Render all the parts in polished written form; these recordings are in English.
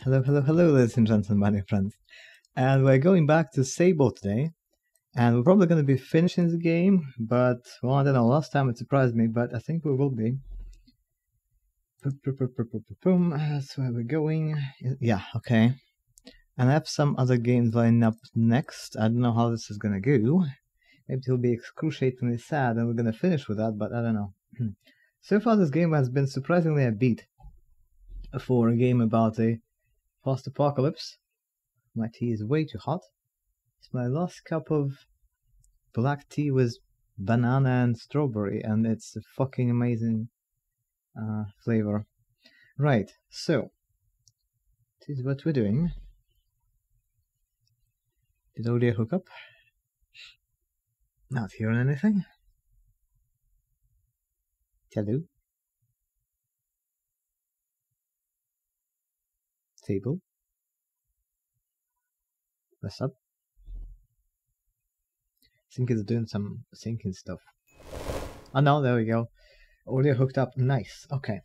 Hello, hello, hello, ladies and gentlemen, my dear friends. And we're going back to Sable today. And we're probably going to be finishing the game, but, well, I don't know, last time it surprised me, but I think we will be. That's where we're going. Yeah, okay. And I have some other games lined up next. I don't know how this is going to go. Maybe it'll be excruciatingly sad and we're going to finish with that, but I don't know. So far this game has been surprisingly a beat for a game about a post-apocalypse. My tea is way too hot. It's my last cup of black tea with banana and strawberry, and it's a fucking amazing flavor. Right, so this is what we're doing. Did audio hook up? Not hearing anything. Hello? Table? What's up? I think it's doing some syncing stuff. Oh no, there we go. Audio hooked up. Nice. Okay.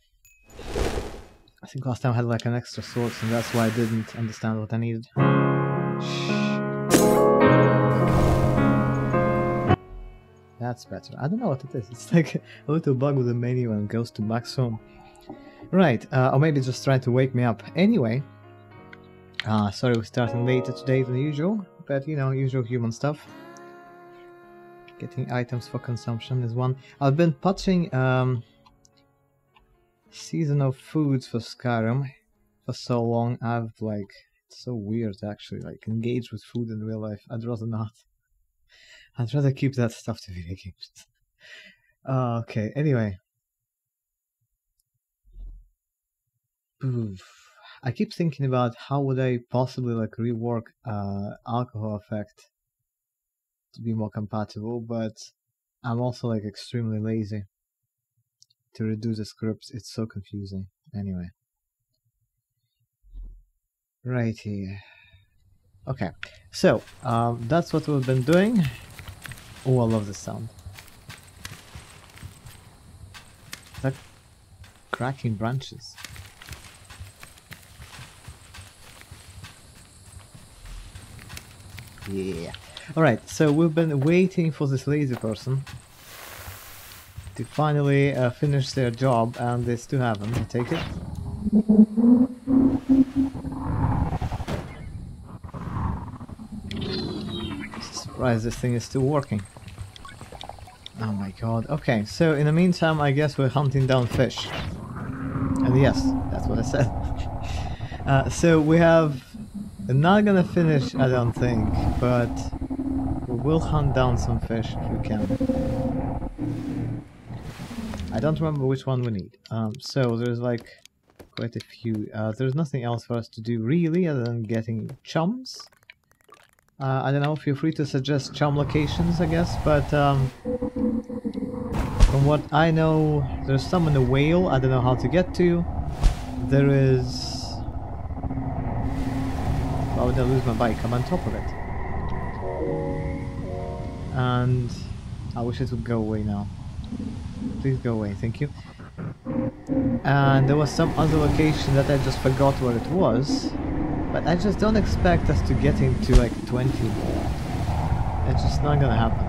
I think last time I had like an extra source and that's why I didn't understand what I needed. That's better. I don't know what it is. It's like a little bug with the menu and goes to max home. Right, or maybe just trying to wake me up. Anyway, sorry we're starting later today than usual, but you know, usual human stuff. Getting items for consumption is one. I've been patching seasonal foods for Skyrim for so long. I've like, it's so weird to actually like engage with food in real life. I'd rather not. I'd rather keep that stuff to video games. Okay, anyway. Oof. I keep thinking about how would I possibly like rework alcohol effect to be more compatible, but I'm also like extremely lazy to redo the scripts. It's so confusing. Anyway. Right here. Okay, so that's what we've been doing. Oh, I love this sound. It's like cracking branches. Yeah. Alright, so we've been waiting for this lazy person to finally finish their job, and they still haven't. I take it. Surprised this thing is still working. Oh my god. Okay, so in the meantime, I guess we're hunting down fish. And yes, that's what I said. So we have... We're not gonna finish, I don't think, but we will hunt down some fish if we can. I don't remember which one we need. So there's like quite a few. There's nothing else for us to do really other than getting chums. I don't know, feel free to suggest chum locations, I guess, but from what I know, there's some in the whale I don't know how to get to. There is... Why would I lose my bike? I'm on top of it. And I wish it would go away now. Please go away, thank you. And there was some other location that I just forgot where it was. But I just don't expect us to get into like 20. It's just not gonna happen.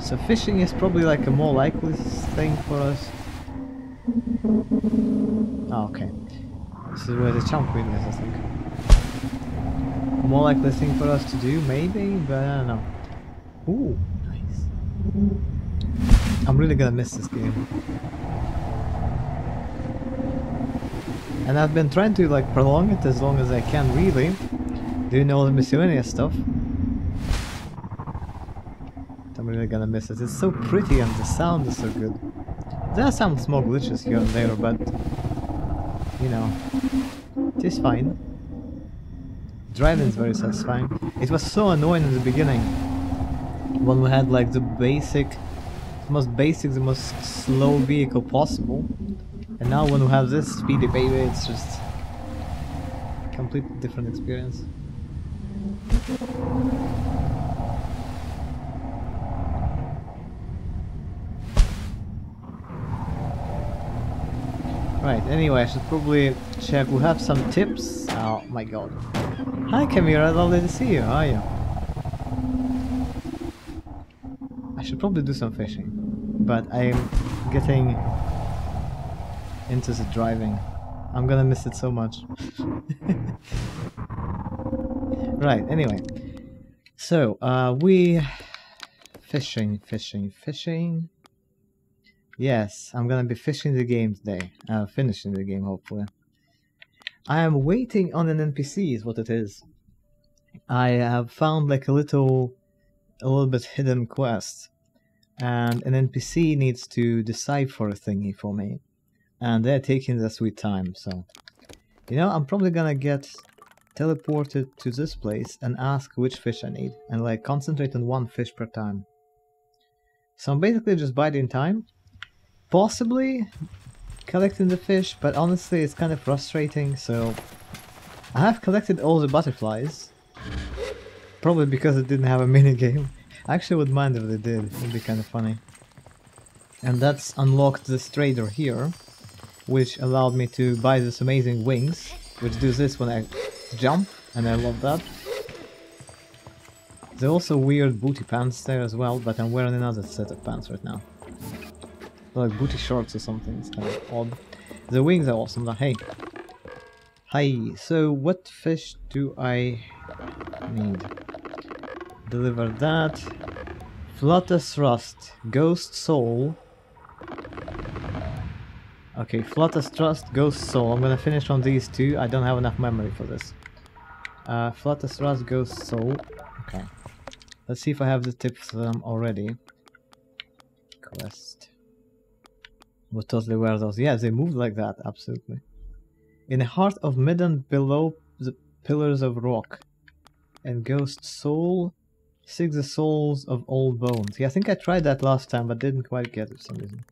So fishing is probably like a more likely thing for us. Oh, okay. This is where the chum queen is, I think. More likely thing for us to do, maybe, but I don't know. Ooh, nice. I'm really gonna miss this game. And I've been trying to like prolong it as long as I can, really. Doing all the miscellaneous stuff. I'm really gonna miss it. It's so pretty and the sound is so good. There are some small glitches here and there, but you know, it is fine. Driving is very satisfying. It was so annoying in the beginning when we had like the most basic, the most slow vehicle possible. And now when we have this speedy baby, it's just a completely different experience. Right, anyway, I should probably check. We have some tips. Oh my god. Hi Camira, lovely to see you. How are you? I should probably do some fishing, but I'm getting into the driving. I'm gonna miss it so much. Right, anyway. So, we... Fishing. Yes, I'm gonna be fishing the game today. Finishing the game, hopefully. I am waiting on an NPC is what it is. I have found like a little bit hidden quest. And an NPC needs to decipher a thingy for me. And they're taking their sweet time, so... You know, I'm probably gonna get teleported to this place and ask which fish I need. And like concentrate on one fish per time. So I'm basically just biding time. Possibly collecting the fish, but honestly it's kind of frustrating, so... I have collected all the butterflies. Probably because it didn't have a minigame. I actually would mind if they did, it would be kind of funny. And that's unlocked this trader here, which allowed me to buy this amazing wings, which do this when I jump, and I love that. There are also weird booty pants there as well, but I'm wearing another set of pants right now. Like booty shorts or something, it's kind of odd. The wings are awesome though, hey! Hi, so what fish do I need? Deliver that. Flutter Thrust, Ghost Soul. Okay, Flutter Thrust, Ghost Soul. I'm gonna finish on these two. I don't have enough memory for this. Flutter Thrust, Ghost Soul. Okay. Let's see if I have the tips for them already. Quest. We'll totally wear those. Yeah, they move like that, absolutely. In the heart of Midden below the pillars of rock. And Ghost Soul. Seek the souls of old bones. Yeah, I think I tried that last time, but didn't quite get it for some reason.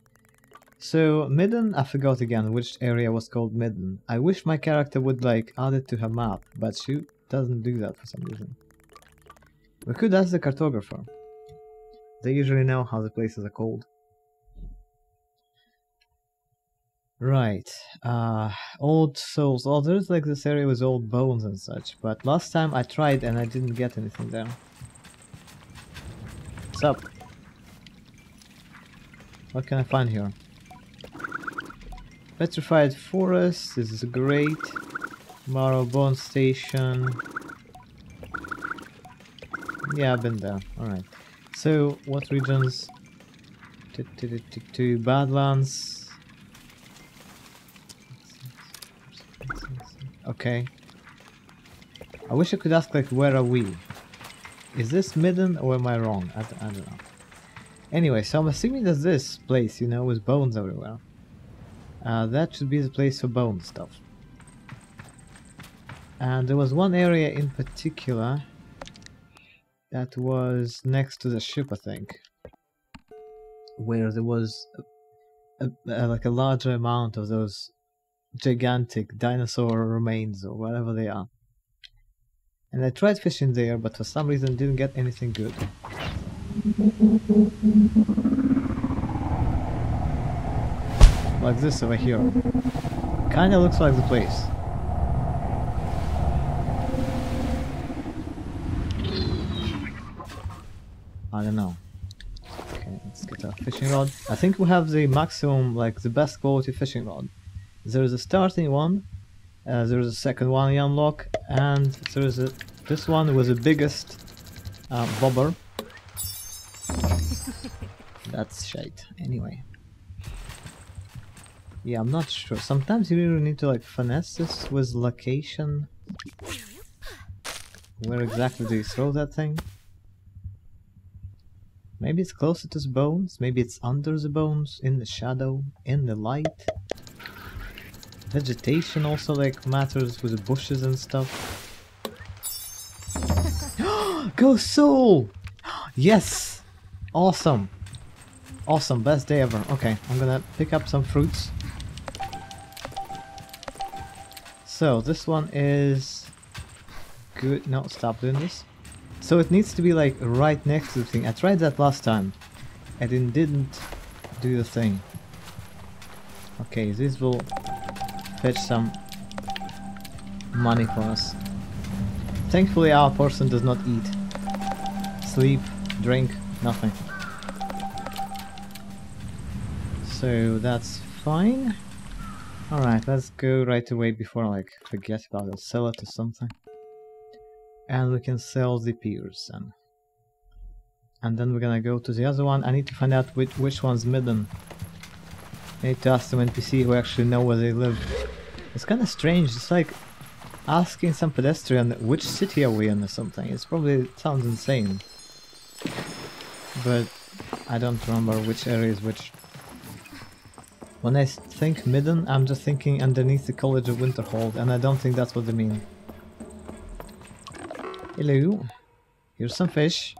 So, Midden, I forgot again which area was called Midden. I wish my character would, like, add it to her map, but she doesn't do that for some reason. We could ask the cartographer. They usually know how the places are called. Right. Old souls. Oh, there's like this area with old bones and such, but last time I tried and I didn't get anything there. What's up? What can I find here? Petrified Forest, this is great. Marrowbone Station. Yeah, I've been there. Alright. So, what regions? To Badlands. Okay. I wish I could ask, like, where are we? Is this Midden or am I wrong? I don't know. Anyway, so I'm assuming that this place, you know, with bones everywhere. That should be the place for bone stuff. And there was one area in particular that was next to the ship, I think, where there was like a larger amount of those gigantic dinosaur remains or whatever they are. And I tried fishing there, but for some reason didn't get anything good. Like this over here. Kinda looks like the place. I don't know. Okay, let's get our fishing rod. I think we have the maximum, like the best quality fishing rod. There's a starting one, there's a second one you unlock, and there's this one with the biggest bobber. That's shite. Anyway. Yeah, I'm not sure. Sometimes you really need to like finesse this with location. Where exactly do you throw that thing? Maybe it's closer to the bones, maybe it's under the bones, in the shadow, in the light. Vegetation also like matters with the bushes and stuff. Ghost Soul! Yes! Awesome! Awesome, best day ever. Okay, I'm gonna pick up some fruits. So, this one is... good. No, stop doing this. So it needs to be like right next to the thing. I tried that last time and it didn't do the thing. Okay, this will fetch some money for us. Thankfully our person does not eat, sleep, drink, nothing. So that's fine. Alright, let's go right away before I like forget about it. Sell it to something. And we can sell the piers then. And then we're gonna go to the other one. I need to find out which one's Midden. I need to ask some NPC who actually know where they live. It's kinda strange, it's like asking some pedestrian which city are we in or something. It sounds insane. But I don't remember which area is which. When I think Midden, I'm just thinking underneath the College of Winterhold, and I don't think that's what they mean. Hello. Here's some fish.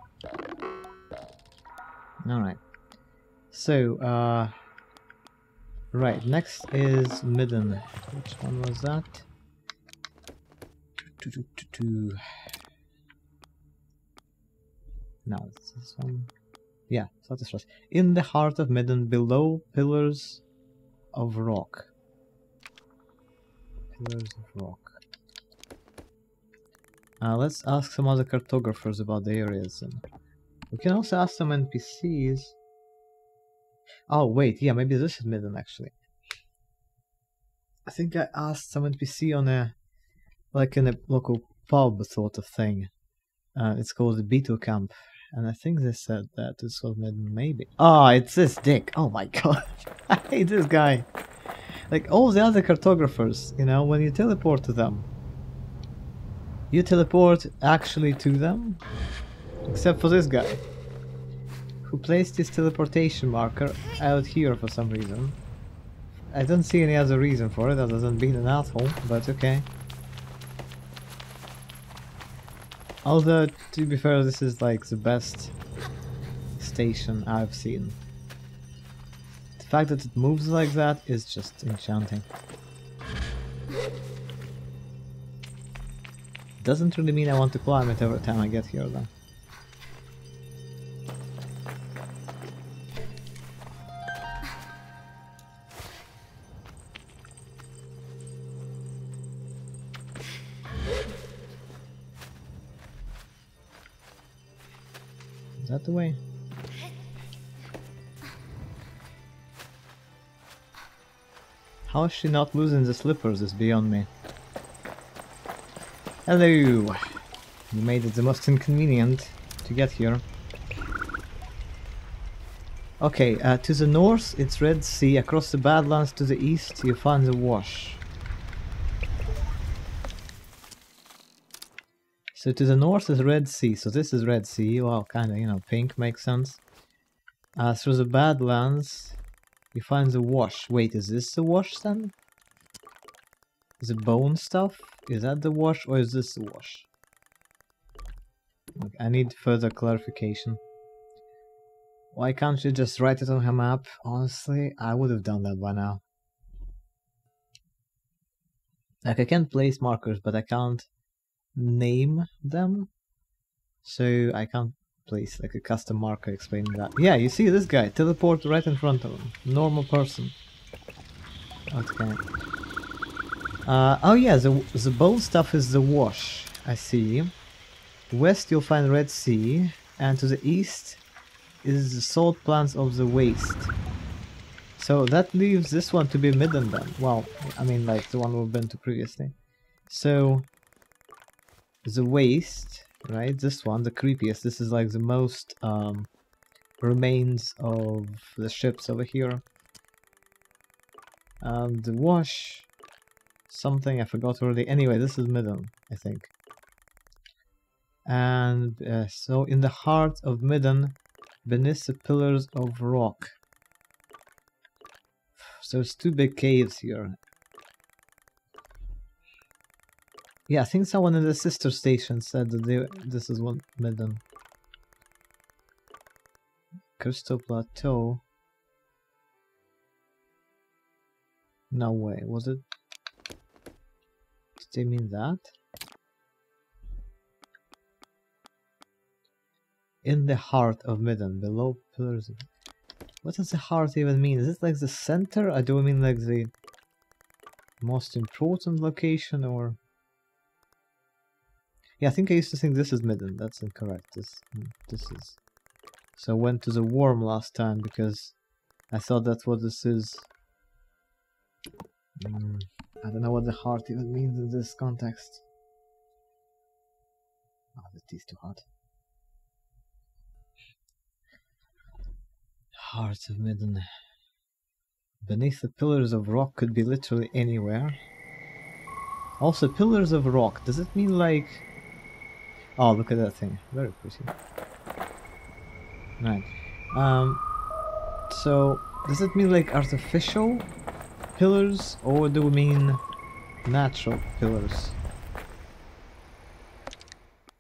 Alright. So, right, next is Midden. Which one was that? No, it's this one. Yeah, Satisfast. In the heart of Midden, below pillars of rock. Pillars of rock. Let's ask some other cartographers about the areas. And we can also ask some NPCs. Oh wait, yeah, maybe this is Midden actually. I think I asked some NPC on a, like in a local pub sort of thing. It's called the Beetle Camp. And I think they said that this was Midden, maybe. Oh, it's this dick. Oh my god. I hate this guy. Like all the other cartographers, you know, when you teleport to them, you teleport actually to them. Except for this guy, who placed his teleportation marker out here for some reason. I don't see any other reason for it other than being an asshole, but okay. Although, to be fair, this is like the best station I've seen. The fact that it moves like that is just enchanting. Doesn't really mean I want to climb it every time I get here though. Is that the way? How is she not losing the slippers is beyond me. Hello! You made it the most inconvenient to get here. Okay, to the north it's Red Sea, across the Badlands to the east you find the Wash. So to the north is Red Sea, so this is Red Sea, well kinda, you know, pink makes sense. Through the Badlands you find the Wash. Wait, is this the Wash then? The bone stuff? Is that the Wash or is this the Wash? Okay, I need further clarification. Why can't you just write it on her map? Honestly, I would have done that by now. Like, I can place markers, but I can't name them. So I can't place like a custom marker explaining that. Yeah, you see this guy, teleport right in front of him. Normal person. Okay. Oh yeah, the bold stuff is the Wash, I see. West you'll find Red Sea, and to the east is the salt plants of the Waste. So that leaves this one to be Midden then. Well, I mean like the one we've been to previously. So the Waste, right, this one, the creepiest, this is like the most remains of the ships over here. The Wash, something I forgot already. Anyway, this is Midden, I think. And so in the heart of Midden, beneath the pillars of rock. So there's two big caves here. Yeah, I think someone in the sister station said that this is one Midden. Crystal Plateau. No way, was it? Did they mean that? In the heart of Midden, below pillars of... What does the heart even mean? Is it like the center? I don't mean like the... Most important location, or... Yeah, I think I used to think this is Midden. That's incorrect. This is... So I went to the worm last time because I thought that's what this is. I don't know what the heart even means in this context. Oh, the tea's too hot. Heart of Midden. Beneath the pillars of rock could be literally anywhere. Also, pillars of rock, does it mean like... Oh, look at that thing. Very pretty. Right. So, does it mean like artificial pillars, or do we mean natural pillars?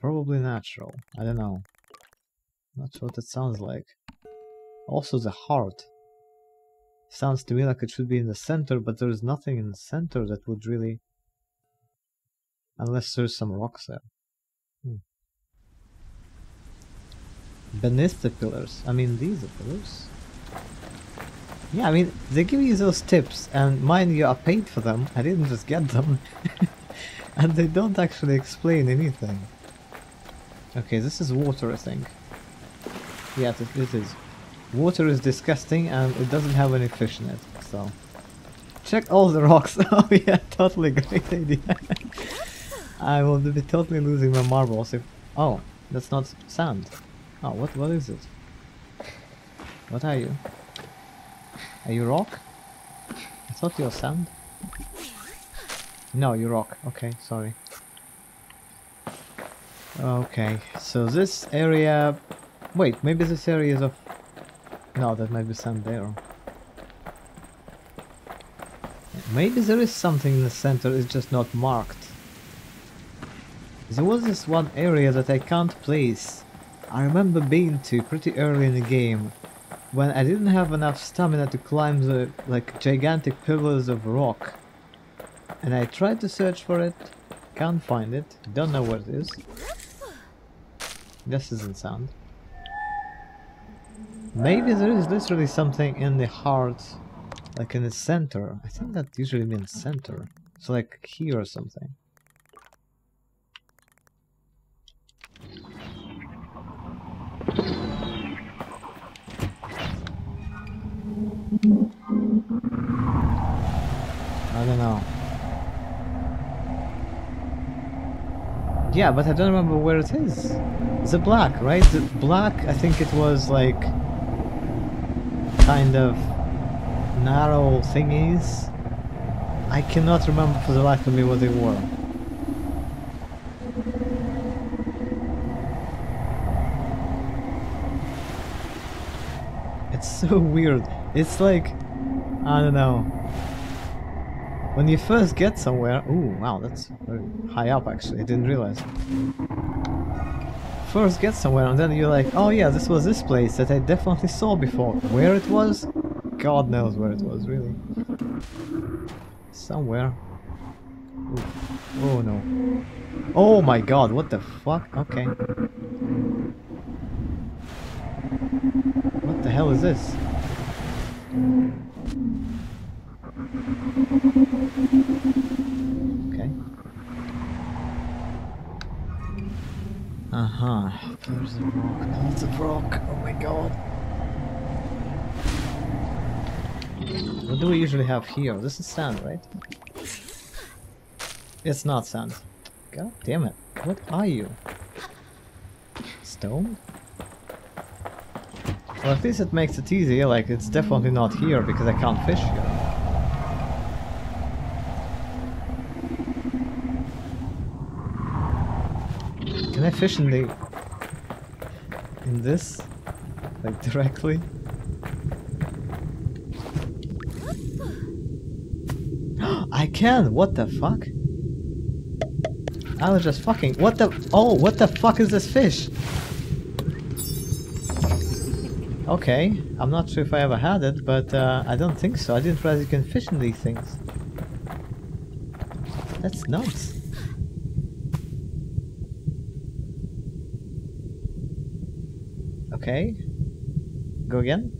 Probably natural. I don't know. Not sure what it sounds like. Also, the heart. Sounds to me like it should be in the center, but there's nothing in the center that would really... Unless there's some rocks there. Beneath the pillars. I mean, these are pillars. Yeah, I mean, they give you those tips, and mind you, I paid for them. I didn't just get them. And they don't actually explain anything. Okay, this is water, I think. Yeah, it is. Water is disgusting, and it doesn't have any fish in it, so... Check all the rocks! Oh yeah, totally great idea. I will be totally losing my marbles if... Oh, that's not sand. Oh, what is it? What are you? Are you rock? I thought you were sand. No, you rock. Okay, sorry. Okay, so this area... Wait, maybe this area is of... No, that might be sand there. Maybe there is something in the center, it's just not marked. There was this one area that I can't place. I remember being to pretty early in the game, when I didn't have enough stamina to climb the like gigantic pillars of rock. And I tried to search for it, can't find it, don't know where it is. This isn't sand. Maybe there is literally something in the heart, like in the center. I think that usually means center. So like here or something. I don't know. Yeah, but I don't remember where it is. The black, right? The black, I think it was like kind of narrow thingies. I cannot remember for the life of me what they were. It's so weird. It's like, I don't know. When you first get somewhere... Ooh, wow, that's very high up actually, I didn't realize. First get somewhere and then you're like, oh yeah, this was this place that I definitely saw before. Where it was? God knows where it was, really. Somewhere. Ooh. Oh no. Oh my god, what the fuck? Okay. What the hell is this? Okay. There's a rock. Lots of rock. Oh my god. What do we usually have here? This is sand, right? It's not sand. God damn it. What are you? Stone? Well, at least it makes it easier. Like, it's definitely not here because I can't fish here. Can I fish in the... in this? Like, directly? I can! What the fuck? I was just fucking... What the... Oh, what the fuck is this fish? Okay, I'm not sure if I ever had it, but I don't think so. I didn't realize you can fish in these things. That's nuts. Okay. Go again?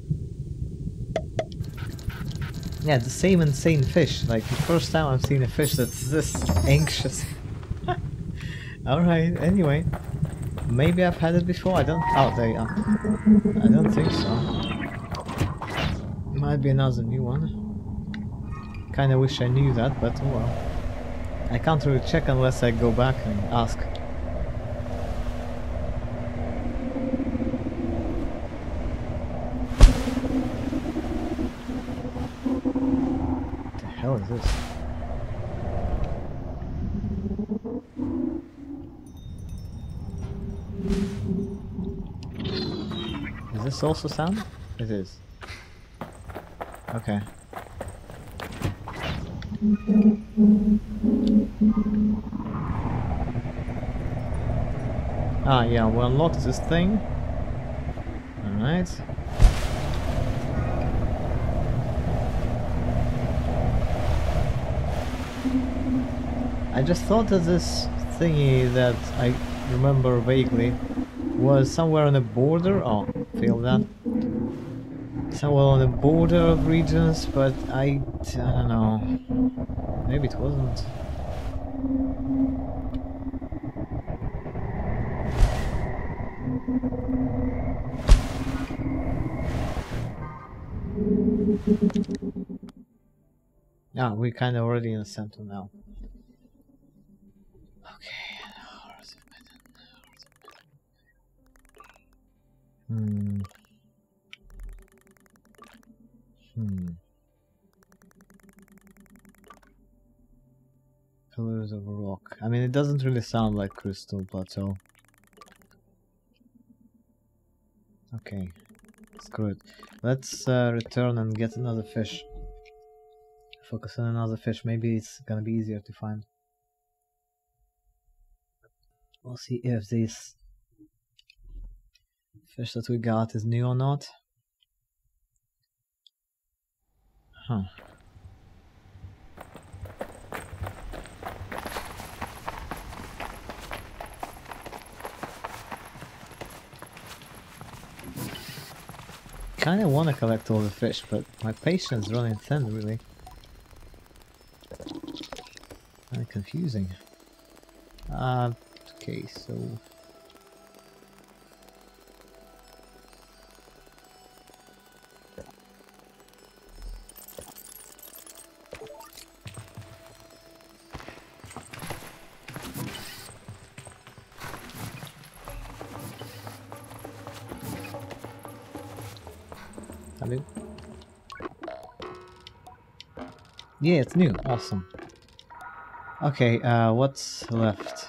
Yeah, the same insane fish. Like, the first time I've seen a fish that's this anxious. Alright, anyway. Maybe I've had it before, I don't... Oh, there you are. I don't think so. Might be another new one. Kinda wish I knew that, but oh well. I can't really check unless I go back and ask. What the hell is this? Is this also sound? It is. Okay. Ah, yeah, we unlocked this thing. Alright. I just thought that this thingy that I remember vaguely was somewhere on the border. Oh, failed that. Somewhere on the border of regions, but I don't know. Maybe it wasn't. Ah, we're kind of already in the center now. Okay. Pillars of rock. I mean, it doesn't really sound like Crystal Plateau. Okay, screw it. Let's return and get another fish. Focus on another fish. Maybe it's gonna be easier to find. We'll see if this fish that we got is new or not. Huh. Kinda wanna collect all the fish, but my patience is running thin, really. Kinda confusing. Okay, so... Hello? Yeah, it's new. Awesome. Okay, what's left?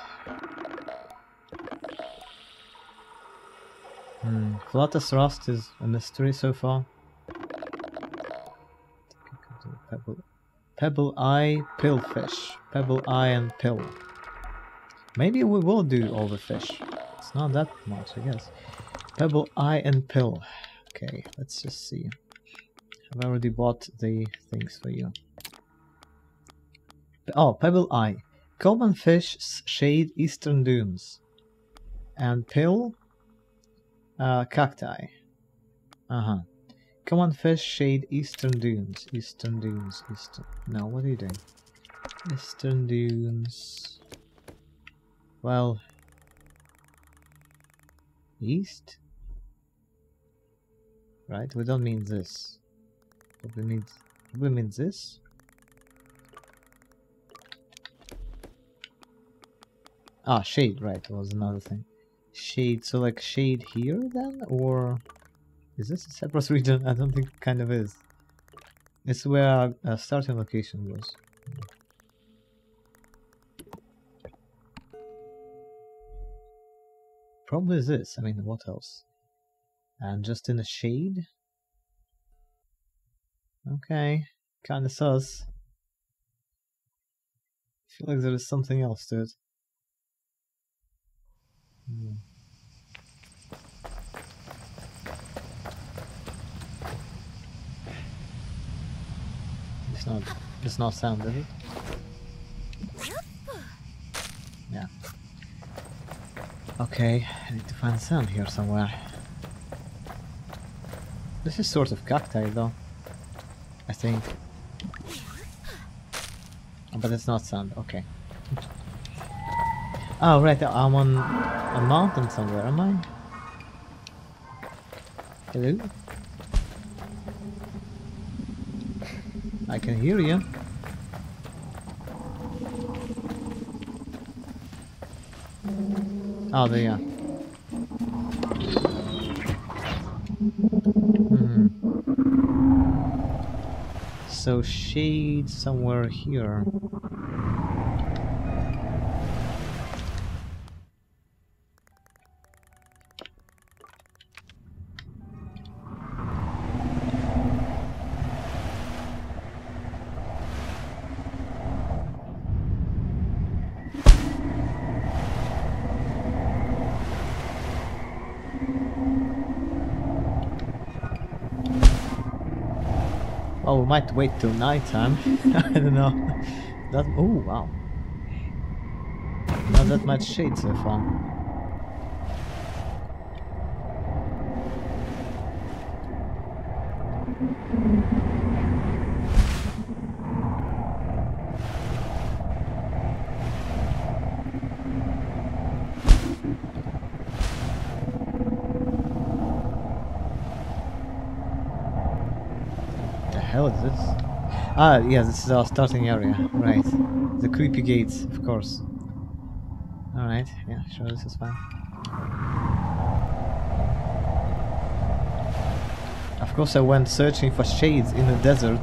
Flotus Rust is a mystery so far. Pebble Eye, Pillfish. Pebble Eye and Pill. Maybe we will do all the fish. It's not that much, I guess. Pebble Eye and Pill. Okay, let's just see. I've already bought the things for you. Oh, Pebble Eye. Common fish, shade, eastern dunes. And Pill, cacti. Common fish, shade, eastern dunes. Eastern dunes, eastern... No, what are you doing? Eastern dunes... Well... East? Right, we don't mean this. Probably means this? Ah, shade, right, was another thing. Shade, so like shade here then? Or is this a separate region? I don't think it kind of is. It's where our starting location was. Probably this, I mean, what else? And just in a shade? Okay, kinda sus. I feel like there is something else to it. It's not sound, is it? Yeah. Okay, I need to find sound here somewhere. This is sort of cacti though, I think. But it's not sand, okay. Oh, right, I'm on a mountain somewhere, am I? Hello? I can hear you. Oh, there you are. So shade somewhere here. Oh, we might wait till nighttime. I don't know. That, oh wow. Not that much shade so far. The hell is this? Ah, yeah, this is our starting area, right. The creepy gates, of course. Alright, yeah, sure, this is fine. Of course I went searching for shades in the desert.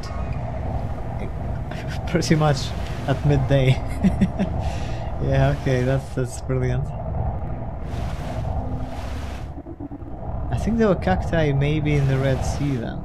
Pretty much at midday. Yeah, okay, that's brilliant. I think there were cacti maybe in the Red Sea then.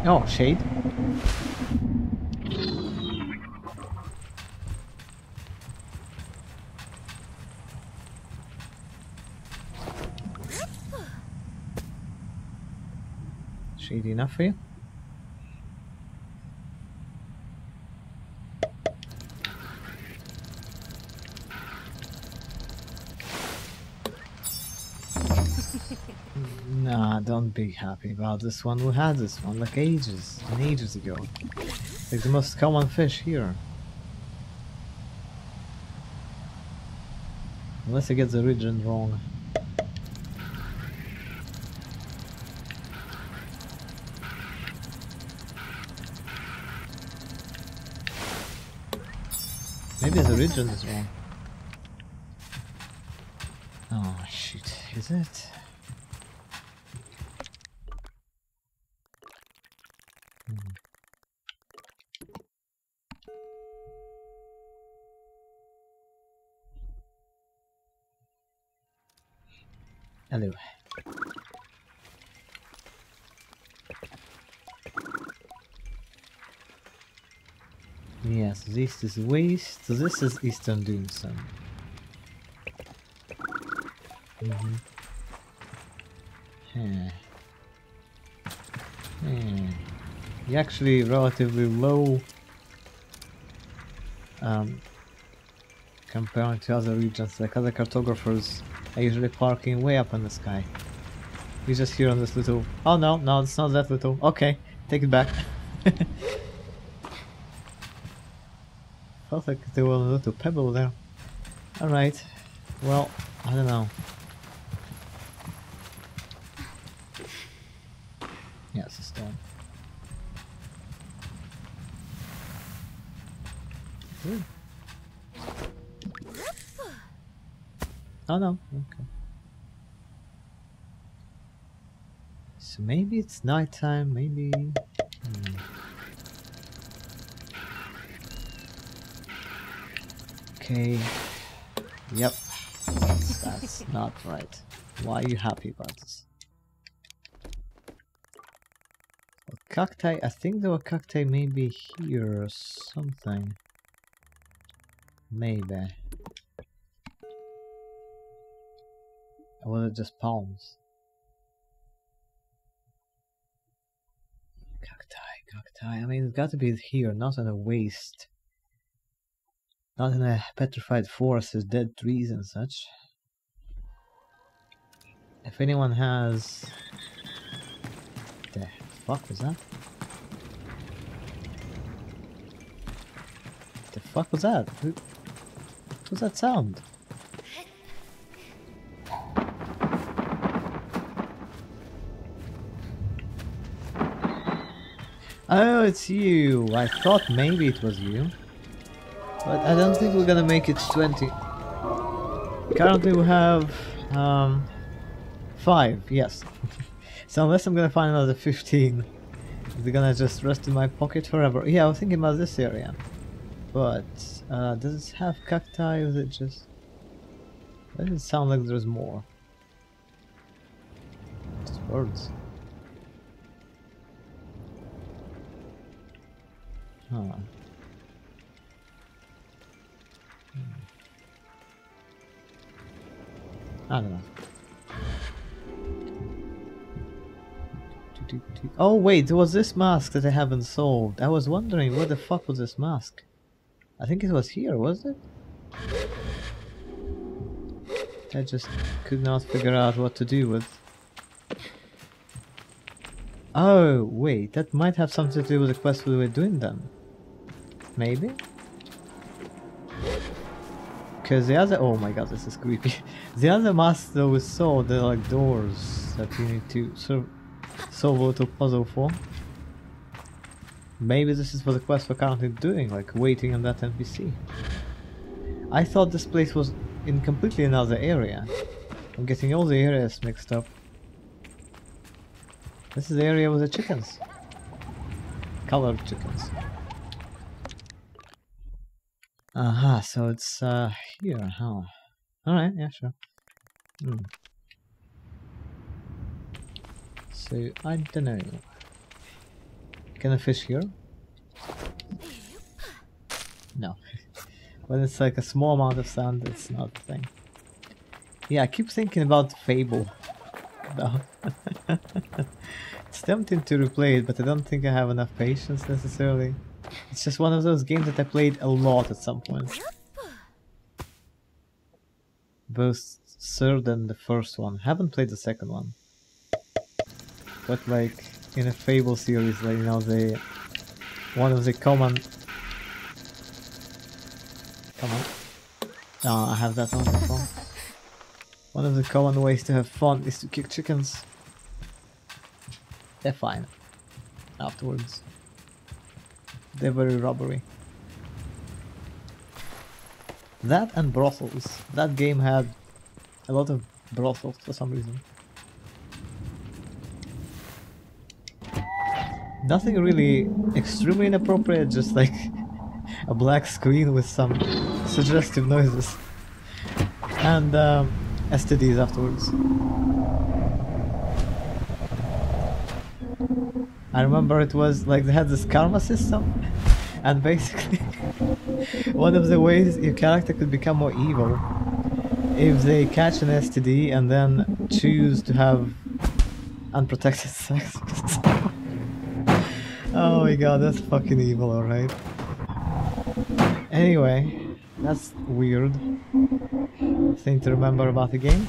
Oh, shade. Shady enough for you? Nah, don't be happy about this one. We had this one like ages and ages ago. Like the most common fish here. Unless I get the region wrong. Maybe the region is wrong. Oh shit, is it? Hello. Yes, this is west, so this is Eastern Doomsday. You're actually relatively low compared to other regions. Like other cartographers are usually parking way up in the sky. We just here on this little... Oh no, no, it's not that little. Okay, take it back. Felt like there was a little pebble there. Alright, well, I don't know. Yeah, it's a stone. Ooh. Oh no, okay. So maybe it's nighttime, maybe... Okay. Yep. That's not right. Why are you happy about this? Well, cacti, I think there were cacti maybe here or something. Maybe. Or was it just palms? Cacti. I mean, it's got to be here, not in a waste. Not in a petrified forest with dead trees and such. If anyone has... The fuck was that? The fuck was that? What was that sound? Oh, it's you! I thought maybe it was you. But I don't think we're gonna make it 20. Currently we have 5, yes. So unless I'm gonna find another 15, they're gonna just rest in my pocket forever. Yeah, I was thinking about this area. But does it have cacti or is it just... Why does it sound like there's more? Just birds. Huh. I don't know. Oh wait, there was this mask that I haven't solved. I was wondering what the fuck was this mask. I think it was here, was it? I just could not figure out what to do with. Oh wait, that might have something to do with the quest we were doing then. Maybe? Because the other... Oh my god, this is creepy. The other masks that we saw, they're like doors that you need to solve a little puzzle for. Maybe this is for the quest we're currently doing, like waiting on that NPC. I thought this place was in completely another area. I'm getting all the areas mixed up. This is the area with the chickens. Colored chickens. Aha, so it's here, huh? Alright, yeah, sure. So, I don't know. Can I fish here? No. When it's like a small amount of sand, it's not a thing. Yeah, I keep thinking about Fable. No. It's tempting to replay it, but I don't think I have enough patience necessarily. It's just one of those games that I played a lot at some point. Both third and the first one. Haven't played the second one. But like in a Fable series, like, you know, one of the common... Come on. Oh, I have that on the phone. One of the common ways to have fun is to kick chickens. They're fine. Afterwards. They're very rubbery. That and brothels. That game had a lot of brothels for some reason. Nothing really extremely inappropriate, just like a black screen with some suggestive noises. And STDs afterwards. I remember it was like they had this karma system, and basically one of the ways your character could become more evil if they catch an STD and then choose to have unprotected sex. Oh my god, that's fucking evil, alright. Anyway, that's weird thing to remember about the game.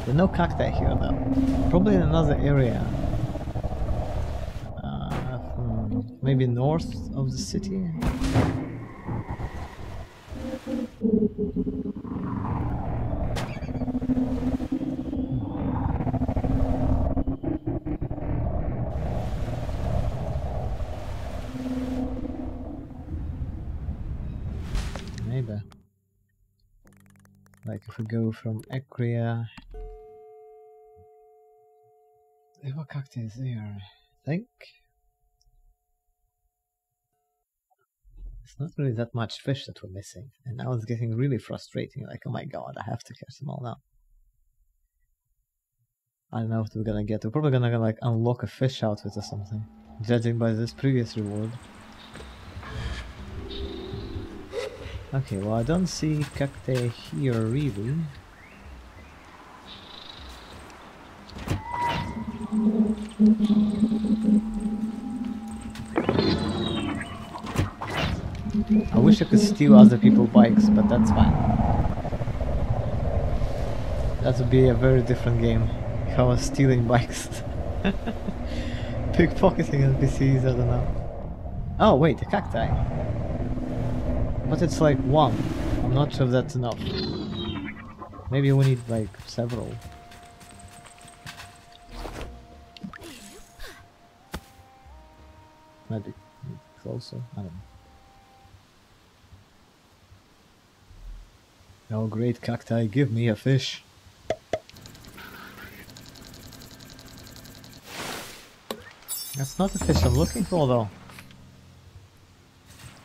There's no cacti here though. Probably in another area. Maybe north of the city? Maybe. Like if we go from Ecria... What cacti is there? I think? It's not really that much fish that we're missing, and now it's getting really frustrating, like, oh my god, I have to catch them all now. I don't know what we're gonna get. We're probably gonna like unlock a fish outfit or something, judging by this previous reward. Okay, well I don't see cacti here really. I wish I could steal other people's bikes, but that's fine. That would be a very different game if I was stealing bikes. Pickpocketing NPCs, I don't know. Oh wait, a cacti. But it's like one. I'm not sure if that's enough. Maybe we need like several. Maybe closer, I don't know. Oh great cacti, give me a fish. That's not the fish I'm looking for though.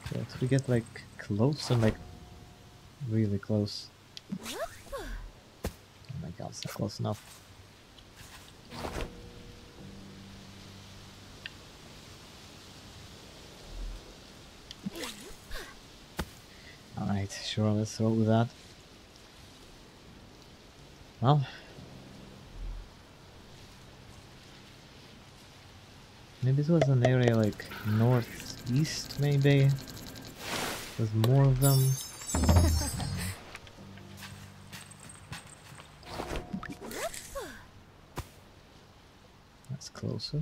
Okay, if we get like close and like really close. Oh my god, it's not close enough. Alright, sure, let's roll with that. Well, maybe it was an area like northeast, maybe? With more of them. That's closer.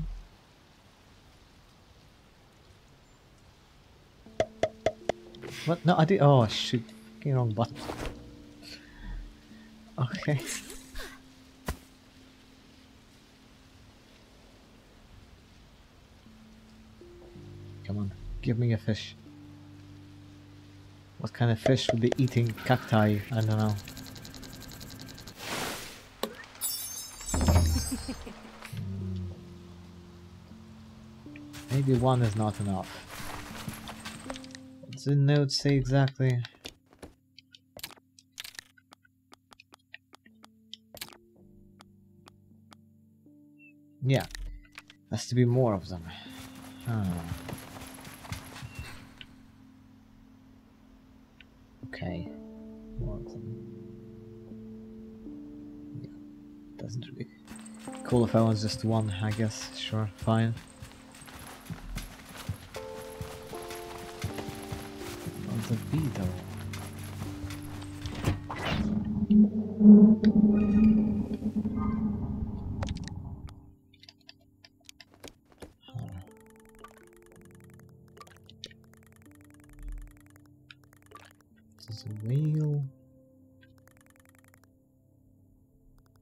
What? No, I did. Oh, shoot. Fucking wrong button. Okay. Come on, give me a fish. What kind of fish would be eating cacti? I don't know. Maybe one is not enough. What does the note say exactly? Yeah, has to be more of them. Okay, more of them. Yeah, doesn't really. Cool if I was just one, I guess. Sure, fine. What's a beetle? There's a whale.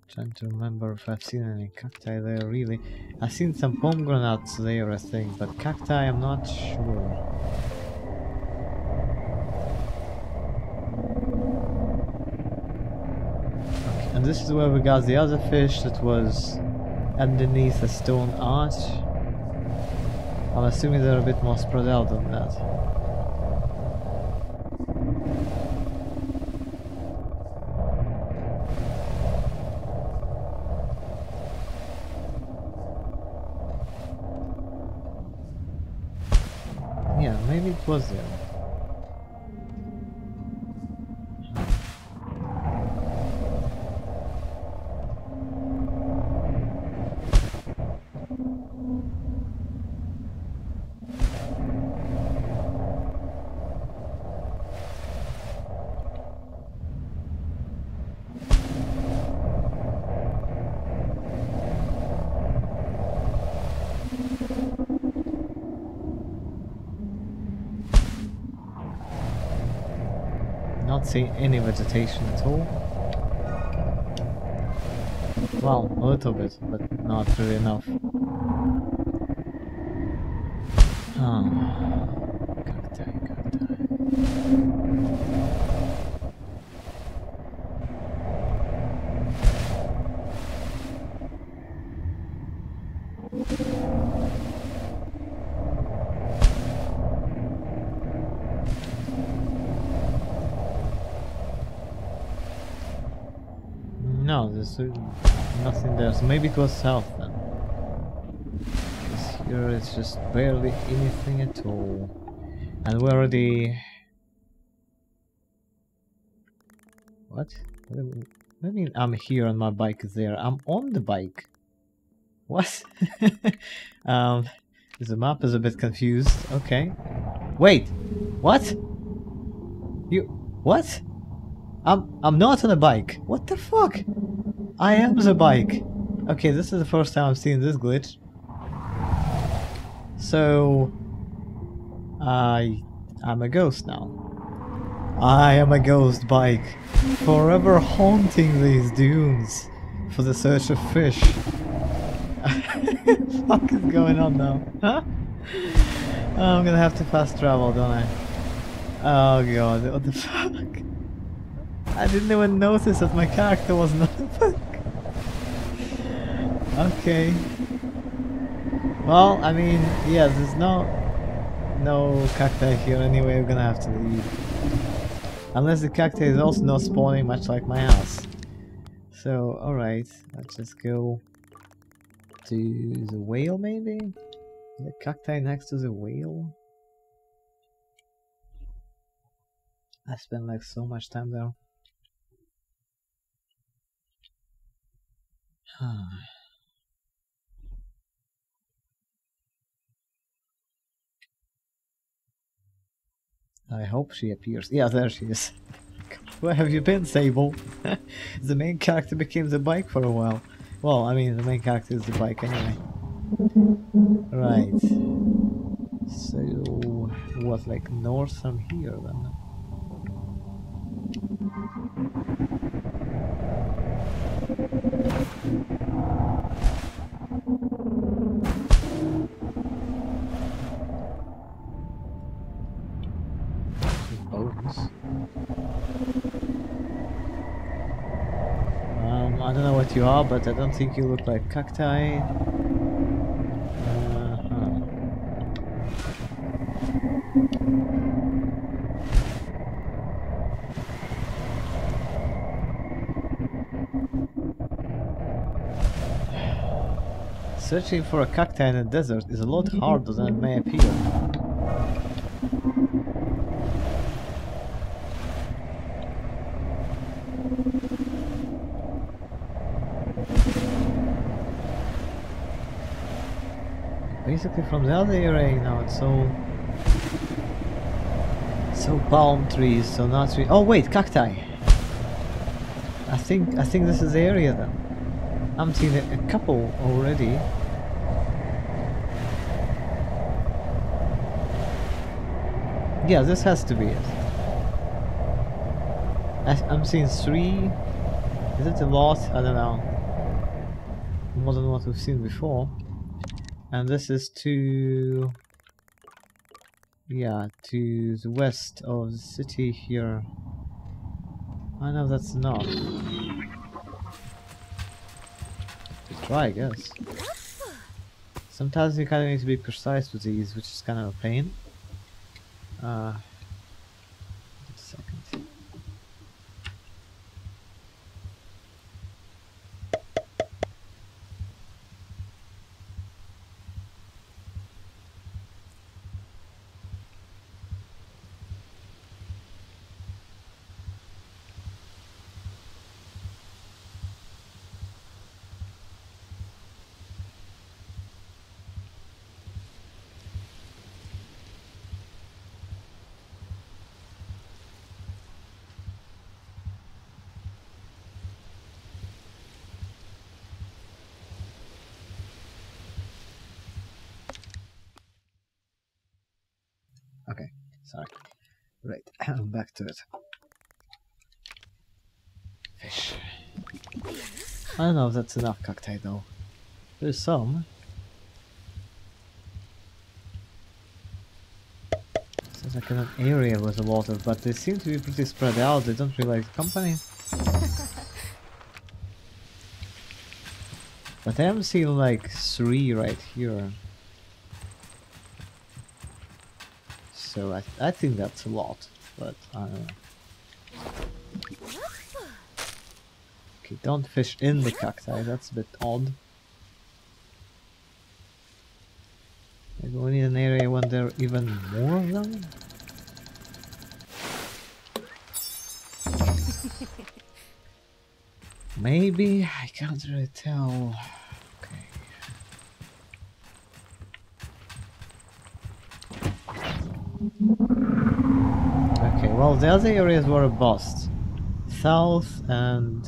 Trying to remember if I've seen any cacti there, really. I've seen some pomegranates there, I think, but cacti I'm not sure. Okay, and this is where we got the other fish that was underneath a stone arch. I'm assuming they're a bit more spread out than that. Yeah, maybe it was there. Not seeing any vegetation at all. Well, a little bit, but not really enough. Cacti. No, there's nothing there, so maybe it was south then. Because here it's just barely anything at all. And we're already... What? What do you mean I'm here and my bike is there? I'm on the bike. What? The map is a bit confused. Okay. Wait. What? You. What? I'm not on a bike. What the fuck? I am the bike. Okay, this is the first time I'm seeing this glitch. So I'm a ghost now. I am a ghost bike, forever haunting these dunes for the search of fish. What the fuck is going on now? Huh? Oh, I'm gonna have to fast travel, don't I? Oh god, what the fuck? I didn't even notice that my character was not a bike. Okay. Well, I mean, yeah, there's no cacti here anyway, we're gonna have to leave. Unless the cacti is also not spawning much like my house. So, alright, let's just go to the whale maybe? The cacti next to the whale? I spent like so much time there. I hope she appears. Yeah, there she is. Where have you been, Sable? The main character became the bike for a while. Well, I mean, the main character is the bike anyway. Right. So, what, like north from here then? Bones. I don't know what you are, but I don't think you look like cacti. Searching for a cacti in a desert is a lot harder than it may appear. Basically from the other area now it's so palm trees, so not really. Oh wait, cacti! I think this is the area then. I'm seeing a couple already. Yeah, this has to be it. I'm seeing 3. Is it a lot? I don't know. More than what we've seen before. And this is to... yeah, to the west of the city here. I know that's enough. Try, I guess. Sometimes you kind of need to be precise with these, which is kind of a pain. Just a second. Okay, sorry. Right, back to it. Fish. I don't know if that's enough cacti though. There's some. Seems like an area with a lot of, but they seem to be pretty spread out. They don't really like company. But I am seeing like 3 right here. So I think that's a lot, but I don't know. Okay, don't fish in the cacti, that's a bit odd. Maybe we need an area when there are even more of them? Maybe? I can't really tell. Okay. Okay, well the other areas were a bust. South and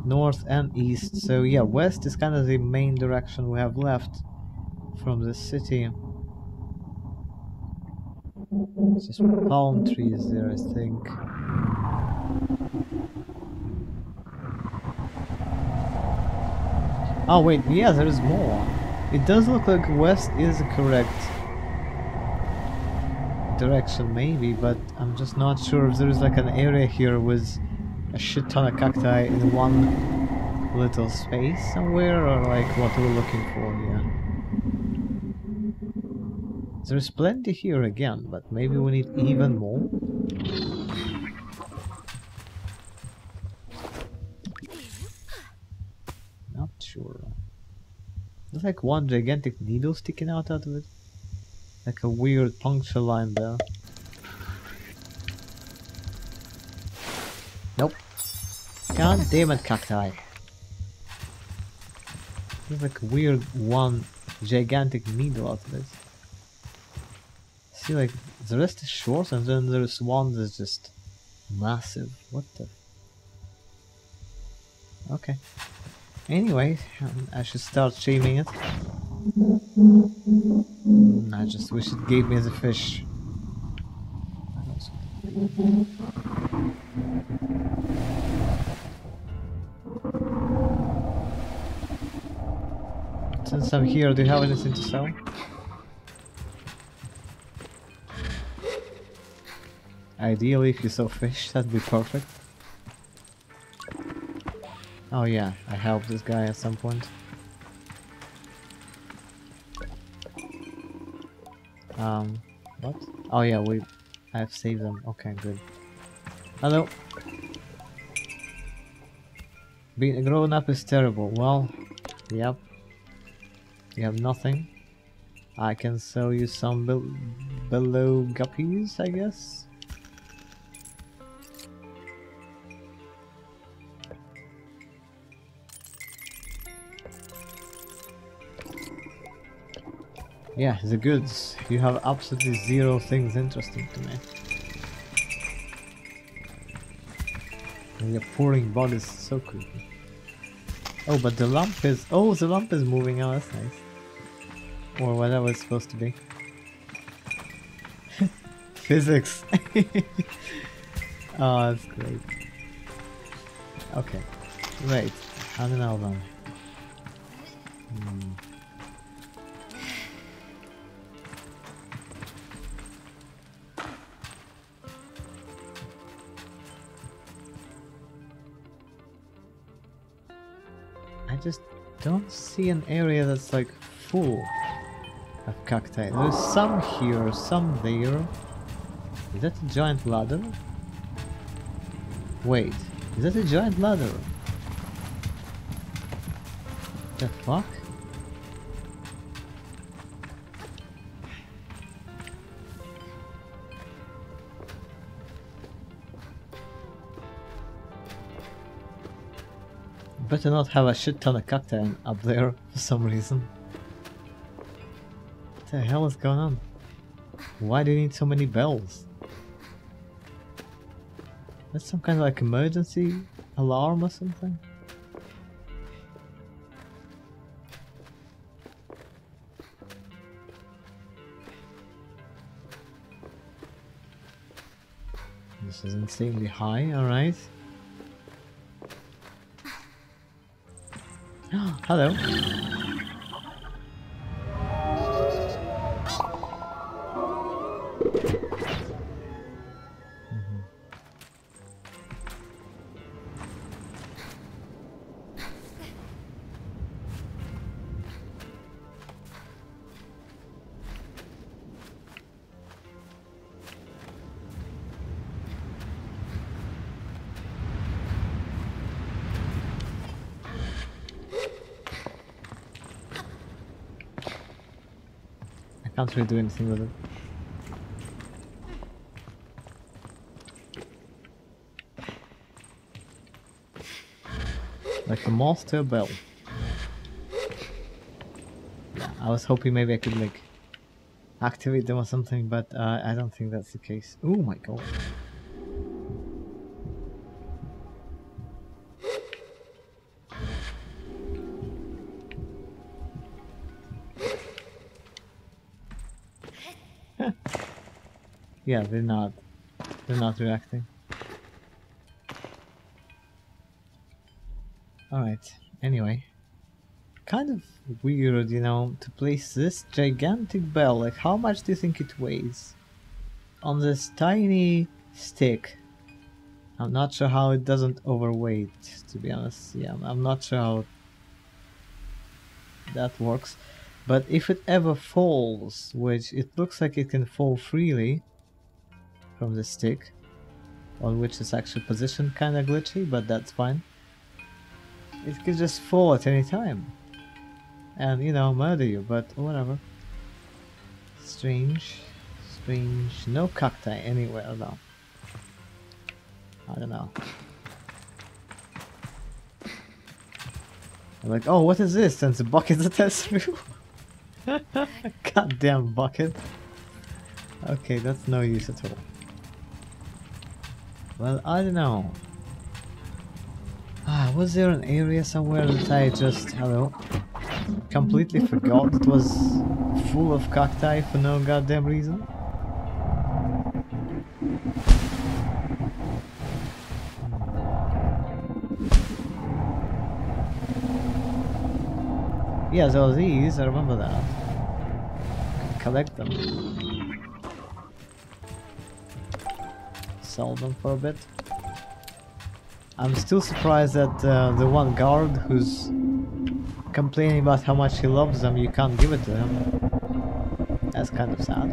north and east. So yeah, west is kind of the main direction we have left from the city. It's just palm trees there, I think. Oh wait, yeah, there's more. It does look like west is the correct direction maybe, but I'm just not sure if there's like an area here with a shit ton of cacti in one little space somewhere, or like what we're looking for here. There's plenty here again, but maybe we need even more. Not sure. There's like one gigantic needle sticking out of it. Like a weird puncture line there. Nope. God damn it, cacti. There's like a weird one gigantic needle out of it. See, like the rest is short and then there's one that's just massive. What the? Okay. Anyway, I should start shaming it. I just wish it gave me the fish. Since I'm here, do you have anything to sell? Ideally, if you sell fish, that'd be perfect. Oh yeah, I helped this guy at some point. What? Oh yeah, I've saved them. Okay, good. Hello. Being a grown-up is terrible. Well, yep. You have nothing. I can sell you some below guppies, I guess. Yeah, the goods. You have absolutely zero things interesting to me. And you're pouring bodies, so creepy. Oh, but the lamp is... Oh, the lamp is moving. Oh, that's nice. Or whatever it's supposed to be. Physics. Oh, that's great. Okay. Right. I don't know then. I just don't see an area that's like full of cacti. There's some here, some there. Is that a giant ladder? Wait, is that a giant ladder? The fuck? Better not have a shit ton of cacti up there for some reason. What the hell is going on? Why do you need so many bells? That's some kind of like emergency alarm or something? This is insanely high, alright. Hello. Can't really do anything with it. Like a moth to a bell. Yeah, I was hoping maybe I could like... activate them or something, but I don't think that's the case. Oh my god. Yeah, they're not reacting. Alright, anyway. Kind of weird, you know, to place this gigantic bell. Like, how much do you think it weighs? On this tiny stick. I'm not sure how it doesn't overweight, to be honest. Yeah, I'm not sure how that works. But if it ever falls, which it looks like it can fall freely from the stick, on which it's actually positioned kind of glitchy, but that's fine. It could just fall at any time and, you know, murder you, but whatever. Strange. No cacti anywhere though. I don't know. I'm like, oh, what is this? Since the bucket's attached through. Goddamn bucket. Okay, that's no use at all. Well, I don't know. Was there an area somewhere that I just, hello, completely forgot it was full of cacti for no goddamn reason? Yeah, there are these, I remember that. Collect them. Sell them for a bit. I'm still surprised that the one guard who's complaining about how much he loves them, you can't give it to him. That's kind of sad.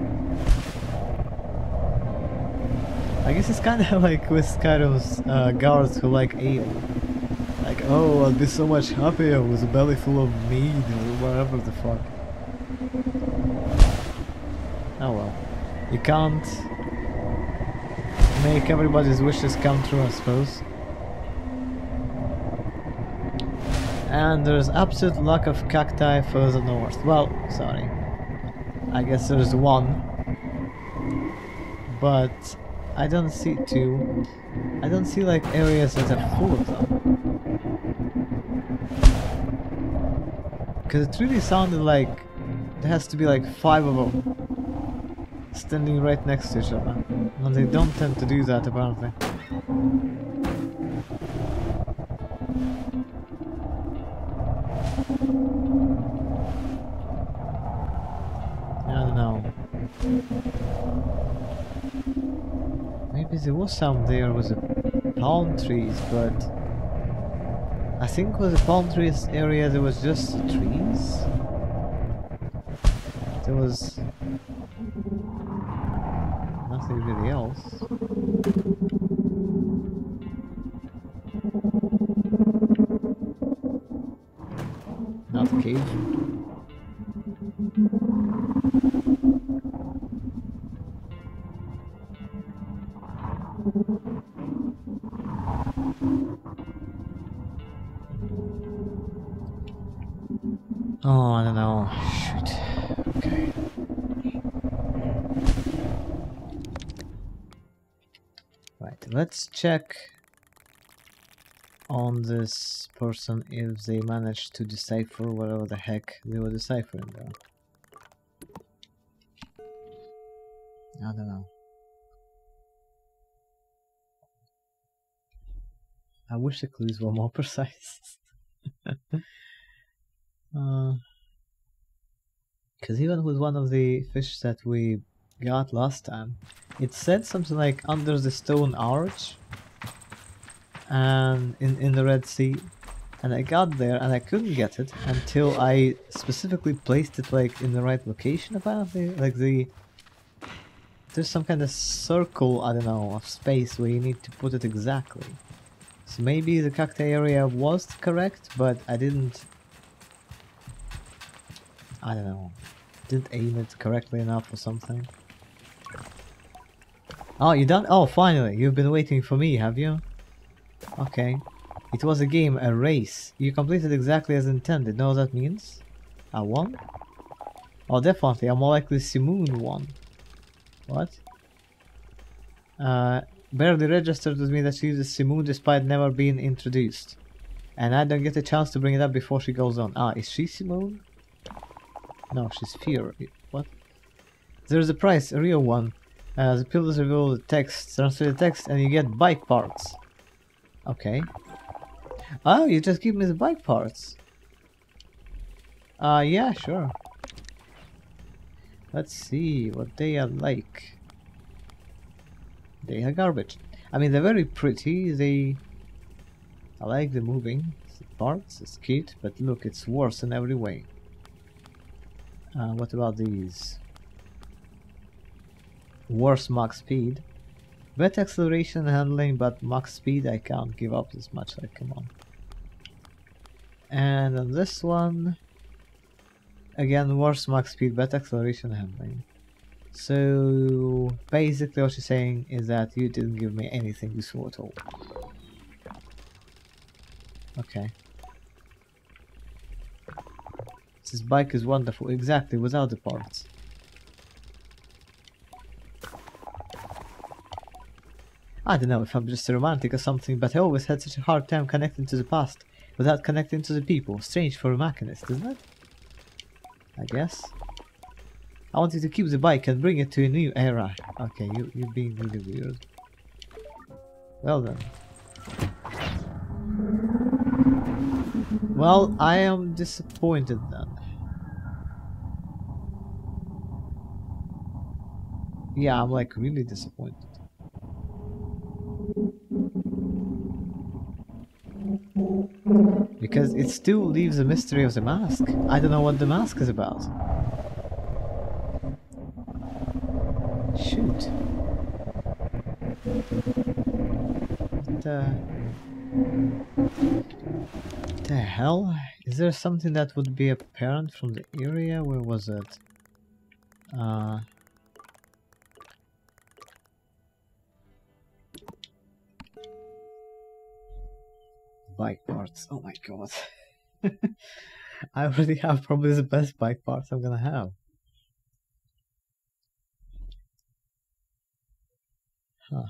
I guess it's kind of like with Skyrim's guards who like ale. Like, oh, I'll be so much happier with a belly full of mead or whatever the fuck. Oh well. You can't make everybody's wishes come true, I suppose. And there's absolute lack of cacti further north. Well, sorry. I guess there's one. But I don't see two. I don't see like areas that are full of them. Because it really sounded like there has to be like 5 of them standing right next to each other. And they don't tend to do that apparently. I don't know. Maybe there was some there with the palm trees, but I think with the palm trees area there was just the trees. There was nothing really else. Not a cave. Oh, I don't know. Shoot. Okay. Right, let's check on this person if they managed to decipher whatever the heck they were deciphering there. I don't know. I wish the clues were more precise. Because even with one of the fish that we got last time, it said something like under the stone arch and in the Red Sea, and I got there and I couldn't get it until I specifically placed it like in the right location apparently. Like there's some kind of circle, I don't know, of space where you need to put it exactly. So maybe the cacti area was correct, but I didn't aim it correctly enough or something. Oh, you done? Oh, finally! You've been waiting for me, have you? Okay. It was a game, a race. You completed exactly as intended. Know what that means? I won? Oh, definitely. I'm more likely Simoon one. What? Barely registered with me that she uses Simoon despite never being introduced. And I don't get a chance to bring it up before she goes on. Ah, is she Simoon? No, she's Fear. What? There's a price, a real one. The pillars reveal the text, transfer the text, and you get bike parts. Okay. Oh, you just give me the bike parts. Yeah, sure. Let's see what they are like. They are garbage. I mean, they're very pretty. I like the moving parts. It's cute, but look, it's worse in every way. What about these? Worse max speed. Better acceleration and handling, but max speed I can't give up this much. Like, come on. And on this one, again, worse max speed, better acceleration and handling. So basically what you're saying is that you didn't give me anything useful at all. Okay. This bike is wonderful, exactly, without the parts. I don't know if I'm just a romantic or something, but I always had such a hard time connecting to the past without connecting to the people. Strange for a machinist, isn't it? I guess. I want you to keep the bike and bring it to a new era. Okay, you're being really weird. Well then. Well, I am disappointed then. Yeah, I'm like really disappointed. Because it still leaves a mystery of the mask. I don't know what the mask is about. Shoot. What the hell? Is there something that would be apparent from the area? Where was it? Bike parts. Oh my god. I already have probably the best bike parts I'm gonna have. Huh.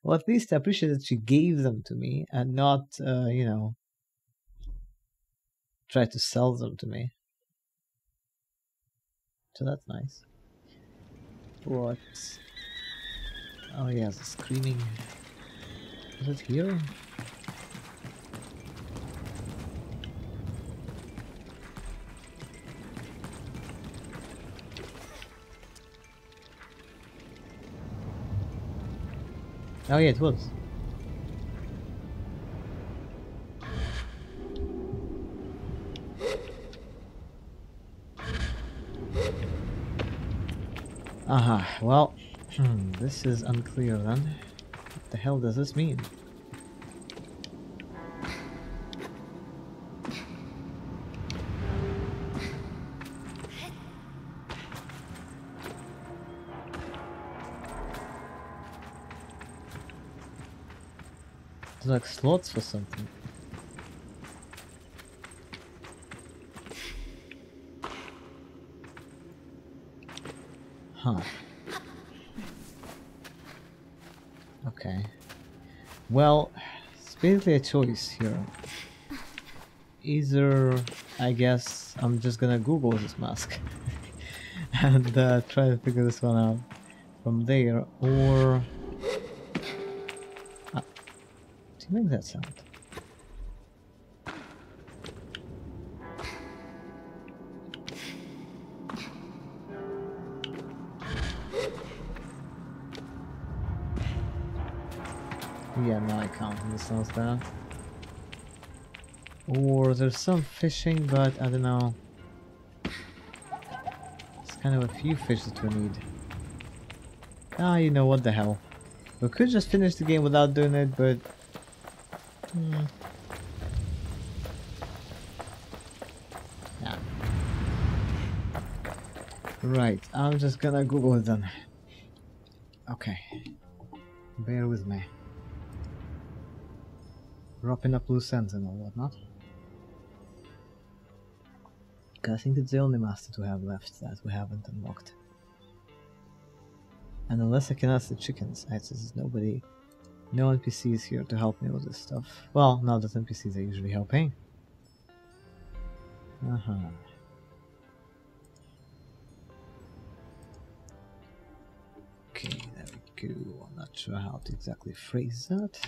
Well, at least I appreciate that she gave them to me and not, you know, try to sell them to me. So that's nice. What? Oh yeah, the screaming. Is it here? Oh yeah, it was. Aha, well, this is unclear then. What the hell does this mean? It's like slots for something. Huh. Okay. Well, it's basically a choice here. Either, I guess, I'm just gonna Google this mask and try to figure this one out from there, or... do you make that sound? Yeah, no, I can't understand that. Or there's some fishing, but I don't know. It's kind of a few fish that we need. Ah, you know what the hell. We could just finish the game without doing it, but... yeah. Right, I'm just gonna Google it then. Okay. Bear with me. Wrapping up loose ends and all whatnot. I think it's the only master we have left that we haven't unlocked. And unless I can ask the chickens, there's nobody, no NPCs here to help me with this stuff. Well, now that NPCs are usually helping. Okay, there we go. I'm not sure how to exactly phrase that.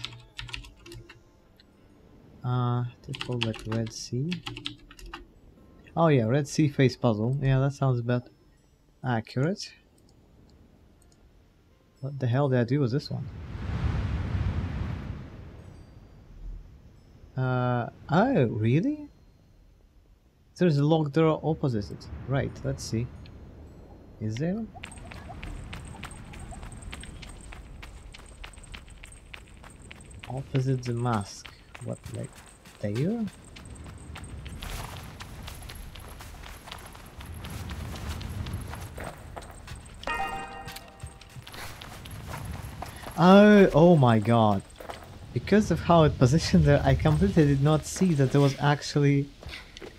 They call like Red Sea. Oh yeah, Red Sea face puzzle. Yeah, that sounds about accurate. What the hell did I do with this one? Oh, really? There's a locked door opposite it. Right, let's see. Is there? Opposite the mask. What, like there? Oh my god. Because of how it positioned there, I completely did not see that there was actually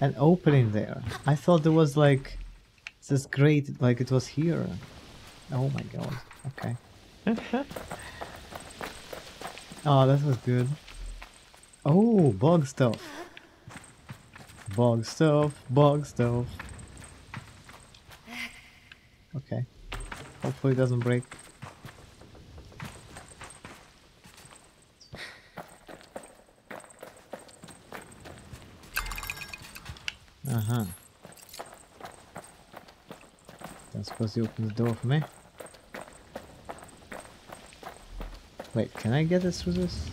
an opening there. I thought there was like this grate, like it was here. Oh my god. Okay. Oh, that was good. Oh, bug stuff. Bug stuff, bug stuff. Okay. Hopefully it doesn't break. Don't suppose you open the door for me. Wait, can I get this through this?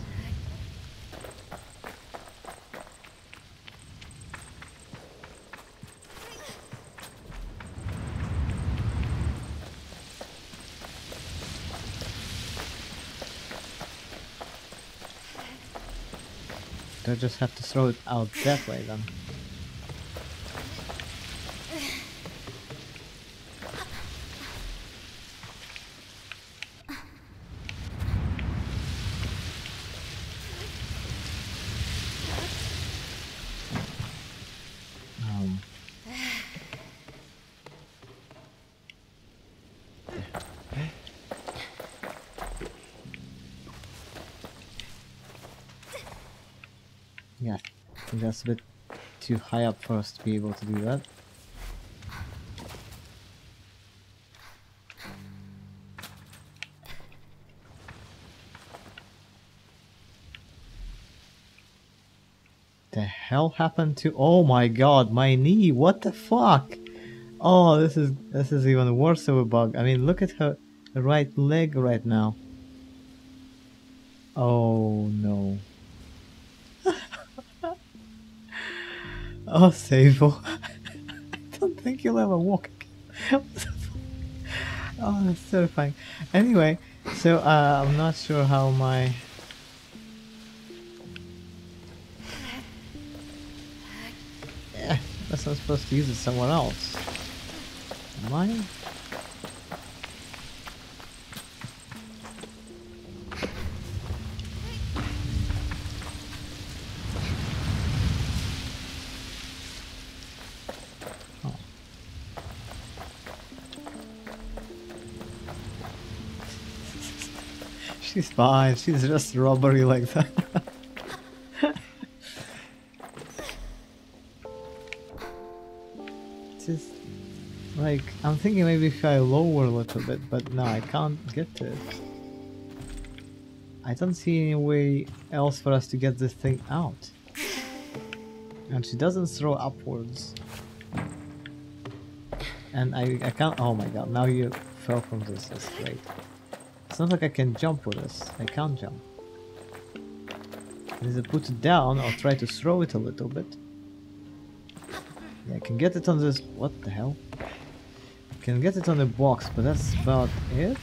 Do I just have to throw it out that way then? Yeah, I think that's a bit too high up for us to be able to do that. The hell happened to— oh my god, my knee, what the fuck? Oh, this is even worse of a bug. I mean, look at her right leg right now. Oh no. Oh, Sable. I don't think you'll ever walk again. Oh, that's terrifying. Anyway, so I'm not sure how my... I guess I'm supposed to use it somewhere else. Am I? She's fine, she's just robbery like that. Just like, I'm thinking maybe if I lower a little bit, but no, I can't get to it. I don't see any way else for us to get this thing out. And she doesn't throw upwards. And I can't— oh my god, now you fell from this, that's great. It's not like I can jump with this. I can't jump. Either put it down or try to throw it a little bit. Yeah, I can get it on this— what the hell? I can get it on the box, but that's about it.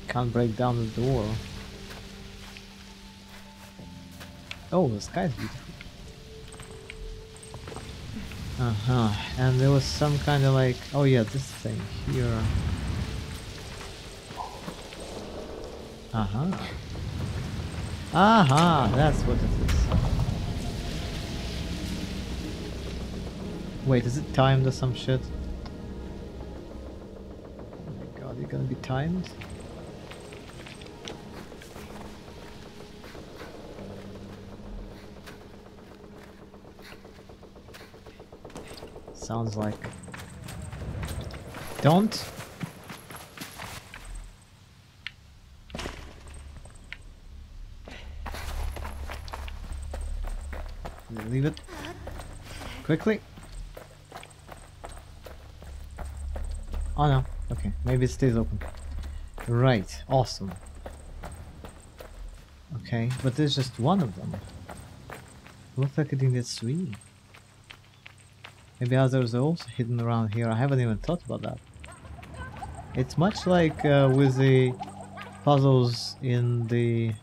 Can't break down the door. Oh, the sky's beautiful. And there was some kind of like— oh yeah, this thing here. Aha. Aha, that's what it is. Wait, is it timed or some shit? Oh my god, you're gonna be timed? Sounds like... Don't! Leave it. Quickly! Oh no, okay, maybe it stays open. Right, awesome. Okay, but there's just one of them. Looks like I didn't get 3. Maybe others are also hidden around here. I haven't even thought about that. It's much like with the puzzles in the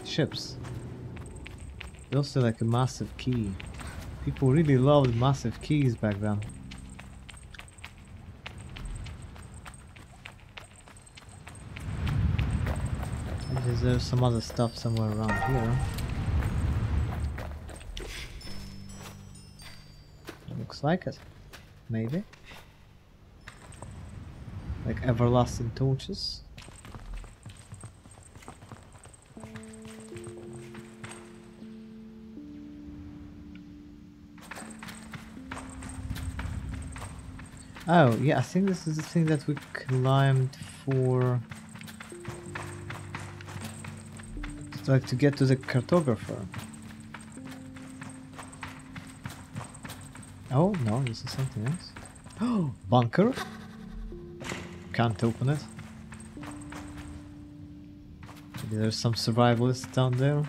ships. There's also like a massive key. People really loved massive keys back then. And there's some other stuff somewhere around here. Looks like it. Maybe. Like everlasting torches. Oh, yeah, I think this is the thing that we climbed for... It's like to get to the cartographer. Oh, no, this is something else. Oh, bunker? Can't open it. Maybe there's some survivalists down there.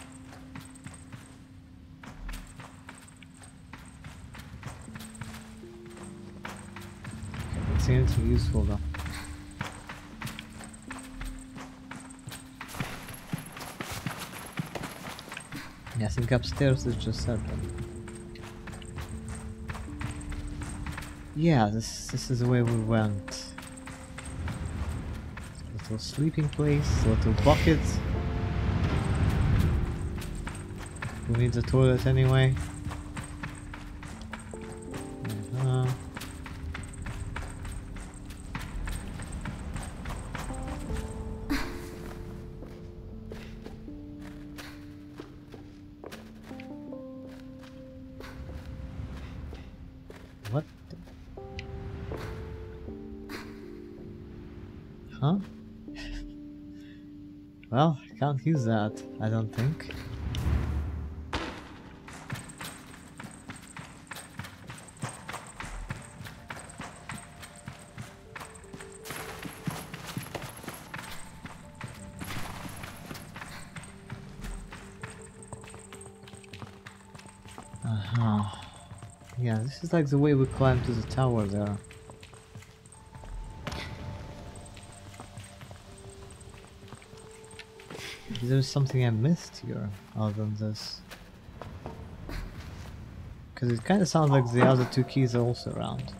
Anything useful though. Yeah, I think upstairs is just that one. Yeah, this is the way we went. Little sleeping place, little bucket. Who needs a toilet anyway? What? Huh? Well, I can't use that, I don't think. Yeah, this is like the way we climbed to the tower there. Is there something I missed here other than this? Because it kind of sounds like the other 2 keys are also around.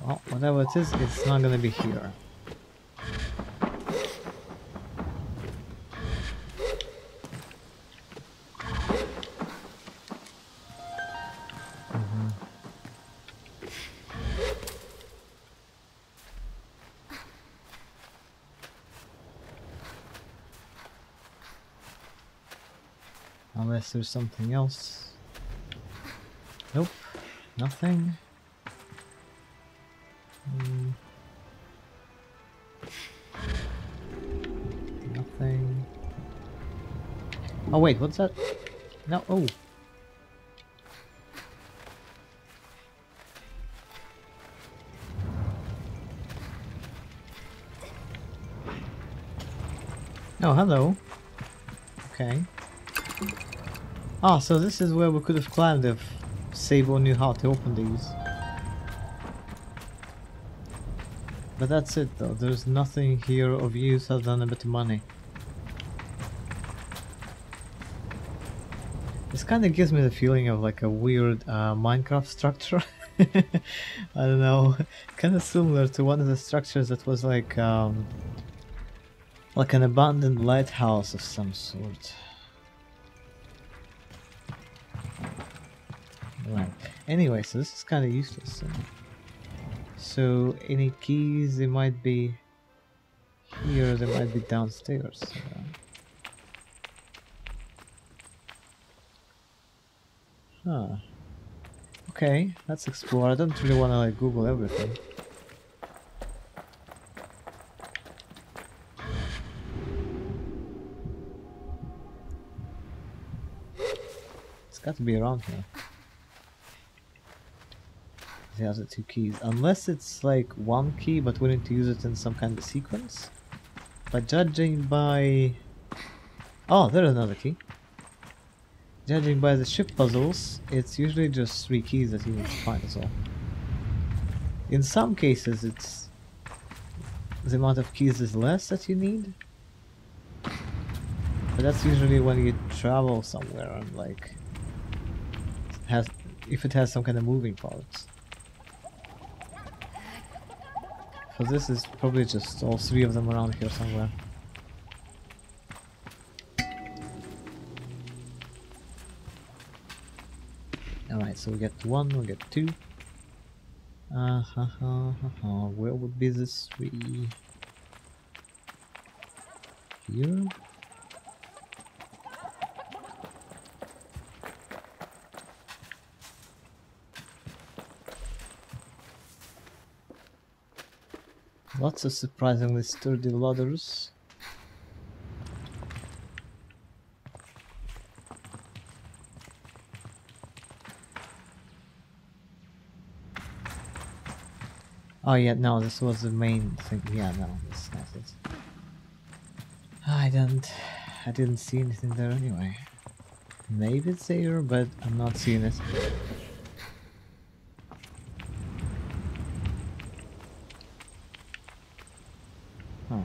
Well, whatever it is, it's not gonna be here. Unless there's something else. Nope, nothing. Nothing. Oh wait, what's that? No, oh. Oh, hello. Okay. Ah, so this is where we could have climbed if Sabo knew how to open these. But that's it though, there's nothing here of use other than a bit of money. This kind of gives me the feeling of like a weird Minecraft structure. I don't know, kind of similar to one of the structures that was like an abandoned lighthouse of some sort. Right. Anyway, so this is kind of useless. So any keys? They might be here. They might be downstairs. Huh. Okay, let's explore. I don't really want to like Google everything. It's got to be around here. The other two keys, unless it's like one key but we need to use it in some kind of sequence. But judging by... oh, there's another key. Judging by the ship puzzles, it's usually just 3 keys that you need to find as well. In some cases it's... the amount of keys is less that you need. But that's usually when you travel somewhere and like... if it has some kind of moving parts. So this is probably just all 3 of them around here somewhere. Alright, so we get 1, we get 2. Where would be this 3? Here? Lots of surprisingly sturdy ladders. Oh yeah, no, this was the main thing. Yeah, no, that's not it. I didn't see anything there anyway. Maybe it's there, but I'm not seeing it. Oh.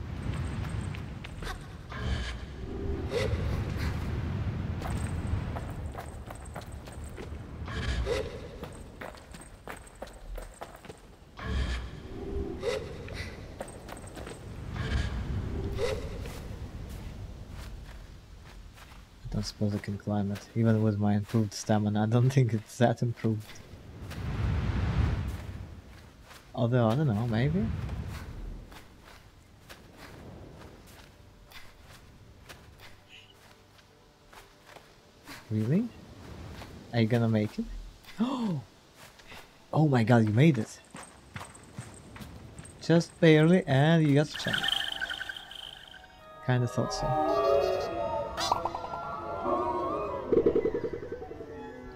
I don't suppose I can climb it, even with my improved stamina. I don't think it's that improved. Although, I don't know, maybe? Really? Are you gonna make it? Oh my god, you made it! Just barely, and you got the check. Kinda thought so.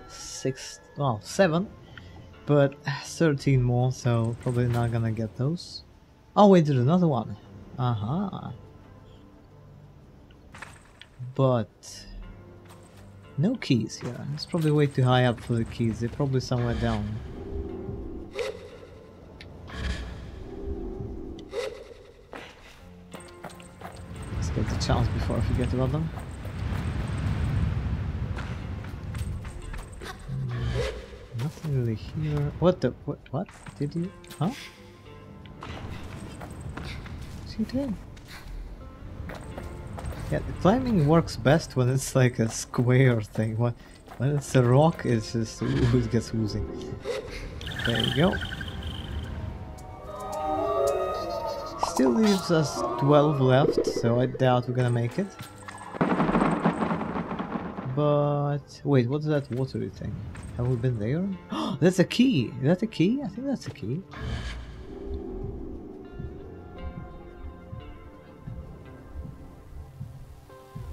6, well, 7, but 13 more, so probably not gonna get those. Oh wait, there's another one. But no keys here. It's probably way too high up for the keys. They're probably somewhere down. Let's get the chance before I forget about them. Nothing really here. What the? What? Did you? Huh? What's he doing? Yeah, the climbing works best when it's like a square thing. When it's a rock, it's just it gets oozing. There you go. Still leaves us 12 left, so I doubt we're gonna make it. But wait, what's that watery thing? Have we been there? Oh, that's a key! Is that a key? I think that's a key.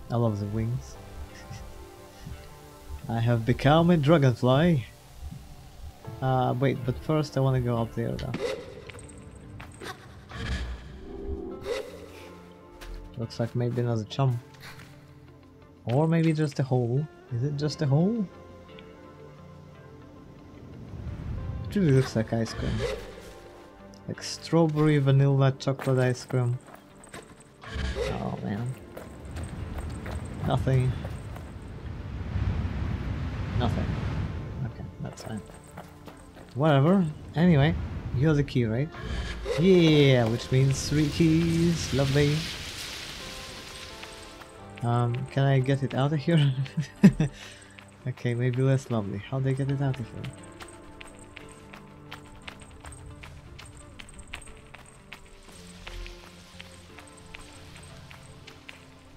I love the wings. I have become a dragonfly. Wait, but first I want to go up there though. Looks like maybe another chum. Or maybe just a hole. Is it just a hole? It really looks like ice cream. Like strawberry, vanilla, chocolate ice cream. Oh man. Nothing. Nothing. Okay, that's fine. Whatever. Anyway, you have the key, right? Yeah, which means 3 keys. Lovely. Can I get it out of here? Okay, maybe less lovely. How do I get it out of here?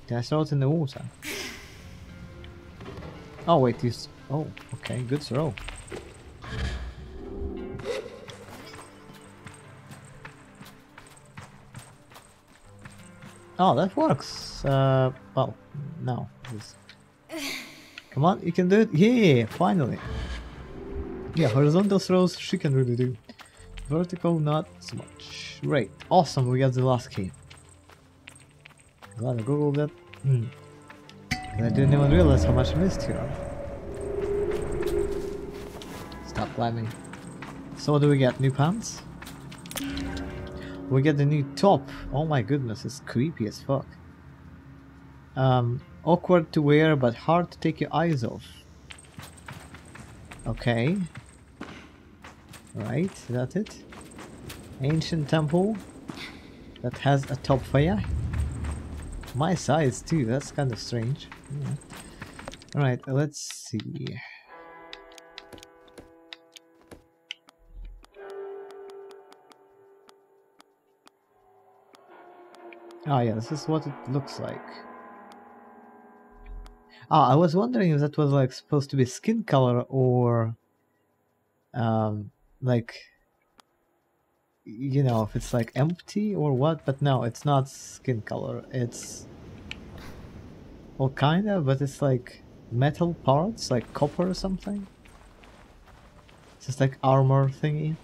Can I throw it in the water? Oh wait, these. Oh, okay, good throw. Oh, that works. Well, no. Come on, you can do it. Yeah, finally. Yeah, horizontal throws she can really do. Vertical, not so much. Great, awesome. We got the last key. Glad I googled that. I didn't even realize how much I missed here. Stop climbing. So what do we get? New pants? We get the new top. Oh my goodness, it's creepy as fuck. Awkward to wear but hard to take your eyes off. Okay. Right, is that it? Ancient temple that has a top for ya. My size too, that's kind of strange. Yeah. Alright, let's see. Oh yeah, this is what it looks like. Ah, I was wondering if that was like supposed to be skin color or like, you know, if it's like empty or what, but no, it's not skin color. It's, well, kinda, but it's like metal parts, like copper or something. It's just like armor thingy.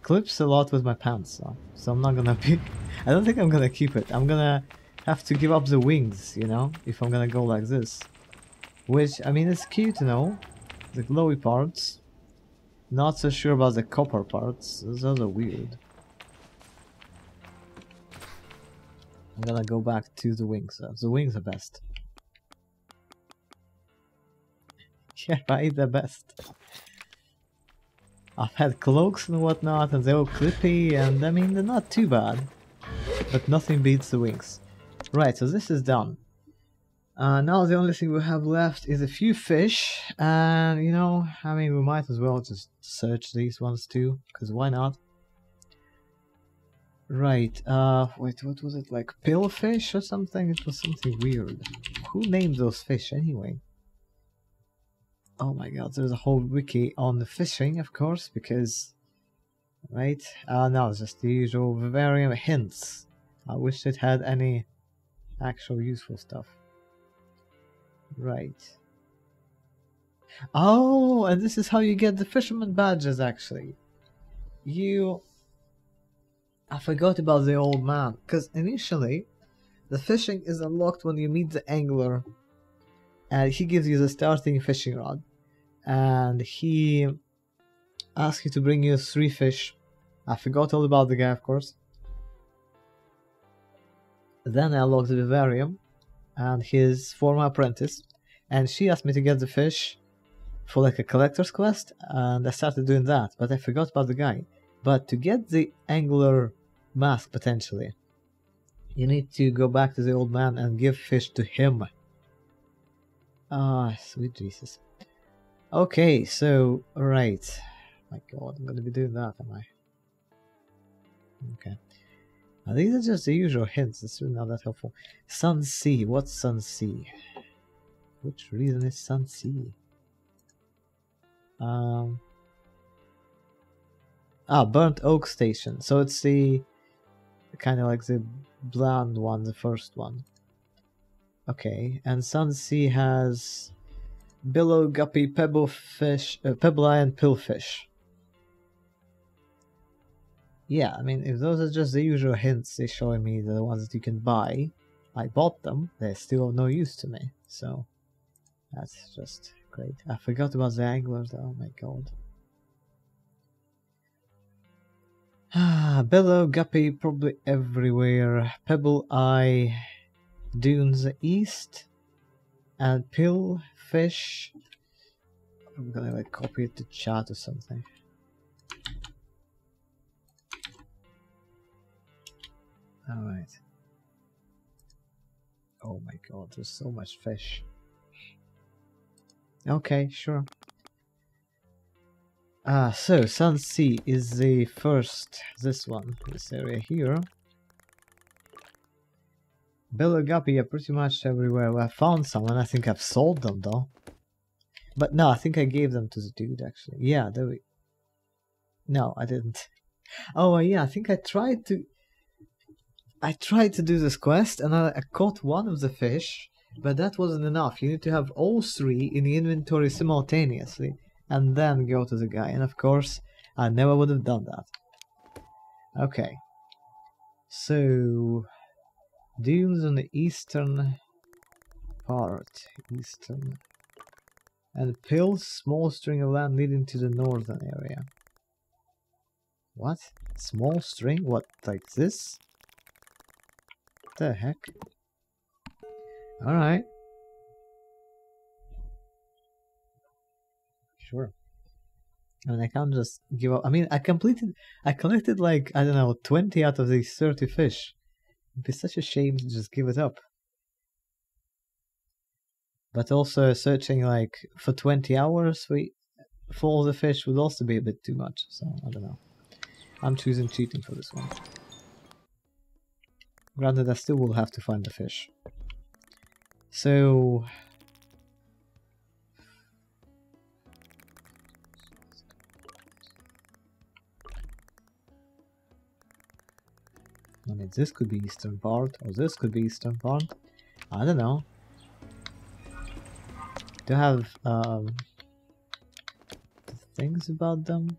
Clips a lot with my pants, so I'm not gonna be. I don't think I'm gonna keep it. I'm gonna have to give up the wings, you know, if I'm gonna go like this. Which, I mean, it's cute, you know, the glowy parts. Not so sure about the copper parts. Those are weird. I'm gonna go back to the wings. The wings are best. Yeah, right, the best. I've had cloaks and whatnot, and they're all clippy, and I mean, they're not too bad. But nothing beats the wings. Right, so this is done. Now the only thing we have left is a few fish, and you know, I mean, we might as well just search these ones too, because why not? Right, wait, what was it, like pillfish or something? It was something weird. Who named those fish anyway? Oh my god, there's a whole wiki on the fishing, of course, because... Right? No, it's just the usual vivarium hints. I wish it had any actual useful stuff. Right. Oh, and this is how you get the fisherman badges, actually. I forgot about the old man, because initially, the fishing is unlocked when you meet the angler, and he gives you the starting fishing rod, and he asks you to bring you 3 fish. I forgot all about the guy, of course. Then I unlocked the vivarium, and his former apprentice, and she asked me to get the fish for like a collector's quest, and I started doing that, but I forgot about the guy. But to get the angler mask, potentially, you need to go back to the old man and give fish to him. Ah, sweet Jesus. Okay, so, right. My god, I'm gonna be doing that, am I? Okay. Now, these are just the usual hints, it's really not that helpful. Sun Sea, what's Sun Sea? Which reason is Sun Sea? Burnt Oak Station. So it's the kind of like the bland one, the first one. Okay, and Sun Sea has billow, guppy, pebblefish, pebble eye, and pillfish. Yeah, I mean, if those are just the usual hints they're showing me, the ones that you can buy, I bought them, they're still of no use to me, so that's just great. I forgot about the anglers, oh my god. Billow, guppy, probably everywhere. Pebble Eye, dunes east, and pill, fish. I'm gonna like copy it to chat or something. Alright. Oh my god, there's so much fish. Okay, sure. So Sunsea is the first, this one, this area here. Billow guppy are pretty much everywhere. Well, I found some and I think I've sold them though. But no, I think I gave them to the dude actually. Yeah, there we... No, I didn't. Oh yeah, I think I tried to do this quest and I caught one of the fish, but that wasn't enough. You need to have all three in the inventory simultaneously and then go to the guy. And of course, I never would have done that. Okay. So, dunes on the eastern part. Eastern. And pills, small string of land leading to the northern area. What? Small string? What, like this? The heck? Alright. Sure. I mean, I can't just give up. I mean, I collected like, I don't know, 20 out of these 30 fish. It'd be such a shame to just give it up. But also searching like for 20 hours for all the fish would also be a bit too much, so I don't know. I'm choosing cheating for this one. Granted, I still will have to find the fish. So... I mean, this could be eastern part, or this could be eastern part. I don't know. Do I have things about them?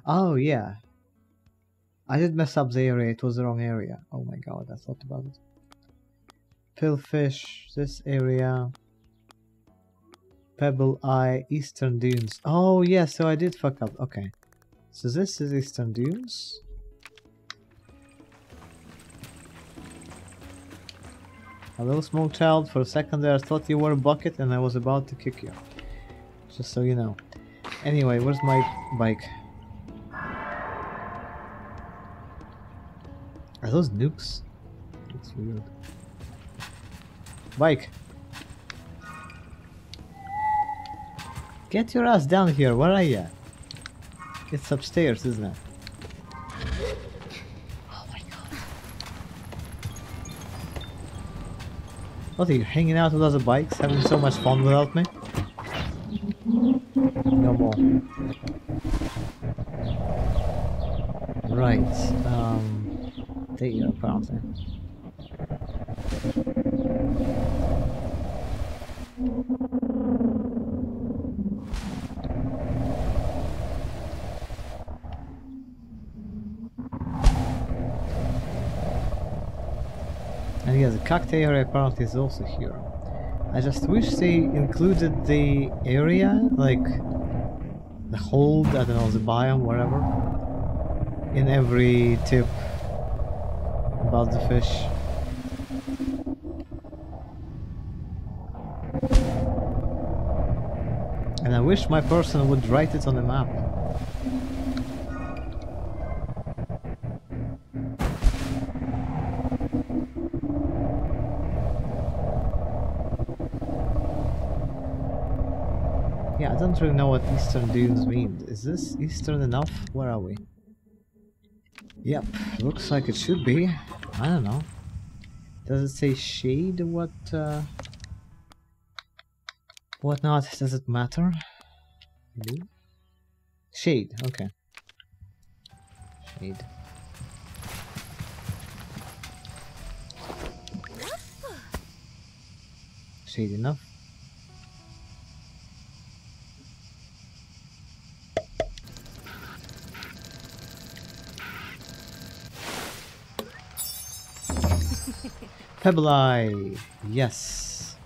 Oh yeah. I did mess up the area, it was the wrong area. Oh my god, I thought about it. Pillfish, this area. Pebble Eye, Eastern Dunes. Oh yeah, so I did fuck up, okay. So this is Eastern Dunes. Hello, small child. For a second there I thought you were a bucket and I was about to kick you. Just so you know. Anyway, where's my bike? Are those nukes? That's weird. Bike! Get your ass down here, where are you? It's upstairs, isn't it? Oh my god. What are you, hanging out with other bikes? Having so much fun without me? No more. Right, there apparently. And yeah, the cocktail area apparently is also here. I just wish they included the area, like the hold, I don't know, the biome, whatever, in every tip about the fish. And I wish my person would write it on the map. Yeah, I don't really know what Eastern Dunes mean. Is this Eastern enough? Where are we? Yep, looks like it should be. I don't know. Does it say shade? What not? Does it matter? Maybe? Shade, okay. Shade. Shade enough? Pebble Eye! Yes!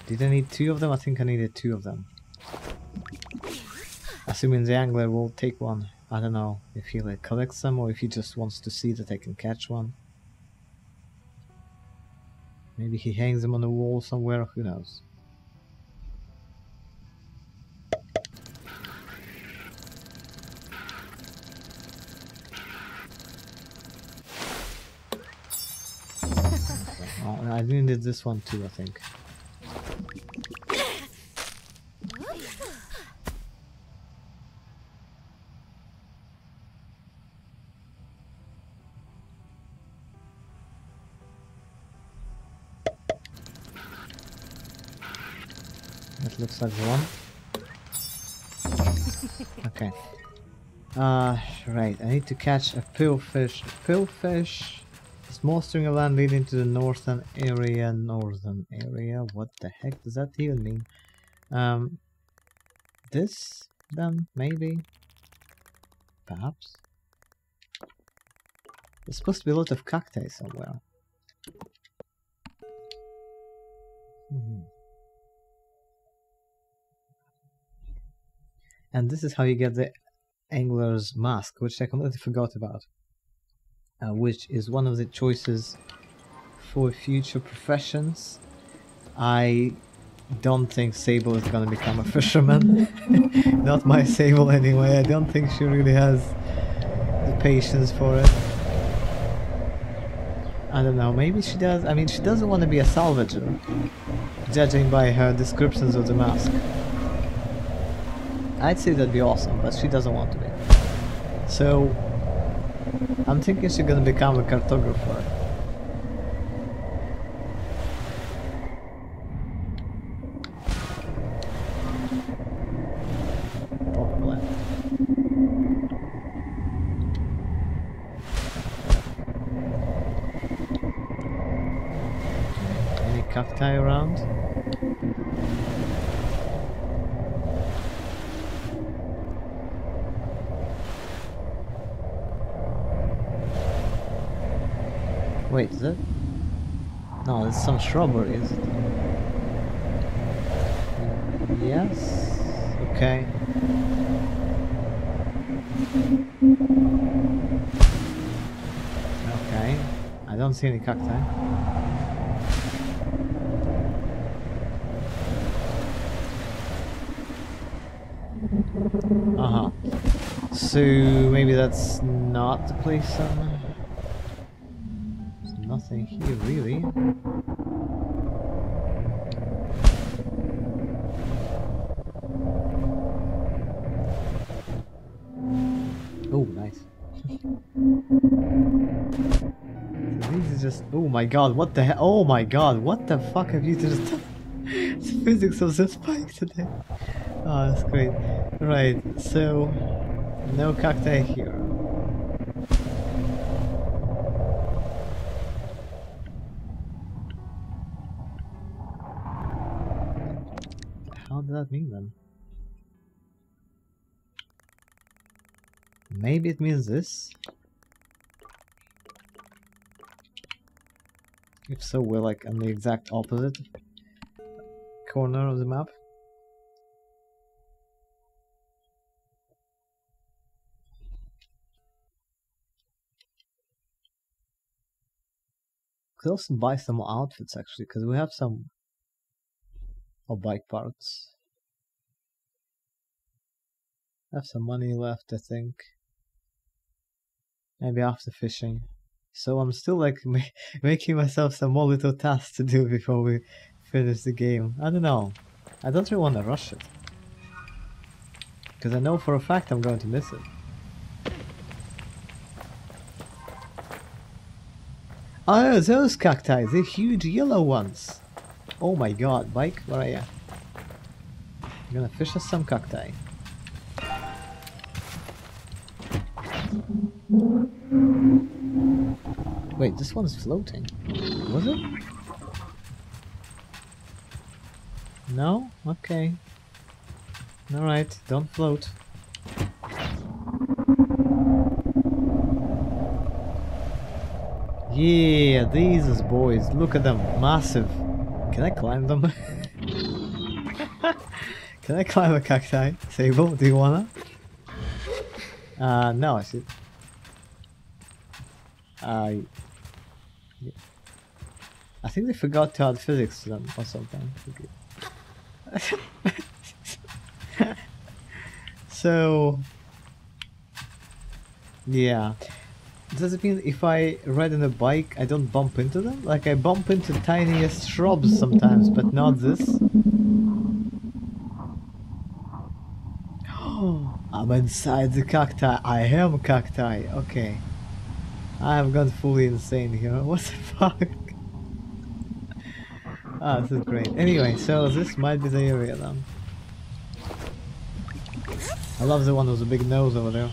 Did I need 2 of them? I think I needed 2 of them. Assuming the angler will take one. I don't know if he like collects them or if he just wants to see that I can catch one. Maybe he hangs them on the wall somewhere, who knows. Oh, I needed this one too, I think. That looks like the one. Okay. Right, I need to catch a pillfish. A pillfish! Small string of land leading to the northern area. Northern area? What the heck does that even mean? This, then, maybe? Perhaps? There's supposed to be a lot of cacti somewhere. And this is how you get the angler's mask, which I completely forgot about. Which is one of the choices for future professions. I don't think Sable is gonna become a fisherman. Not my Sable anyway. I don't think she really has the patience for it. I don't know, maybe she does. I mean, she doesn't want to be a salvager, judging by her descriptions of the mask. I'd say that'd be awesome, but she doesn't want to be. So I'm thinking she's gonna become a cartographer. Any cacti around? Wait, is it? No, it's some shrubbery, is it? Yes. Okay. Okay. I don't see any cacti. Uh-huh. So maybe that's not the place then? Nothing here really. Oh, nice. These are just. Oh my god, what the hell? Oh my god, what the fuck have you just done? It's physics of the spike today. Oh, that's great. Right, so. No cacti here. What does that mean then? Maybe it means this? If so, we're like on the exact opposite corner of the map. Could also buy some more outfits actually, because we have some bike parts. I have some money left, I think. Maybe after fishing. So I'm still like making myself some more little tasks to do before we finish the game. I don't know. I don't really want to rush it. Because I know for a fact I'm going to miss it. Oh, those cacti, the huge yellow ones. Oh my god, Bike, where are you? You're gonna fish us some cacti. Wait, this one's floating. Was it? No? Okay. Alright, don't float. Yeah, these boys, look at them, massive. Can I climb them? Can I climb a cacti? Sable, do you wanna? No, I see. I think they forgot to add physics to them or something. So, yeah. Does it mean if I ride on a bike, I don't bump into them? Like, I bump into tiniest shrubs sometimes, but not this. I'm inside the cacti. I am cacti. Okay. I have gone fully insane here. What the fuck? Ah, this is great. Anyway, so this might be the area then. I love the one with the big nose over there.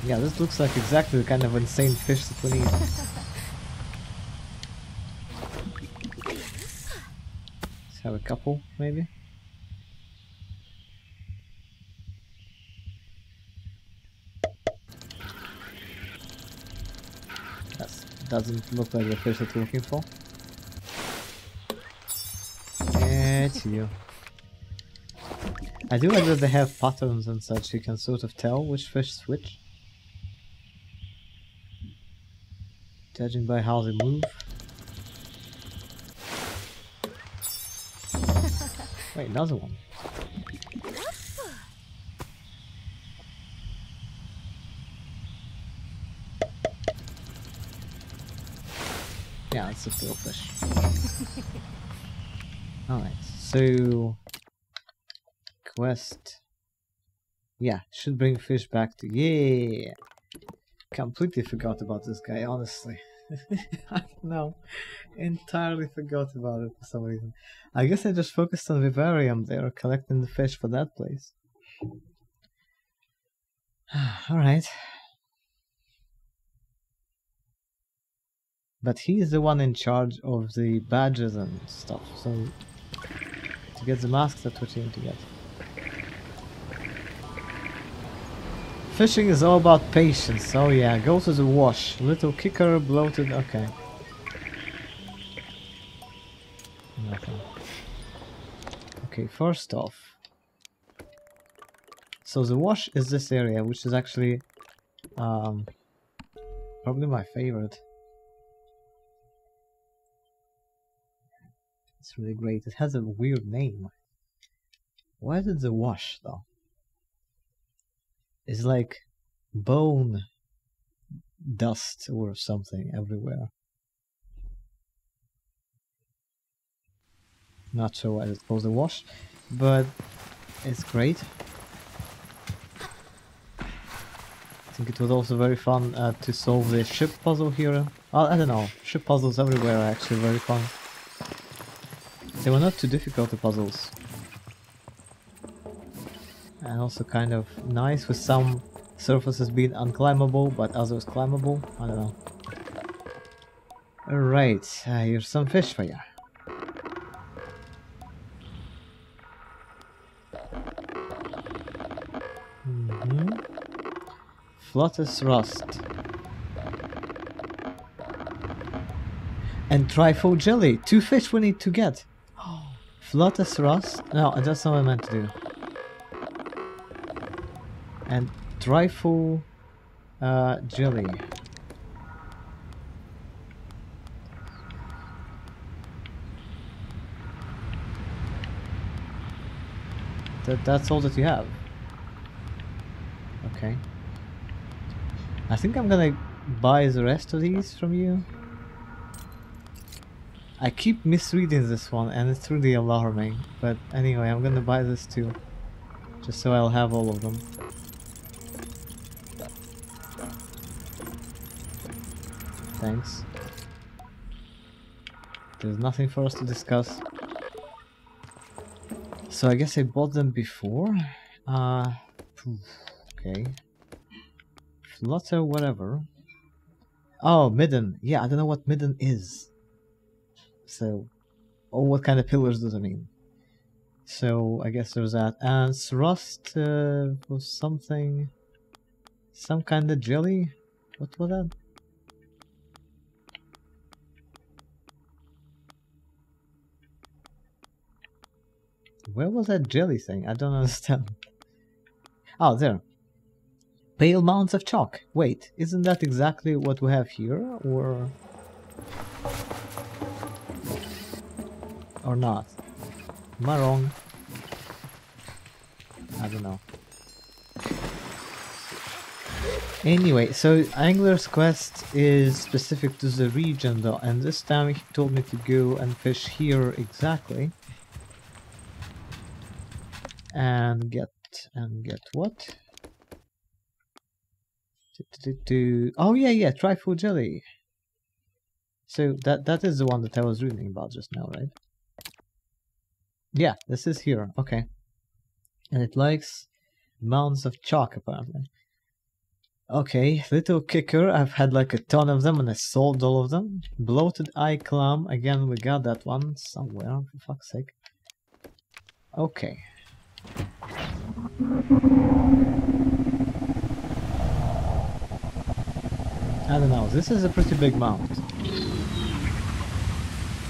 Yeah, this looks like exactly the kind of insane fish that we need. Let's have a couple, maybe. That doesn't look like the fish that we're looking for. It's you. I do like that they have patterns and such, you can sort of tell which fish switch. Judging by how they move. Wait, another one. Yeah, it's a billfish. Alright, so... Quest... Yeah, should bring fish back to... Yeah! Completely forgot about this guy, honestly. I don't know. Entirely forgot about it for some reason. I guess I just focused on Vivarium there, collecting the fish for that place. Alright. But he is the one in charge of the badges and stuff, so to get the masks, that's what you need to get. Fishing is all about patience. Oh yeah, go to the wash. Little kicker, bloated, okay. Nothing. Okay, first off. So the wash is this area, which is actually probably my favorite. It's really great. It has a weird name. Why is it the wash though? It's like bone dust or something everywhere. Not sure why it's called the wash, but it's great. I think it was also very fun to solve the ship puzzle here. I don't know, ship puzzles everywhere are actually very fun. They were not too difficult, the puzzles. And also kind of nice with some surfaces being unclimbable but others climbable. I don't know. Alright, here's some fish for you. Flotus rust. And trifle jelly. 2 fish we need to get. Flotus rust? No, that's not what I meant to do. And trifle jelly. That's all that you have. Okay. I think I'm gonna buy the rest of these from you. I keep misreading this one and it's really alarming. But anyway, I'm gonna buy this too. Just so I'll have all of them. Thanks. There's nothing for us to discuss. So I guess I bought them before. Okay. Flutter, whatever. Oh, midden. Yeah, I don't know what midden is. So, oh, what kind of pillars does it mean? So I guess there's that. And Thrust was something... some kind of jelly? What was that? Where was that jelly thing? I don't understand. Oh, there. Pale mounds of chalk. Wait, isn't that exactly what we have here? Or not? Am I wrong? I don't know. Anyway, so Angler's Quest is specific to the region though, and this time he told me to go and fish here exactly. And get what? Oh yeah, Trifle Jelly. So that is the one that I was reading about just now, right? Yeah, this is here, okay. And it likes mounds of chalk apparently. Okay, Little Kicker, I've had like a ton of them and I sold all of them. Bloated Eye Clam, again we got that one somewhere, for fuck's sake. Okay. I don't know, this is a pretty big mound.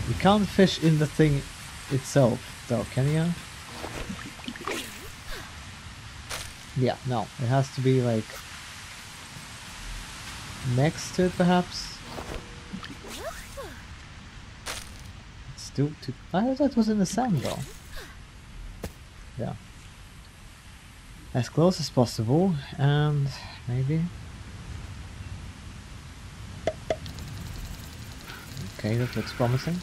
You can't fish in the thing itself though, can you? Yeah, no, it has to be like next to it perhaps. It's still too... I thought that was in the sand though. Yeah. As close as possible, and maybe... Okay, that looks promising.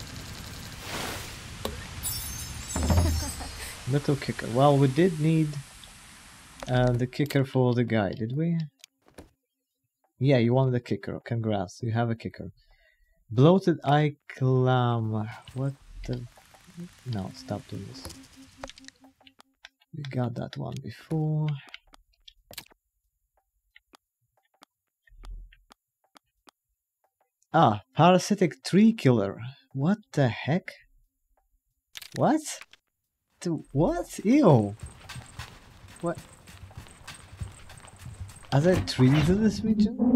Little Kicker. Well, we did need the kicker for the guy, did we? Yeah, you wanted a kicker. Congrats, you have a kicker. Bloated Eye Clam. What the... No, stop doing this. We got that one before. Ah, Parasitic Tree Killer. What the heck? What? What? Ew. What? Are there trees in this region?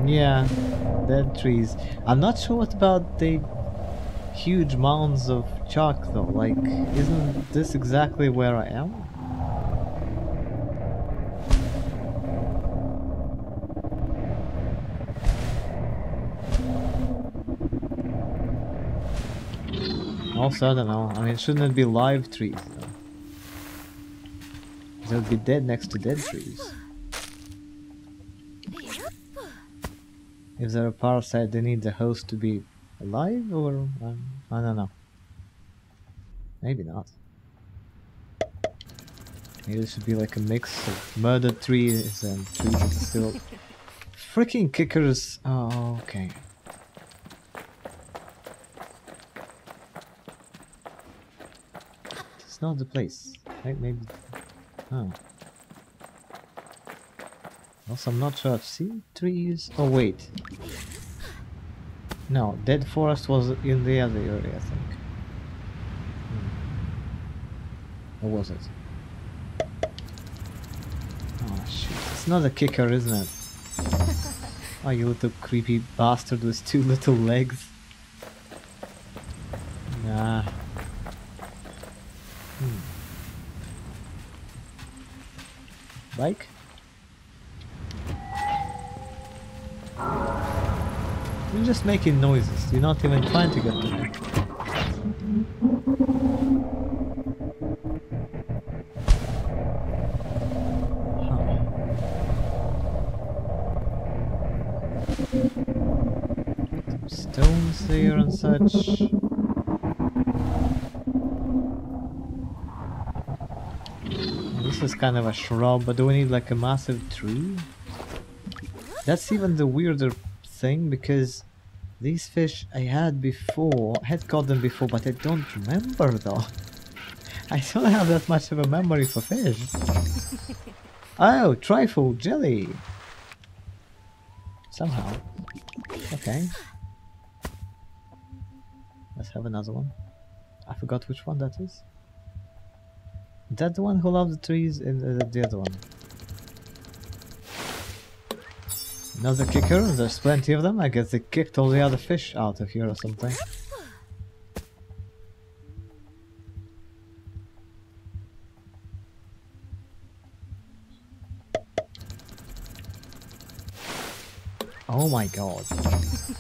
Yeah, dead trees. I'm not sure what about the huge mounds of chalk though. Like, isn't this exactly where I am? Also, I don't know. I mean, shouldn't it be live trees though? They would be dead next to dead trees. If they're a parasite, they need the host to be alive, or I don't know. Maybe not. Maybe it should be like a mix of murdered trees and trees that are still... Freaking kickers! Oh, okay. It's not the place. Maybe... Oh. Also, I'm not sure I've seen trees. Oh, wait. No, Dead Forest was in the other area, I think. Or was it? Oh, shit. It's not a kicker, isn't it? Oh, you little creepy bastard with 2 little legs. Nah. Bike? You're just making noises. You're not even trying to get to me. Some stones there and such. This is kind of a shrub, but do we need like a massive tree? That's even the weirder thing, because These fish I had before, I had caught them before, but I don't remember though. I don't have that much of a memory for fish. Oh, trifle jelly. Somehow. Okay. Let's have another one. I forgot which one that is. Is that the one who loves the trees? The other one. Another kicker? There's plenty of them. I guess they kicked all the other fish out of here or something. Oh my god.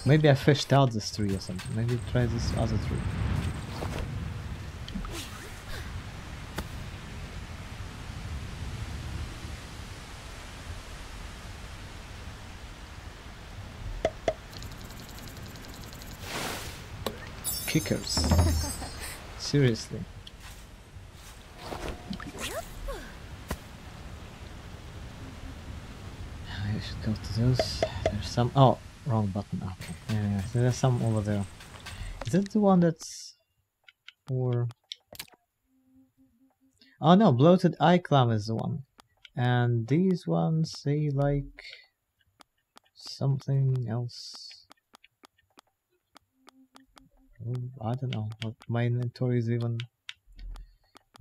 Maybe I fished out this tree or something. Maybe try this other tree. Kickers. Seriously. I should go to those. There's some. Oh, wrong button. Okay. Yeah, there's some over there. Is that the one that's. Or. Oh no, bloated eye clam is the one. And these ones say like. Something else. I don't know what my inventory is even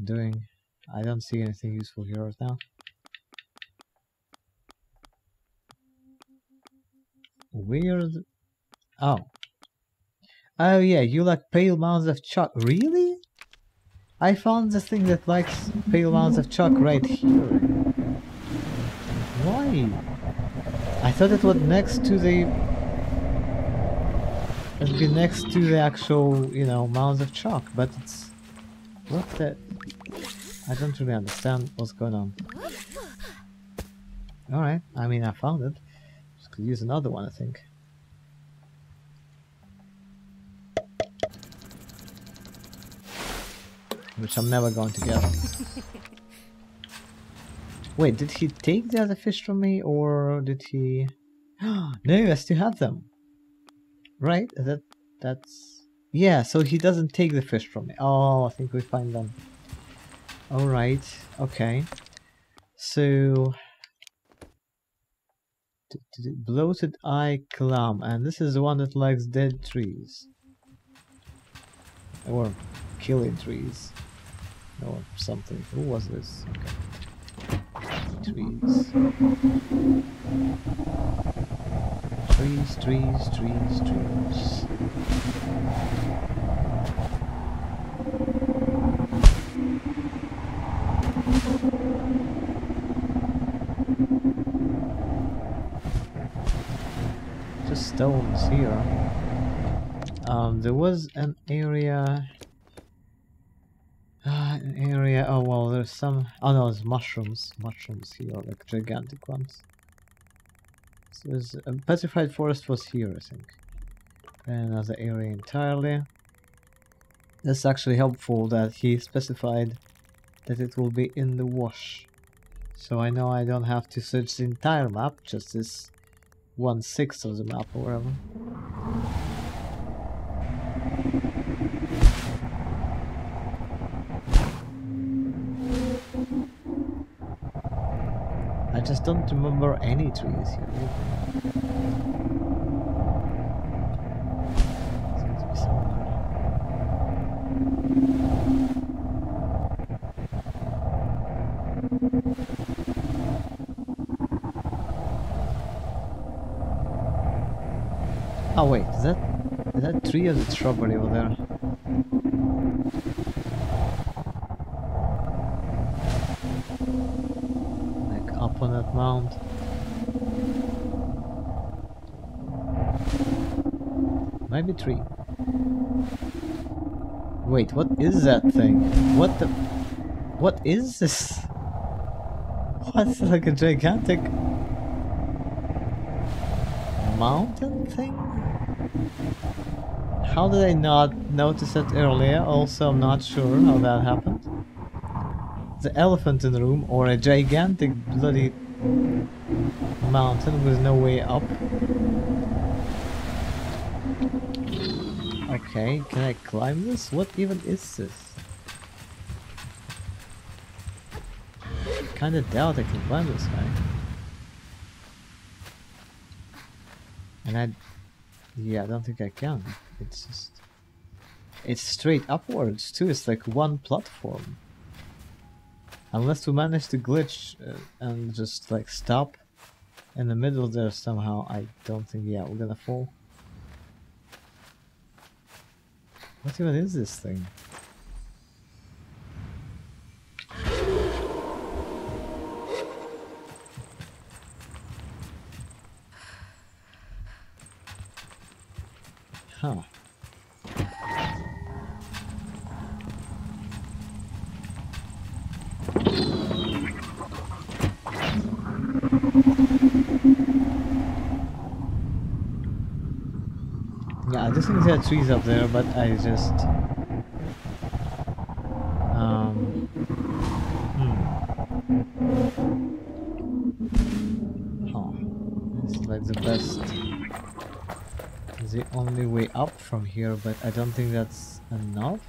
doing. I don't see anything useful here right now. Weird. Oh. Oh yeah, you like pale mounds of chalk. Really? I found the thing that likes pale mounds of chalk right here. Why? I thought it was next to the... It'd be next to the actual, you know, mounds of chalk, but it's... What the... I don't really understand what's going on. Alright, I mean I found it. Just could use another one, I think. Which I'm never going to get. Wait, did he take the other fish from me, or did he... No, I still have them. Right? That's... Yeah, so he doesn't take the fish from me. Oh, I think we find them. Alright, okay. So... Bloated eye clam, and this is the one that likes dead trees. Or killing trees. Or something. Who was this? Okay. Trees. Trees, trees, trees, trees. Just stones here. There was an area... oh well, there's some... Oh no, there's mushrooms. Mushrooms here, like gigantic ones. So there's a petrified forest was here, I think. And another area entirely. That's actually helpful that he specified that it will be in the wash. So I know I don't have to search the entire map, just this 1/6 of the map or whatever. I just don't remember any trees here. Seems to be somewhere. Oh wait, is that tree or the shrubbery over there? Like up on that mound. Maybe tree. Wait, what is that thing? What is this? What's like a gigantic mountain thing? How did I not notice it earlier? Also, I'm not sure how that happened. The elephant in the room, or a gigantic bloody mountain with no way up. Okay, can I climb this? What even is this? Kinda doubt I can climb this guy. And I don't think I can. It's just... It's straight upwards too, it's like one platform. Unless we manage to glitch and just like stop in the middle there somehow, I don't think, yeah, we're gonna fall. What even is this thing? Huh. Yeah, I just think there are trees up there, but I just... Huh. This is like the best... the only way up from here, but I don't think that's enough.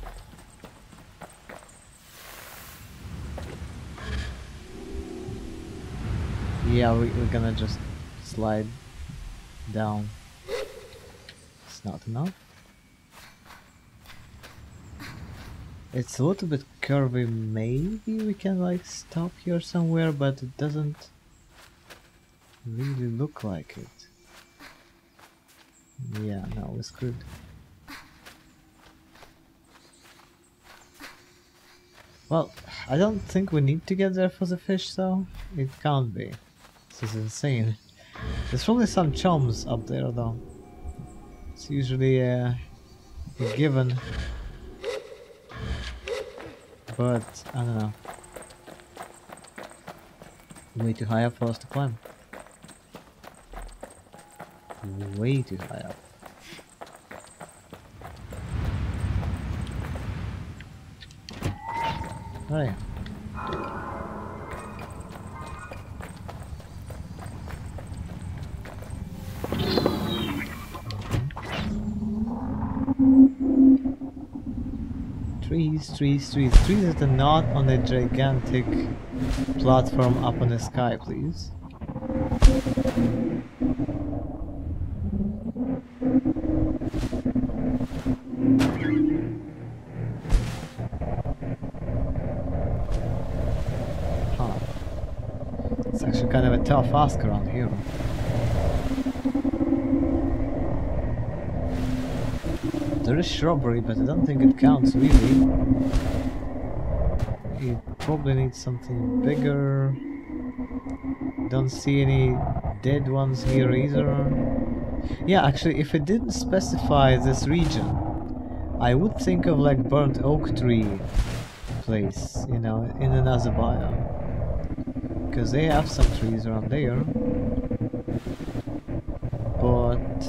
Yeah, we're gonna just slide down. It's not enough. It's a little bit curvy, maybe we can like stop here somewhere, but it doesn't really look like it. Yeah, no, we're screwed. Well, I don't think we need to get there for the fish though. It can't be. This is insane. There's probably some chums up there though. It's usually a given. But, I don't know. Way too high up for us to climb. Way too high up. Oh yeah. Trees that are not on a gigantic platform up in the sky, please. Huh. It's actually kind of a tough ask around here. There is shrubbery, but I don't think it counts really. You probably need something bigger. Don't see any dead ones here either. Yeah, actually, if it didn't specify this region, I would think of like burnt oak tree place, you know, in another biome. Because they have some trees around there. But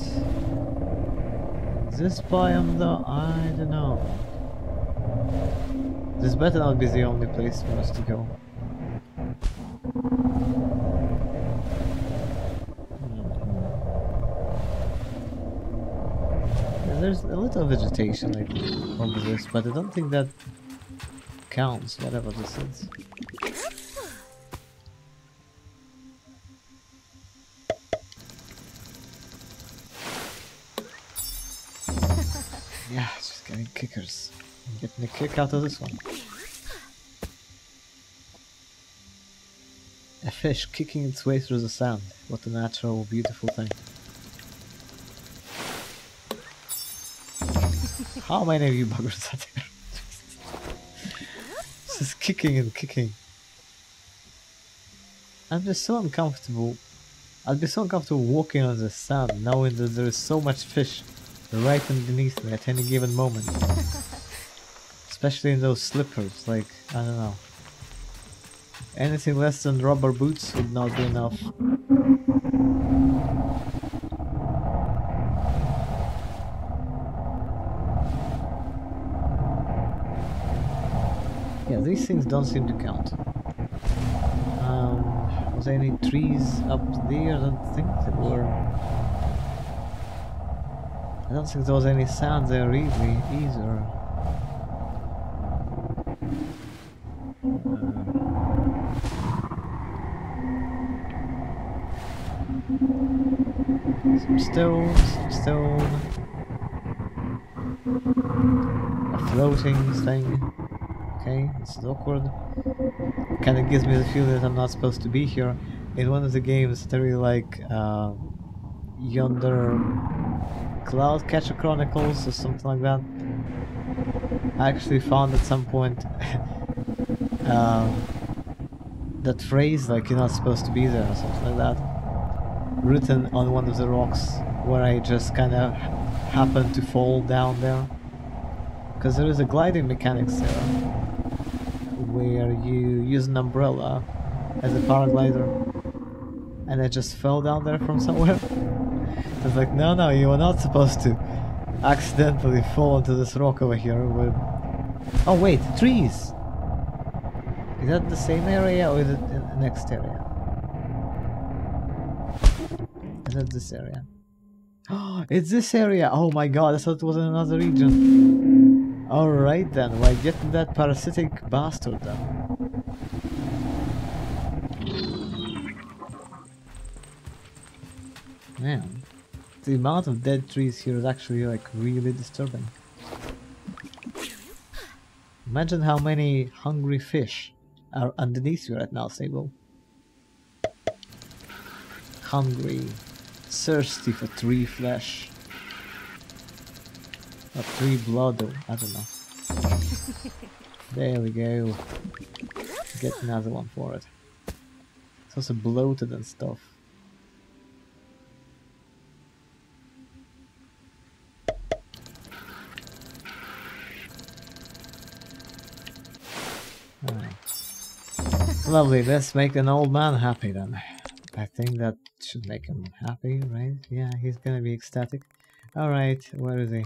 this biome though, I don't know. This better not be the only place for us to go. Yeah, there's a little vegetation like over this, but I don't think that counts, whatever this is. Yeah, just getting kickers. I'm getting a kick out of this one. A fish kicking its way through the sand. What a natural, beautiful thing. How many of you buggers are there? Just kicking and kicking. I'm just so uncomfortable. I'd be so uncomfortable walking on the sand, knowing that there is so much fish right underneath me at any given moment. Especially in those slippers, like, I don't know. Anything less than rubber boots would not be enough. Yeah, these things don't seem to count. Was there any trees up there? I don't think there were. I don't think there was any sound there really either. Some stone. A floating thing. Okay, this is awkward. Kinda gives me the feeling that I'm not supposed to be here. In one of the games, there is like Yonder Cloudcatcher Chronicles or something like that. I actually found at some point that phrase, like you're not supposed to be there or something like that, written on one of the rocks where I just kind of happened to fall down there. Because there is a gliding mechanics there where you use an umbrella as a paraglider, and I just fell down there from somewhere. So it's like, no, you are not supposed to accidentally fall into this rock over here. Oh wait, trees! Is that the same area or is it in the next area? Is that this area? Oh, it's this area! Oh my god, I thought it was in another region. Alright then, well, get that parasitic bastard then. Man, the amount of dead trees here is actually like really disturbing. Imagine how many hungry fish are underneath you right now, Sable. Hungry, thirsty for tree flesh. Or tree blood, or I don't know. There we go. Get another one for it. It's also bloated and stuff. Lovely, let's make an old man happy then. I think that should make him happy, right? Yeah, he's gonna be ecstatic. Alright, where is he?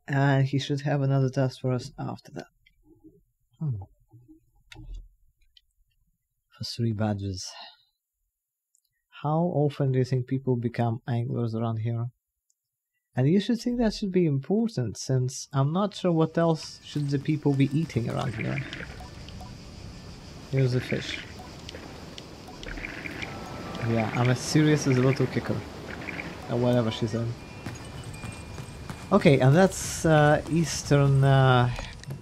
And he should have another task for us after that. For 3 badges. How often do you think people become anglers around here? And you should think that should be important, since I'm not sure what else should the people be eating around here. Here's the fish. Yeah, I'm as serious as a little kicker. Or whatever she said. Okay, and that's eastern...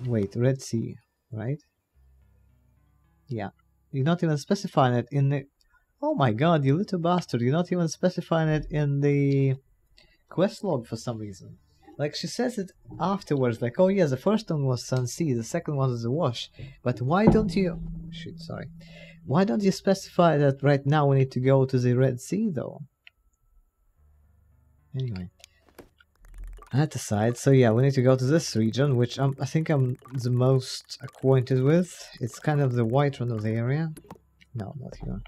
wait, Red Sea, right? Yeah. You're not even specifying it in the... Oh my god, you little bastard, you're not even specifying it in the... quest log for some reason. Like, she says it afterwards, like, oh yeah, the first one was Sunsea, the second one was the Wash. But why don't you... Shoot, sorry. Why don't you specify that right now we need to go to the Red Sea, though? Anyway. That aside, so yeah, we need to go to this region, which I think I'm the most acquainted with. It's kind of the white one of the area. No, not here.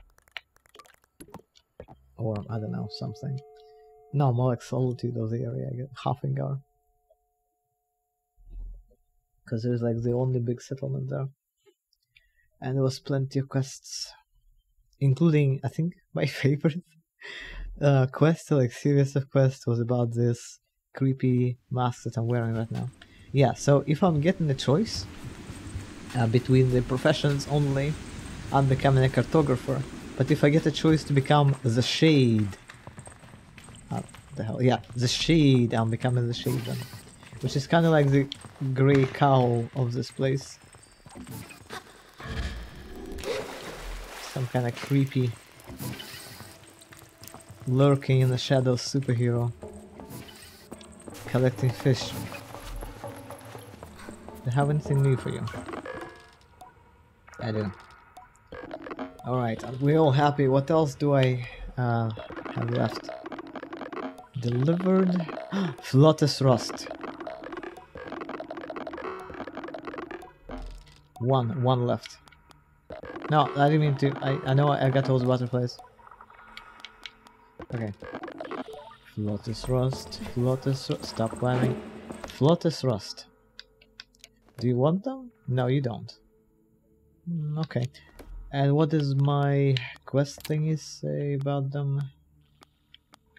Or, I don't know, something. No, more like Solitude of the area, I get Hafengar. Because there's like the only big settlement there. And there was plenty of quests. Including, I think, my favorite quest, like series of quests, was about this creepy mask that I'm wearing right now. Yeah, so if I'm getting a choice between the professions only, I'm becoming a cartographer. But if I get a choice to become the Shade, the hell, yeah, the Shade, I'm becoming the Shade then. Which is kind of like the grey cowl of this place. Some kind of creepy, lurking in the shadows superhero. Collecting fish. Do I have anything new for you? I do. Alright, we're all happy. What else do I have left? Delivered Flotus Rust. One left. No, I didn't mean to. I know I got those butterflies. Okay. Flotus Rust. Stop climbing. Flotus Rust. Do you want them? No, you don't. Okay. And what does my quest thingy say about them?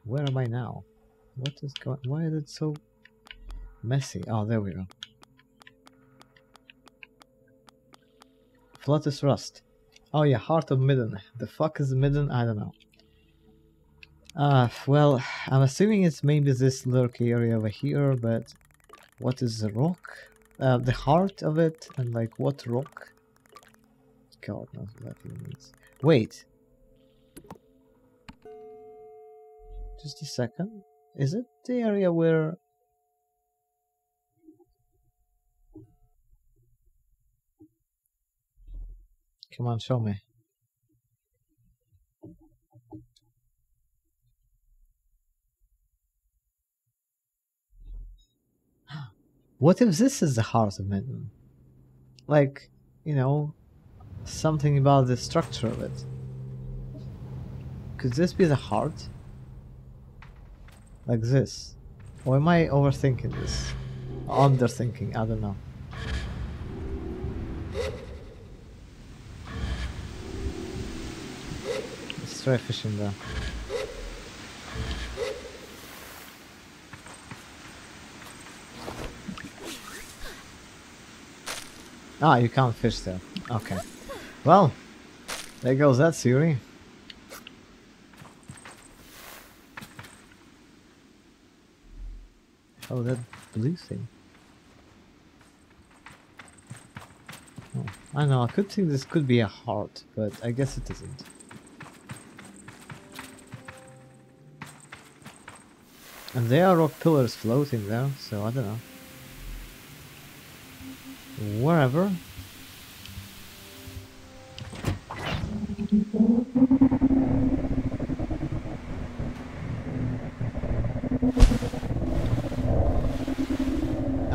Where am I now? What is going? Why is it so messy? Oh, there we go. Fluttus Rust. Oh yeah, Heart of Midden. The fuck is Midden? I don't know. Well, I'm assuming it's maybe this lurk area over here, but what is the rock? The heart of it, and like what rock? God knows what that means. Wait. Just a second. Is it the area where... Come on, show me. What if this is the heart of Midden? Like, you know, something about the structure of it. Could this be the heart? Like this? Or am I overthinking this? Underthinking, I don't know. Let's try fishing there. Ah, you can't fish there. Okay. Well, there goes that theory. Oh, that blue thing. Oh, I know, I could think this could be a heart, but I guess it isn't. And there are rock pillars floating there, so I don't know. Wherever.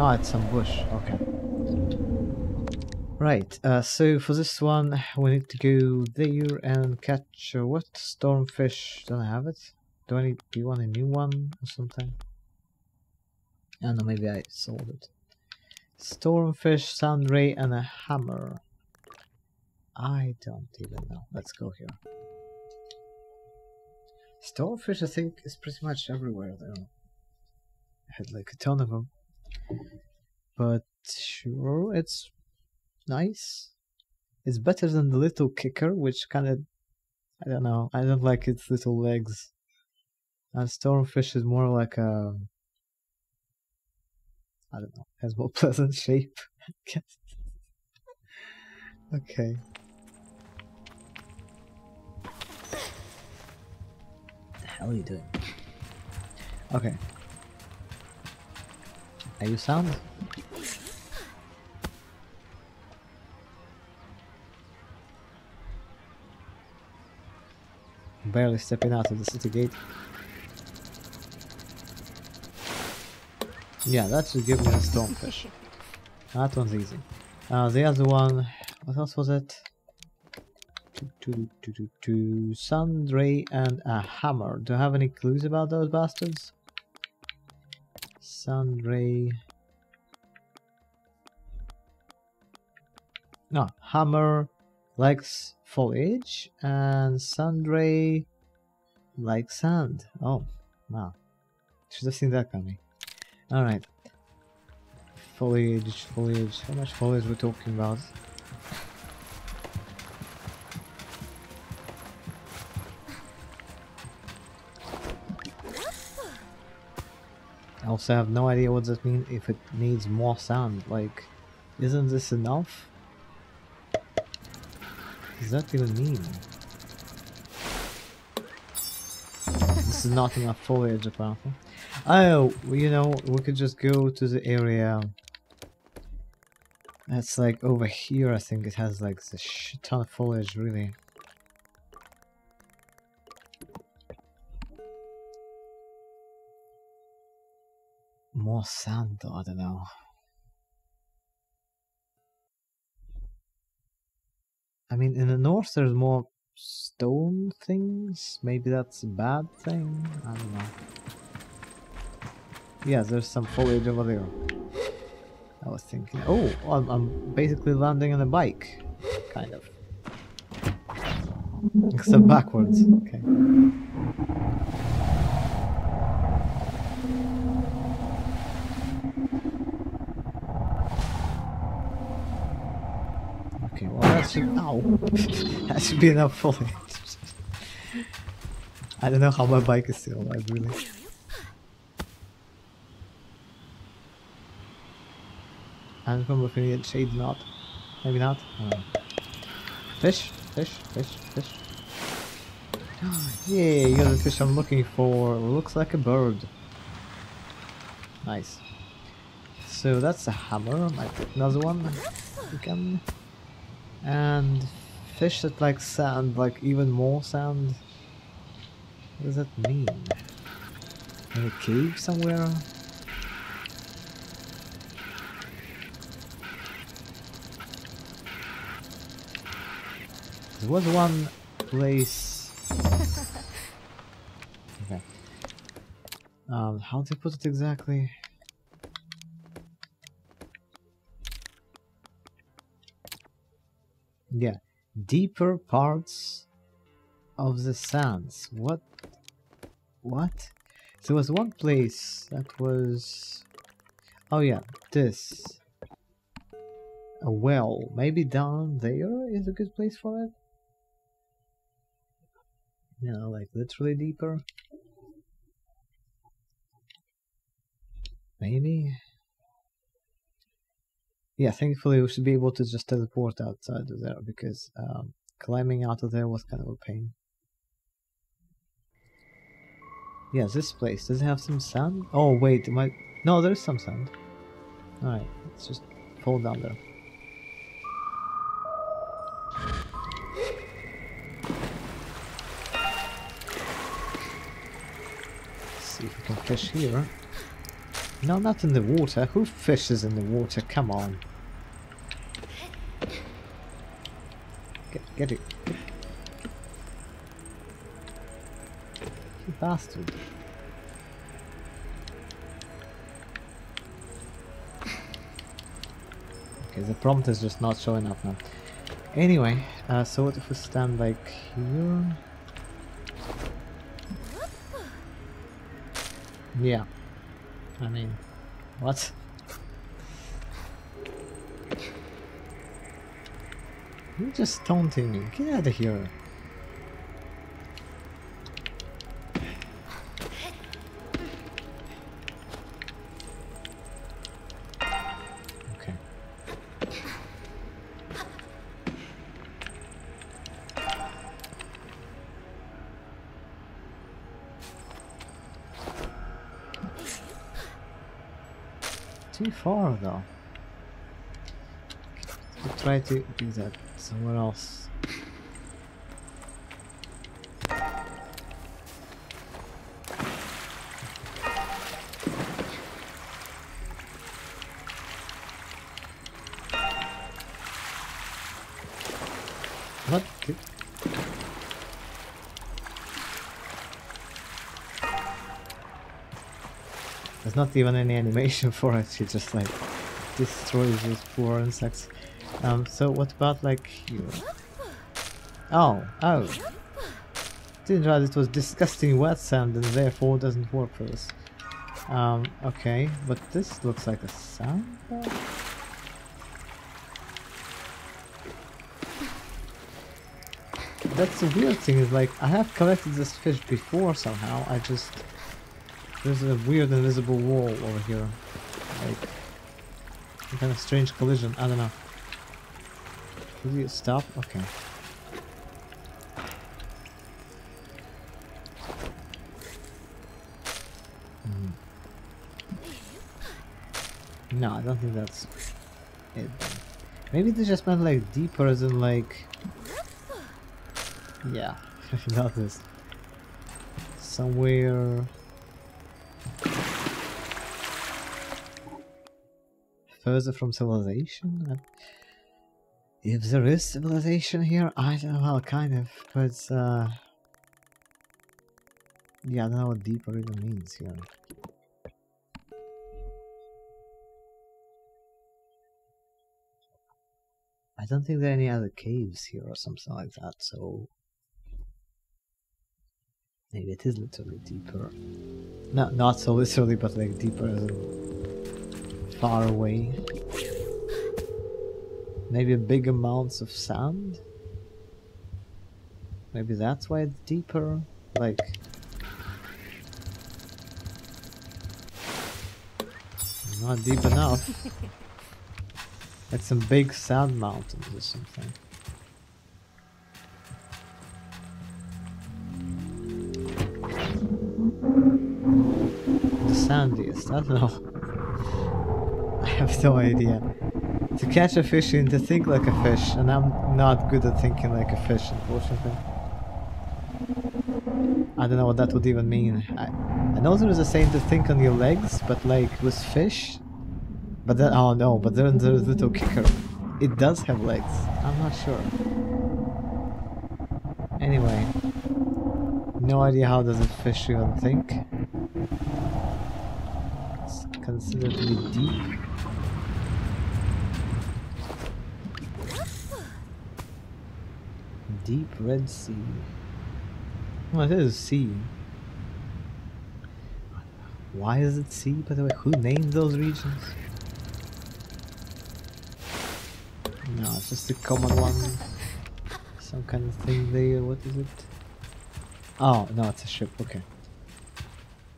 Oh, it's some bush. Okay. Right. So for this one, we need to go there and catch what stormfish? Don't I have it? Do you want a new one or something? I don't know. Maybe I sold it. Stormfish, Sandray, and a hammer. I don't even know. Let's go here. Stormfish, I think, is pretty much everywhere though. I had like a ton of them. But sure, it's nice. It's better than the little kicker, which kind of... I don't know. I don't like its little legs. And stormfish is more like a... I don't know. Has more pleasant shape. I guess. Okay. What the hell are you doing? Okay. Are you sound? Barely stepping out of the city gate. Yeah, that should give me a stormfish. That one's easy. The other one, what else was it? Sandray and a hammer. Do I have any clues about those bastards? Sandray. No, hammer likes foliage and Sandray likes sand. Oh, wow. Should have seen that coming. Alright. Foliage. How much foliage we're talking about? I also have no idea what that means, if it needs more sand. Like, isn't this enough? What does that even mean? This is not enough foliage apparently. Oh, you know, we could just go to the area that's like over here. I think it has like a shit ton of foliage, really. More sand though, I don't know. I mean, in the north there's more stone things. Maybe that's a bad thing? I don't know. Yeah, there's some foliage over there. I was thinking, oh, I'm basically landing on a bike. Kind of. Except backwards. Okay. Okay, well that should... Ow! That should be enough for it. I don't know how my bike is still alive, really. I don't remember if we need shade or not. Maybe not. Fish, fish, fish, fish. Yeah, you got the fish I'm looking for. Looks like a bird. Nice. So that's a hammer. Might put another one again. And fish that like sand, like even more sand. What does that mean? In a cave somewhere? There was one place. Okay. How to put it exactly? Yeah, deeper parts of the sands. What? What? There was one place that was... Oh yeah, this. A well. Maybe down there is a good place for it? You know, like literally deeper? Maybe? Yeah, thankfully we should be able to just teleport outside of there because climbing out of there was kind of a pain. Yeah, this place. Does it have some sand? Oh wait, it might... No, there's some sand. Alright, let's just fall down there. Let's see if we can fish here. No, not in the water. Who fishes in the water? Come on. Get it. You bastard. Okay, the prompt is just not showing up now. Anyway, so what if we stand like here? Yeah. I mean, what? You're just taunting me. Get out of here. Okay. Too far though. Let's try to do that somewhere else. What? There's not even any animation for it, she just like destroys those poor insects. So what about like here? Oh. Didn't realize it was disgusting wet sand and therefore doesn't work for this. Okay, but this looks like a sandbar? That's the weird thing, is like, I have collected this fish before somehow, there's a weird invisible wall over here. Like, some kind of strange collision, I don't know. Will you stop? Okay. No, I don't think that's it. Maybe they just meant like deeper as in like... Yeah, I got this. Somewhere... further from civilization? If there is civilization here, I don't know, well, kind of, but yeah, I don't know what deeper even means here. I don't think there are any other caves here or something like that, so Maybe it is literally deeper. No, not so literally, but like deeper as in far away. Maybe big amounts of sand? Maybe that's why it's deeper? Like... not deep enough. Like some big sand mountains or something. The sandiest, I don't know. I have no idea. To catch a fish you need to think like a fish, and I'm not good at thinking like a fish, unfortunately. I don't know what that would even mean. I know there is a saying to think on your legs, but like with fish. But then, oh no, but then there's little kicker. It does have legs. I'm not sure. Anyway. No idea how does a fish even think. It's considered to be deep. Deep Red Sea. Well, it is sea. Why is it sea, by the way? Who named those regions? No, it's just a common one. Some kind of thing there. What is it? Oh, no, it's a ship. Okay.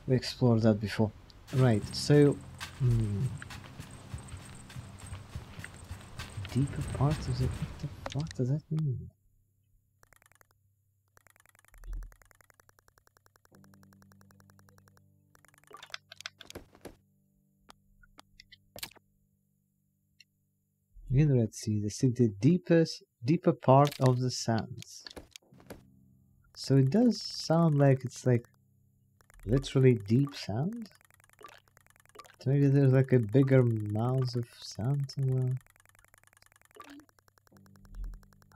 We explored that before. Right, so... deeper parts of it? What the fuck does that mean? In Red Sea, the deeper part of the sands. So it does sound like it's like literally deep sand. So maybe there's like a bigger mounds of sand somewhere.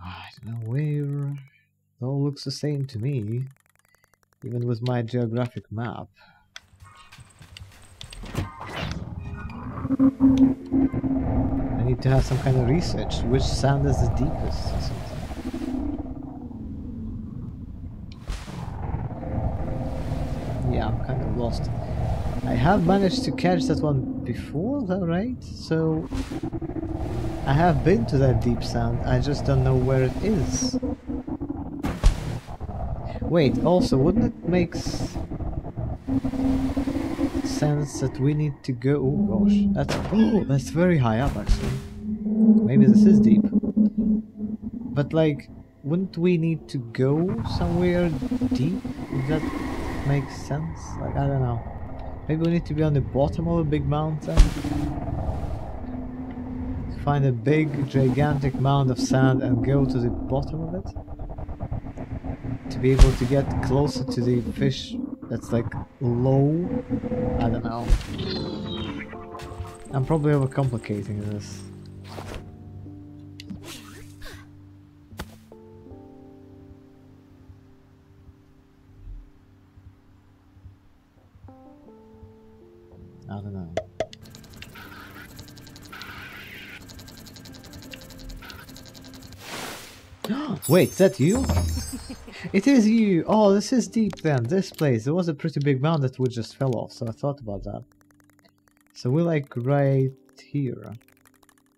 I don't know where. It all looks the same to me, even with my geographic map. I need to have some kind of research. Which sand is the deepest or something? Yeah, I'm kind of lost. I have managed to catch that one before, is that right? So... I have been to that deep sand, I just don't know where it is. Wait, also, wouldn't it make sense that we need to go... oh gosh, that's very high up actually. Maybe this is deep. But like, wouldn't we need to go somewhere deep? If that makes sense? Like, I don't know. Maybe we need to be on the bottom of a big mountain? Find a big, gigantic mound of sand and go to the bottom of it? To be able to get closer to the fish that's like low? I don't know. I'm probably overcomplicating this. I don't know. Wait, is that you? It is you! Oh, this is deep then, this place. There was a pretty big mound that we just fell off, so I thought about that. So we're like right here.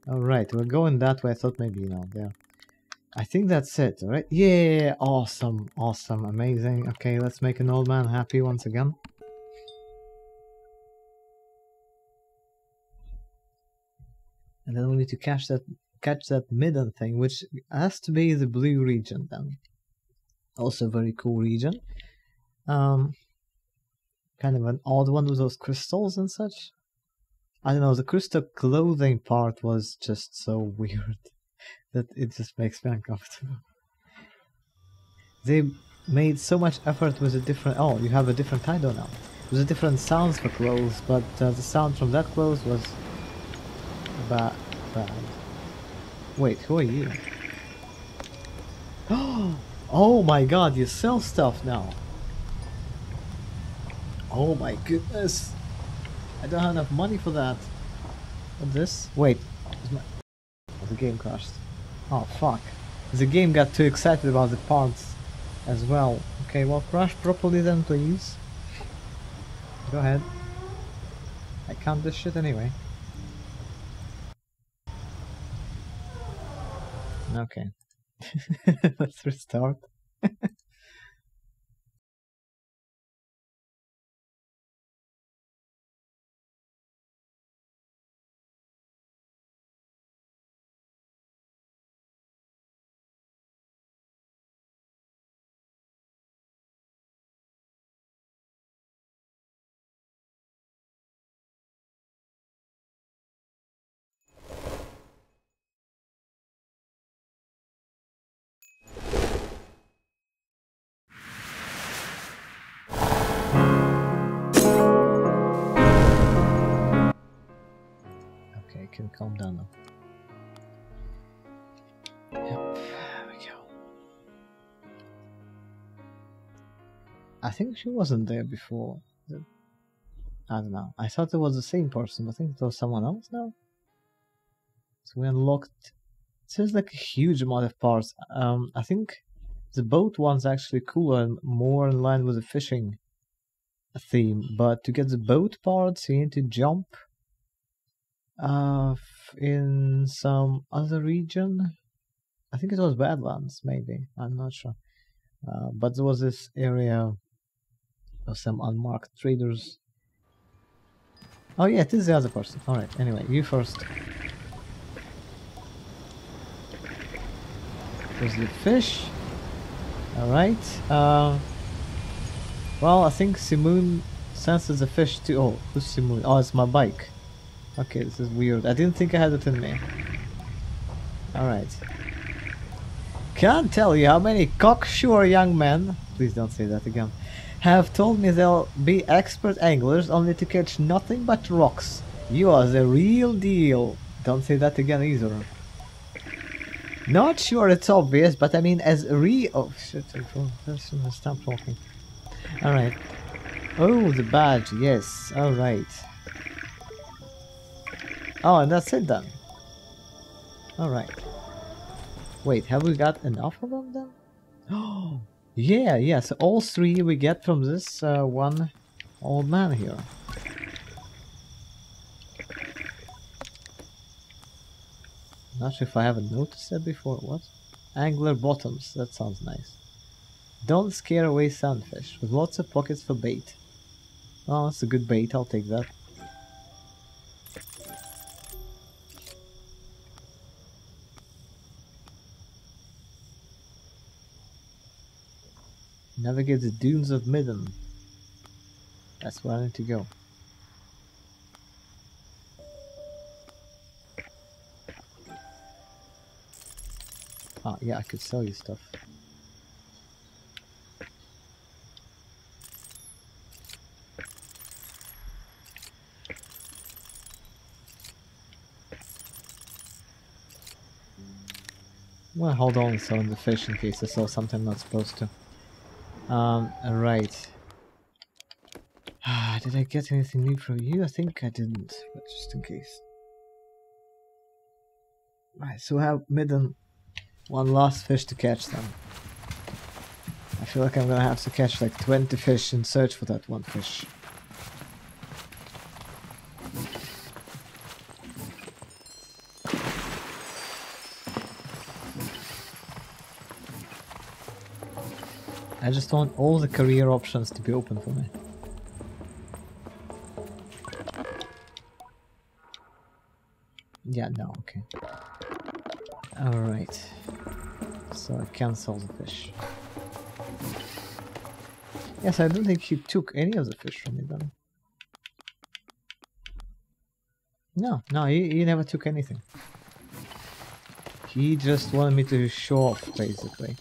Alright, we're going that way. I thought maybe, you know, there. I think that's it, alright? Yeah, awesome, awesome, amazing. Okay, let's make an old man happy once again. And then we need to catch that midden thing, which has to be the blue region then. Also very cool region. Kind of an odd one with those crystals and such. I don't know, the crystal clothing part was just so weird that it just makes me uncomfortable. They made so much effort with a different... oh, you have a different title now. There's a different sounds for clothes, but the sound from that clothes was bad. Wait, who are you? Oh my god, you sell stuff now. Oh my goodness. I don't have enough money for that. What's this? Wait. Oh, the game crashed. Oh fuck. The game got too excited about the parts as well. Okay. Okay, well, crash properly then, please. Go ahead. I can't this shit anyway. Okay. Let's restart. Okay, can calm down now. Yep, there we go. I think she wasn't there before. I don't know. I thought it was the same person, but I think it was someone else now. So we unlocked. There's like a huge amount of parts. I think the boat one's actually cooler and more in line with the fishing theme. But to get the boat parts, you need to jump in some other region. I think it was Badlands, maybe. I'm not sure. But there was this area of some unmarked traders. Oh yeah, it is the other person. Alright, anyway, you first. There's the fish. Alright. Well, I think Simoon senses the fish too. Oh, who's Simoon? Oh, it's my bike. Okay, this is weird. I didn't think I had it in me. Alright. Can't tell you how many cocksure young men, please don't say that again, have told me they'll be expert anglers only to catch nothing but rocks. You are the real deal. Don't say that again either. Not sure it's obvious, but I mean as oh shit, stop talking. Alright. Oh, the badge, yes, alright. Oh, and that's it then. Alright. Wait, have we got enough of them then? Oh, yeah, so all three we get from this one old man here. Not sure if I haven't noticed that before. What? Angler bottoms, that sounds nice. Don't scare away sunfish, with lots of pockets for bait. Oh, that's a good bait, I'll take that. Navigate the dunes of Midden. That's where I need to go. Ah, yeah, I could sell you stuff. I'm gonna hold on selling the fish in case I sell something I'm not supposed to. Right. Did I get anything new from you? I think I didn't, but just in case. Right, so we have Midden. One last fish to catch then. I feel like I'm gonna have to catch like 20 fish and search for that one fish. I just want all the career options to be open for me. Yeah, no, okay. Alright. So I can sell the fish. Yes, I don't think he took any of the fish from me then. No, he never took anything. He just wanted me to show off, basically.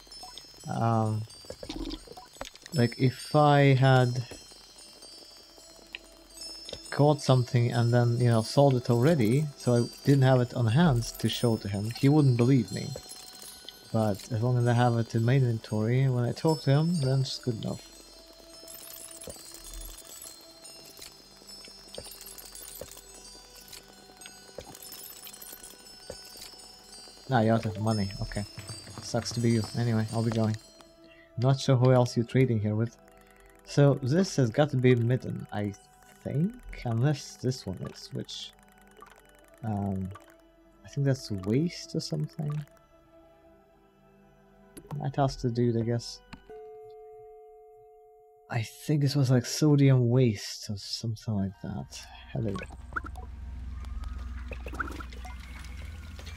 Like if I had caught something and then, you know, sold it already, so I didn't have it on hand to show to him, he wouldn't believe me. But as long as I have it in my inventory, when I talk to him, then it's good enough. Nah, you're out of money. Okay. Sucks to be you. Anyway, I'll be going. Not sure who else you're trading here with. So this has got to be Midden, I think, unless this one is, which I think that's waste or something. Might ask the dude, I guess. I think this was like sodium waste or something like that. Hello.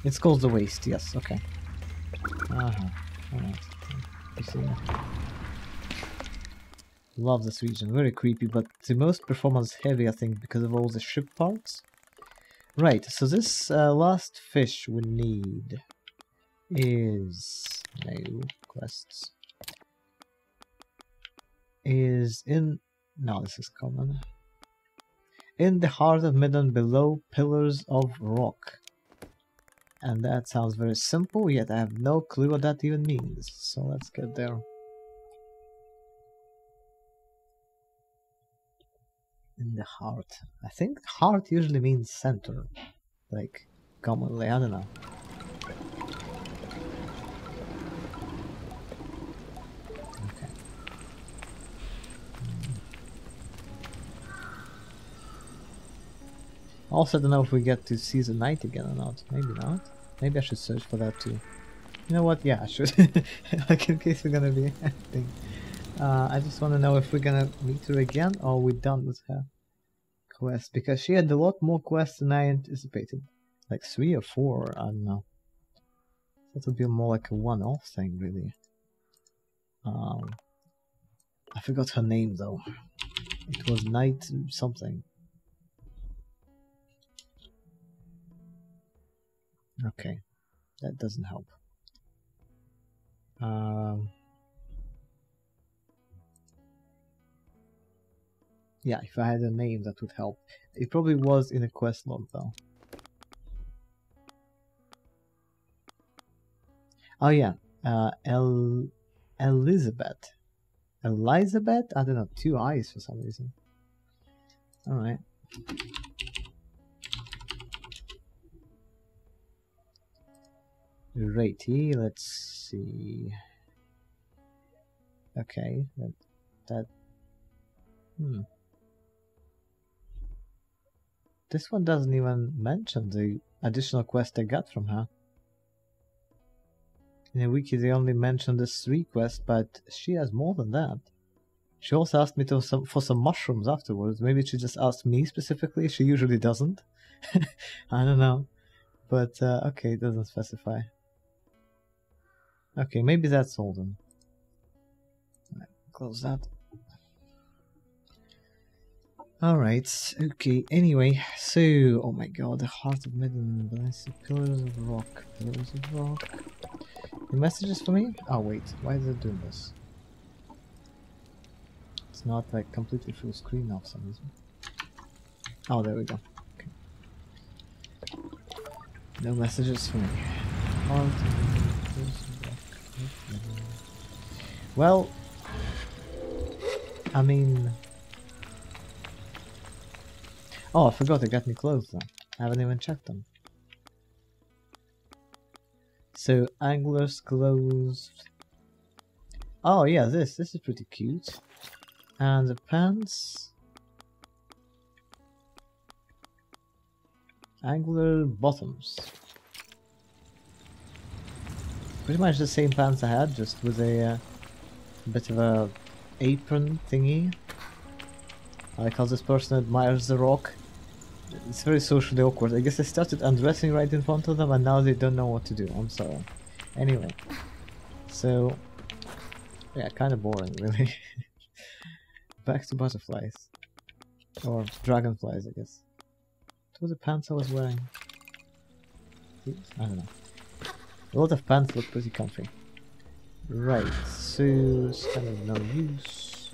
It's called the waste, yes, okay. Alright. You see that? Love this region, very creepy, but the most performance heavy, I think, because of all the ship parts. Right, so this last fish we need is... no quests. Is in... no, this is common. In the heart of Midden, below pillars of rock. And that sounds very simple, yet I have no clue what that even means. So let's get there. In the heart. I think heart usually means center. Like, commonly, I don't know. Okay. Also, I don't know if we get to see the night again or not. Maybe not. Maybe I should search for that too. You know what? Yeah, I should. Like, in case we're gonna be acting. I just want to know if we're gonna meet her again or we're done with her quest. Because she had a lot more quests than I anticipated. Like 3 or 4, I don't know. That would be more like a one-off thing, really. I forgot her name though. It was Night something. Okay, that doesn't help. Yeah, if I had a name that would help. It probably was in a quest log though. Oh yeah, Elizabeth. Elizabeth? I don't know, 2 eyes for some reason. Alright. Righty, let's see. Okay, that this one doesn't even mention the additional quest I got from her. In the wiki they only mentioned the 3 quests, but she has more than that. She also asked me for some mushrooms afterwards. Maybe she just asked me specifically. She usually doesn't. I don't know. But okay, it doesn't specify. Okay, maybe that's all then. Right, close that. Alright, okay, anyway, so, oh my god, the heart of Midden, pillars of rock, pillars of rock. The messages for me? Oh wait, why is it doing this? It's not like completely full screen now for some reason. Oh, there we go. Okay. No messages for me. Heart of Midden, pillars of rock. Well, I mean... oh, I forgot they got me clothes though. I haven't even checked them. So, Angler's clothes. Oh yeah, this is pretty cute. And the pants. Angler bottoms. Pretty much the same pants I had, just with a bit of a apron thingy. I like how this person admires the rock. It's very socially awkward. I guess I started undressing right in front of them and now they don't know what to do. I'm sorry. Anyway. So... yeah, kind of boring, really. Back to butterflies. Or dragonflies, I guess. What were the pants I was wearing? I don't know. A lot of pants look pretty comfy. Right, so it's kind of no use.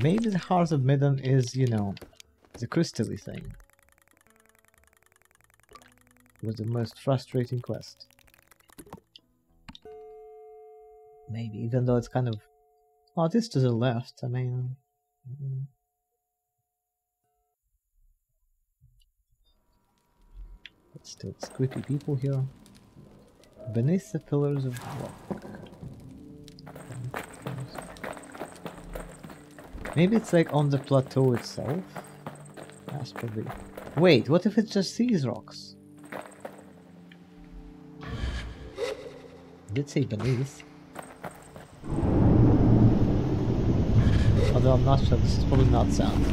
Maybe the Heart of Midden is, you know, the crystally thing. It was the most frustrating quest. Maybe, even though it's kind of... oh, it is to the left, I mean... but still, it's creepy people here. Beneath the pillars of rock. Maybe it's like on the plateau itself? That's probably... Wait, what if it's just these rocks? I did say beneath. Although I'm not sure, this is probably not sand.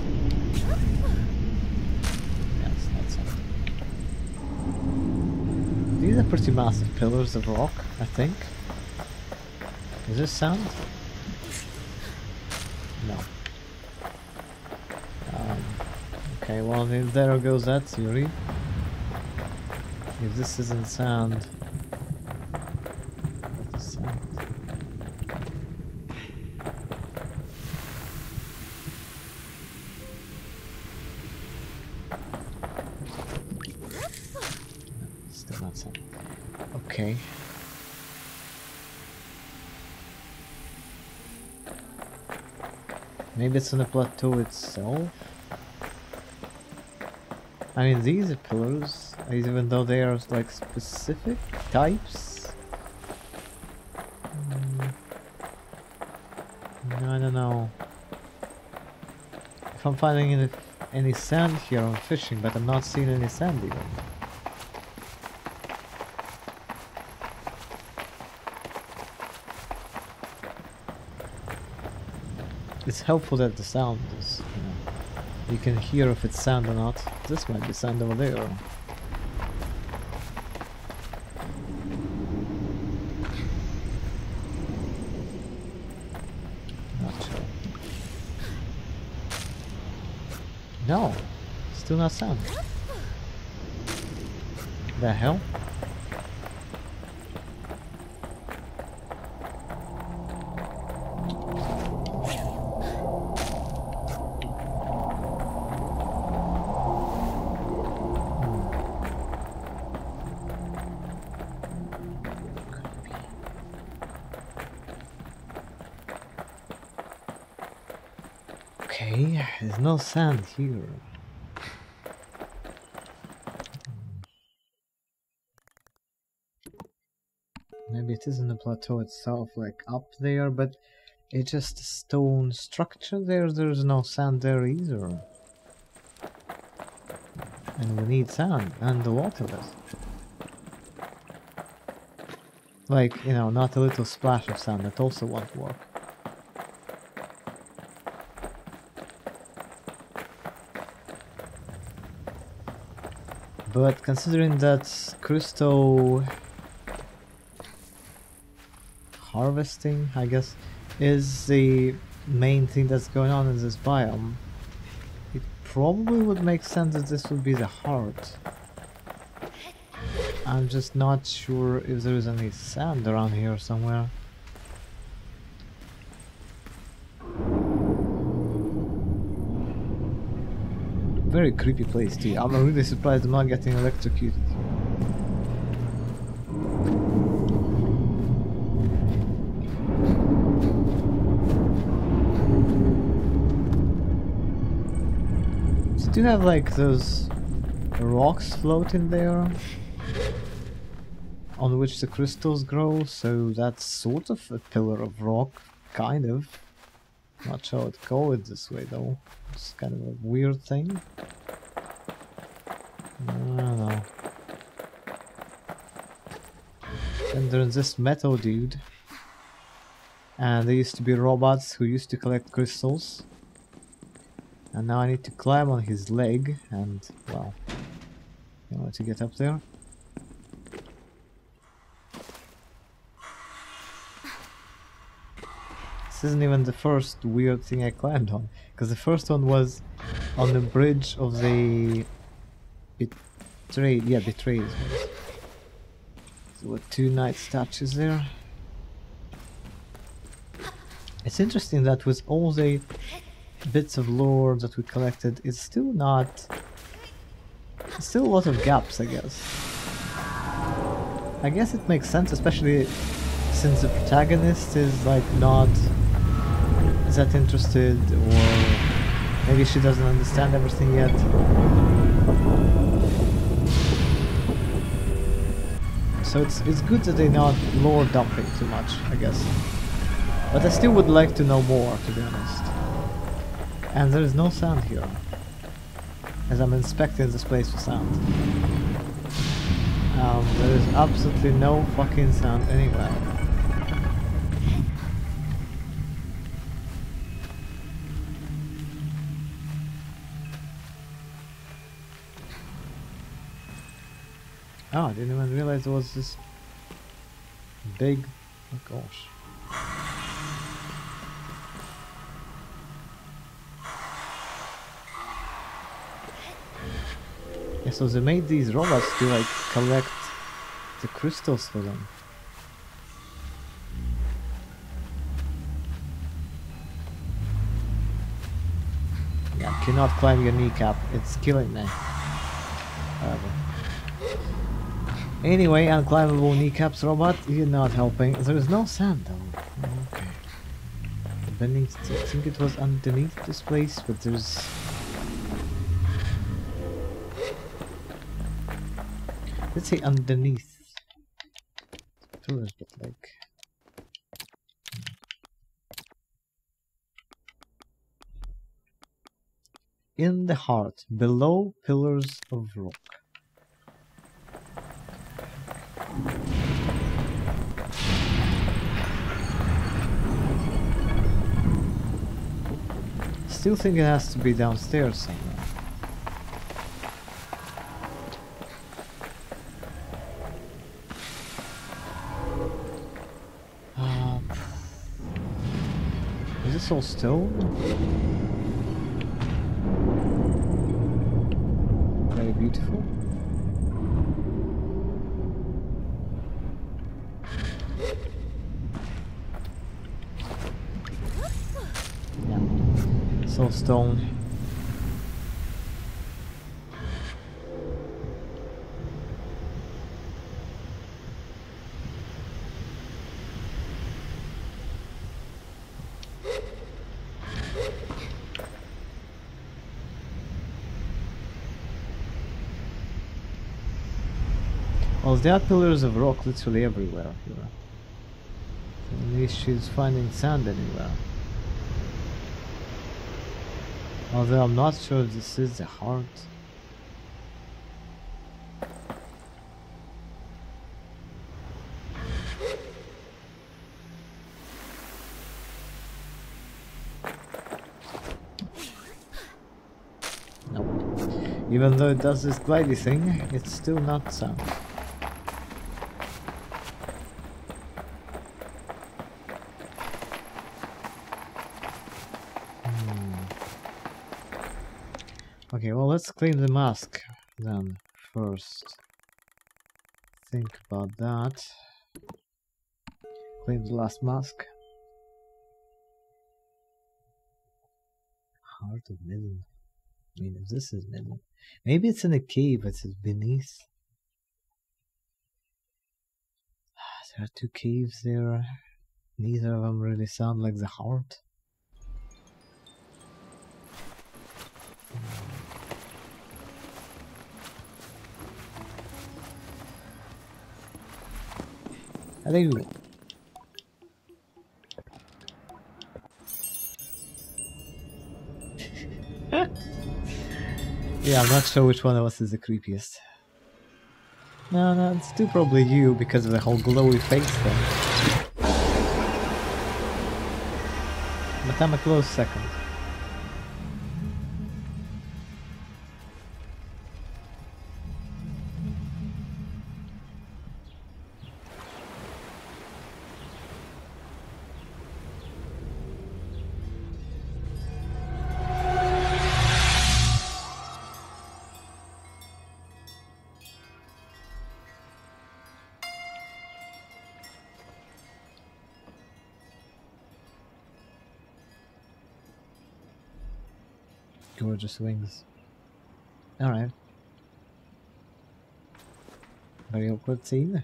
Yeah, it's not sand. These are pretty massive pillars of rock, I think. Is this sand? No. Okay, well, there goes that theory. If this isn't sand, what is sand? No, still not sand. Okay. Maybe it's on the plateau itself? I mean, these are pillars, even though they are like specific types. No, I don't know. If I'm finding any sand here, I'm fishing, but I'm not seeing any sand even. It's helpful that the sound is, you can hear if it's sand or not. This might be sand over there. Not sure. No, still not sand. The hell? Okay, there's no sand here. Maybe it isn't the plateau itself, like up there, but it's just a stone structure there. There's no sand there either. And we need sand, and a lot of it. Like, you know, not a little splash of sand, that also won't work. But considering that crystal harvesting, I guess, is the main thing that's going on in this biome, it probably would make sense that this would be the heart. I'm just not sure if there is any sand around here somewhere. Very creepy place too. I'm really surprised I'm not getting electrocuted. So do you have like those rocks floating there on which the crystals grow? So that's sort of a pillar of rock, kind of. Not sure how to call it this way though. It's kind of a weird thing. I don't know. And there's this metal dude. And there used to be robots who used to collect crystals. And now I need to climb on his leg and, well, you know, to get up there. This isn't even the first weird thing I climbed on, because the first one was on the bridge of the Betrayed. So there were 2 knight statues there. It's interesting that with all the bits of lore that we collected, it's still not... There's still a lot of gaps, I guess. I guess it makes sense, especially since the protagonist is like not that interested, or maybe she doesn't understand everything yet. So it's good that they're not lore dumping too much, I guess. But I still would like to know more, to be honest. And there is no sound here, as I'm inspecting this place for sound. There is absolutely no fucking sound anywhere. Oh, I didn't even realize there was this big... oh gosh. Yeah, so they made these robots to like collect the crystals for them. Yeah, I cannot climb your kneecap, it's killing me. Anyway, unclimbable kneecaps robot, you're not helping. There is no sand though. Okay. Beneath, I think it was underneath this place, but there's... let's say underneath. Pillars, but like... in the heart, below pillars of rock. Still think it has to be downstairs somewhere. Is this all stone? Very beautiful. Yeah, it's all stone. Well, there are pillars of rock literally everywhere here. The issue is finding sand anywhere. Although I'm not sure if this is the heart. Nope. Even though it does this glidey thing, it's still not sound. Okay, well, let's clean the mask then first. Think about that. Clean the last mask. Heart of Midden. I mean, if this is Midden, maybe it's in a cave. It's beneath. There are two caves there. Neither of them really sound like the heart. Hello. Yeah, I'm not sure which one of us is the creepiest. No, it's still probably you because of the whole glowy face thing. But I'm a close second. Gorgeous wings. Alright. Very awkward scene.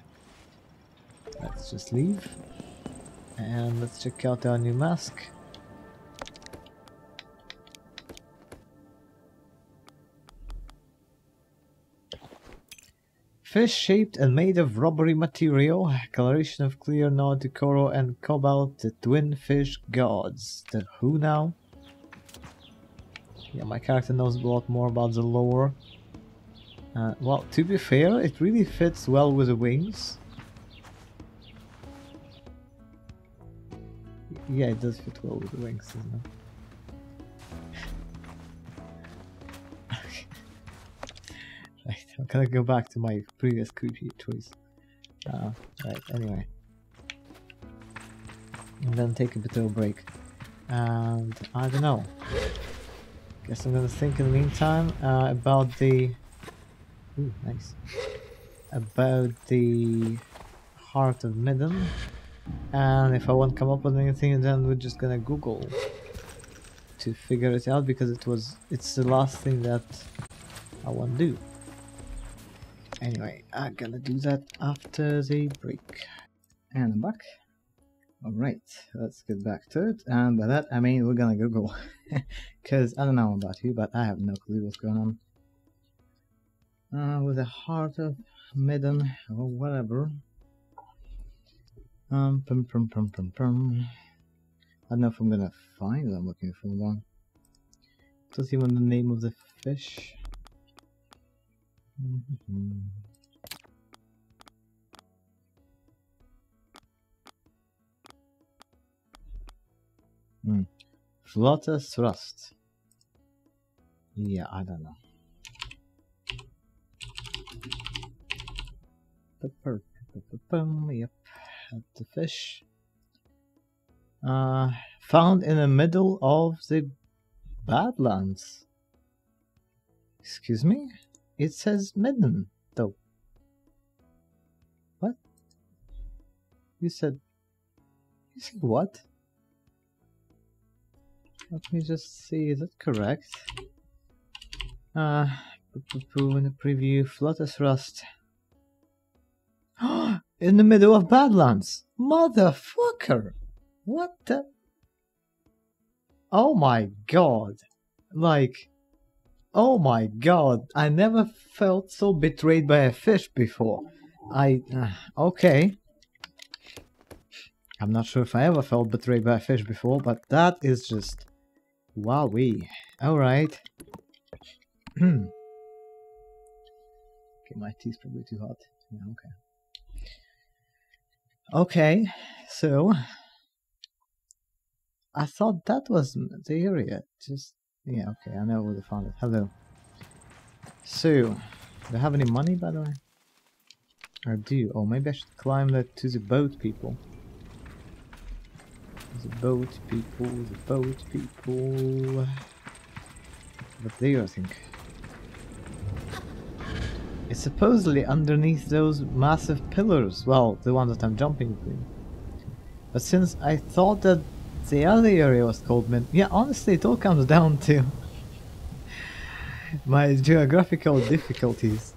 Let's just leave. And let's check out our new mask. Fish shaped and made of rubbery material. Coloration of clear nod to coral and cobalt, the twin fish gods. The who now? Yeah, my character knows a lot more about the lore. Well, to be fair, it really fits well with the wings. Yeah, it does fit well with the wings, doesn't it? Right, I'm gonna go back to my previous creepy choice. Right, anyway. And then take a bit of a break. And I don't know. Guess I'm gonna think in the meantime about the... Ooh, nice. About the Heart of Midden. And if I won't come up with anything, then we're just gonna Google to figure it out, because it's the last thing that I want to do. Anyway, I'm gonna do that after the break. And I'm back. Alright, let's get back to it. And by that I mean we're gonna Google. Because I don't know about you, but I have no clue what's going on. With the Heart of Midden or whatever. I don't know if I'm gonna find what I'm looking for one. Does even the name of the fish? Flotte thrust. Yeah, I don't know. Yep, the fish. Found in the middle of the Badlands. Excuse me? It says Midden, though. What? You said what? Let me just see, is that correct? In the preview, Flotte thrust. In the middle of Badlands! Motherfucker! What the? Oh my god! Like, oh my god! I never felt so betrayed by a fish before. Okay. I'm not sure if I ever felt betrayed by a fish before, but that is just... Wowee. Alright. Okay, my tea's probably too hot. Yeah, okay. Okay, so... I thought that was the area. Just... Yeah, okay, I know where they found it. Hello. So, do I have any money, by the way? I do. Oh, maybe I should climb that to the boat people. The boat people, the boat people... But there, I think. It's supposedly underneath those massive pillars. Well, the one that I'm jumping between. But since I thought that the other area was called Midden... Yeah, honestly, it all comes down to my geographical difficulties.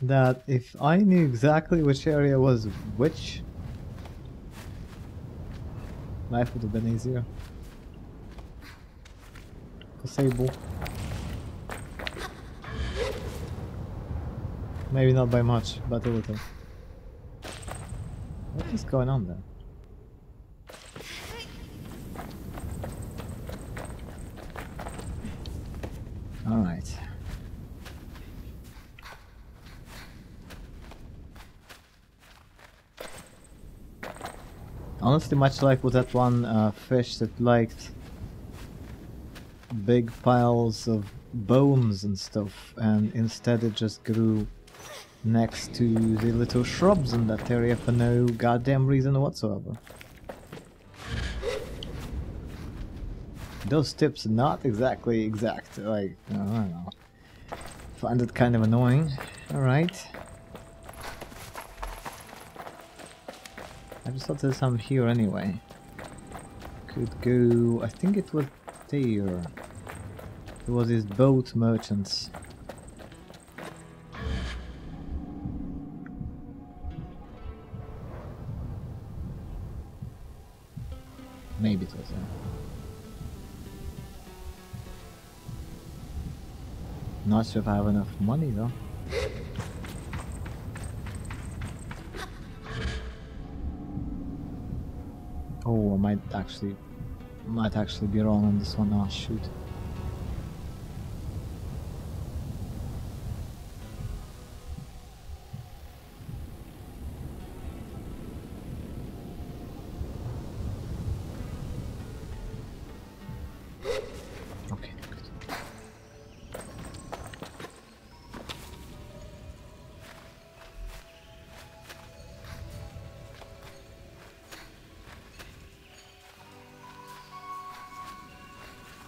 That if I knew exactly which area was which, life would have been easier. Sable. Maybe not by much, but a little. What is going on there? Alright. Honestly, much like with that one fish that liked big piles of bones and stuff, and instead it just grew next to the little shrubs in that area for no goddamn reason whatsoever. Those tips are not exactly exact, like, I don't know. Find it kind of annoying. Alright. I just thought there's some here anyway. Could go... I think it was there. There was these boat merchants. Maybe it was there. Not sure if I have enough money though. Oh, I might actually be wrong on this one. Oh shoot.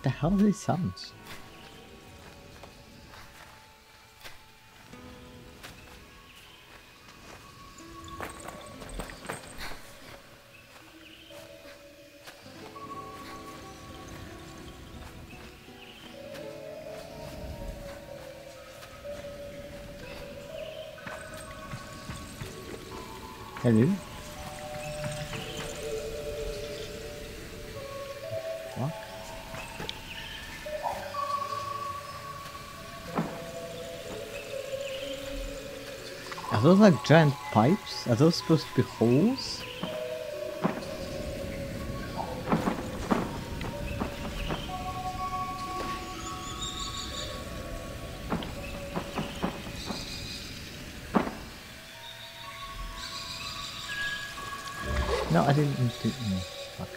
the hell are these sounds? Hello? What? Are those like giant pipes? Are those supposed to be holes? No, I didn't do. Fuck.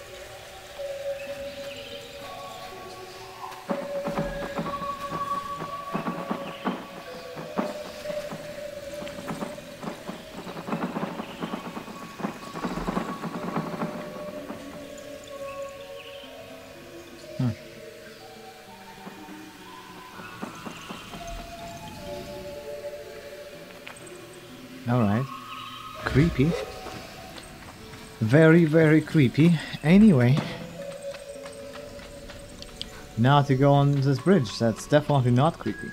Alright. Creepy. Very, very creepy. Anyway. Now to go on this bridge. That's definitely not creepy.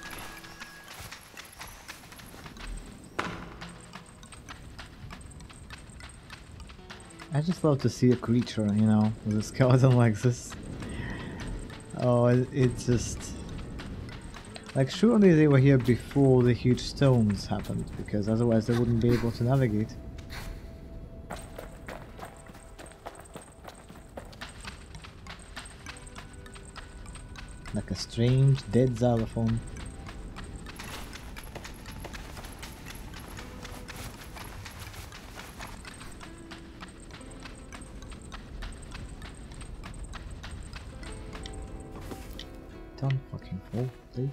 I just love to see a creature, you know, with a skeleton like this. Oh, it's just... Like, surely they were here before the huge stones happened, because otherwise they wouldn't be able to navigate. Like a strange dead xylophone. Don't fucking fall, please.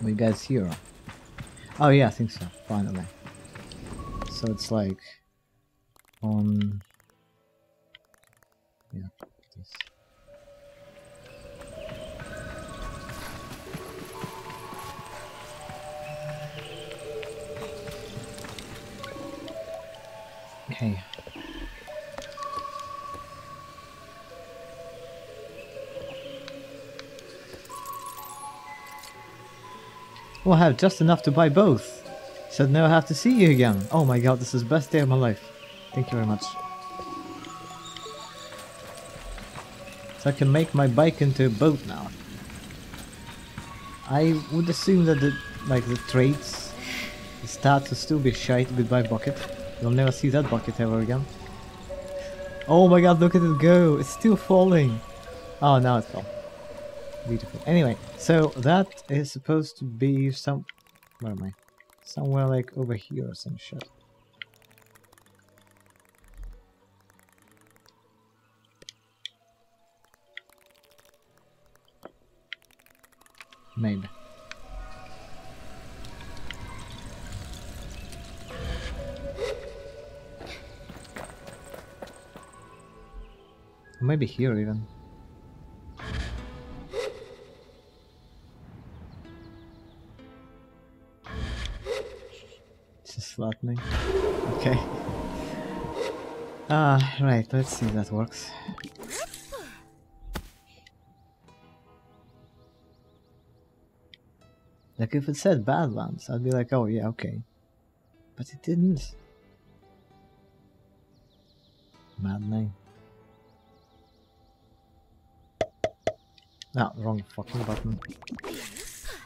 Are you guys here? Oh yeah, I think so, finally. So it's like on, yeah, this. Okay. We'll have just enough to buy both. So now I have to see you again. Oh my god, this is the best day of my life. Thank you very much. So I can make my bike into a boat now. I would assume that the traits, the stats will still be shite. Goodbye bucket. You'll never see that bucket ever again. Oh my god, look at it go! It's still falling! Oh, now it fell. Beautiful. Anyway, so that is supposed to be some... Where am I? Somewhere like over here or some shit. Maybe. Maybe here even. Flattening. Okay. Right, let's see if that works. Like if it said Badlands, I'd be like, oh yeah, okay. But it didn't. Maddening. No, wrong fucking button.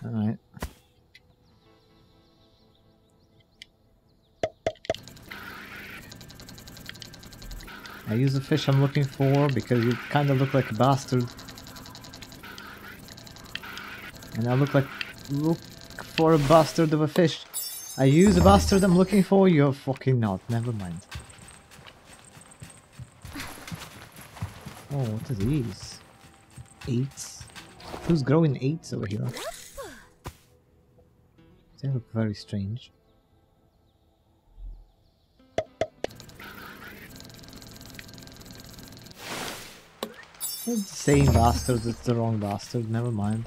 Alright. I use the fish I'm looking for because you kind of look like a bastard. And I look for a bastard of a fish. Are you the bastard I'm looking for? You're fucking not. Never mind. Oh, what are these? 8s? Who's growing 8s over here? They look very strange. It's the same bastard, it's the wrong bastard, never mind.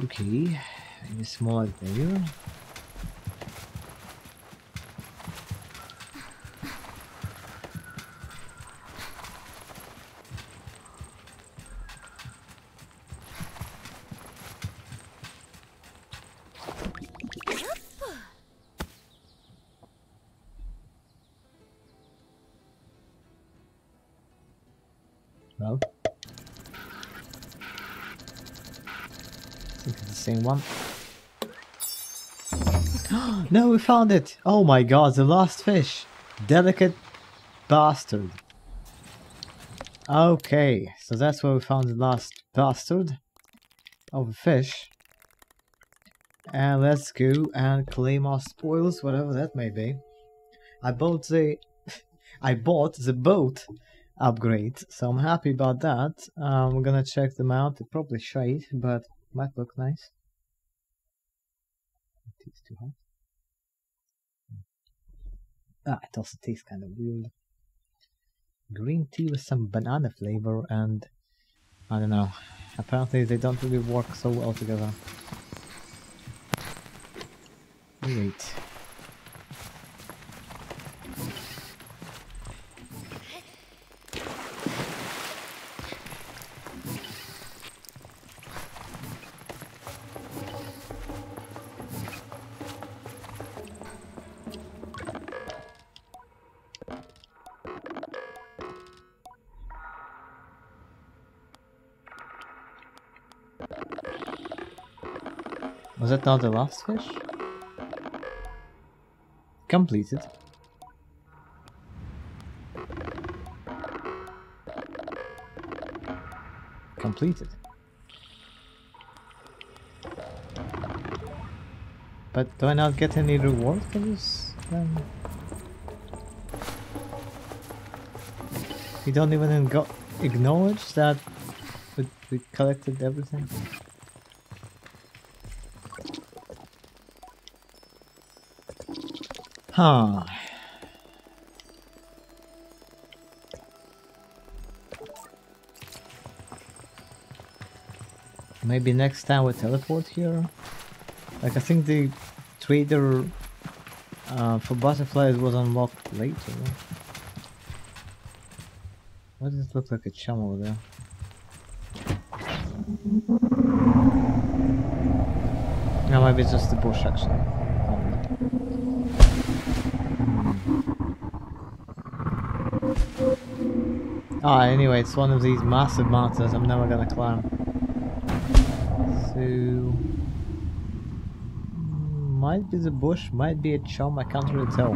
Okay, maybe small there. Well, I think it's the same one. No, we found it! Oh my god, the last fish! Delicate bastard. Okay, so that's where we found the last bastard of a fish. And let's go and claim our spoils, whatever that may be. I bought the boat upgrade, so I'm happy about that. We're gonna check them out. It probably shade, but might look nice. It's too hot. It also tastes kind of weird. Green tea with some banana flavor, and I don't know. Apparently they don't really work so well together. Wait. Was that not the last fish? Completed. Completed. But do I not get any reward for this then? We don't even acknowledge that we collected everything. Huh. Maybe next time we teleport here? Like, I think the trader for butterflies was unlocked later. Why does it look like a chum over there? No, maybe it's just the bush actually. Anyway, it's one of these massive mountains I'm never gonna climb. So... might be the bush, might be a chum, I can't really tell.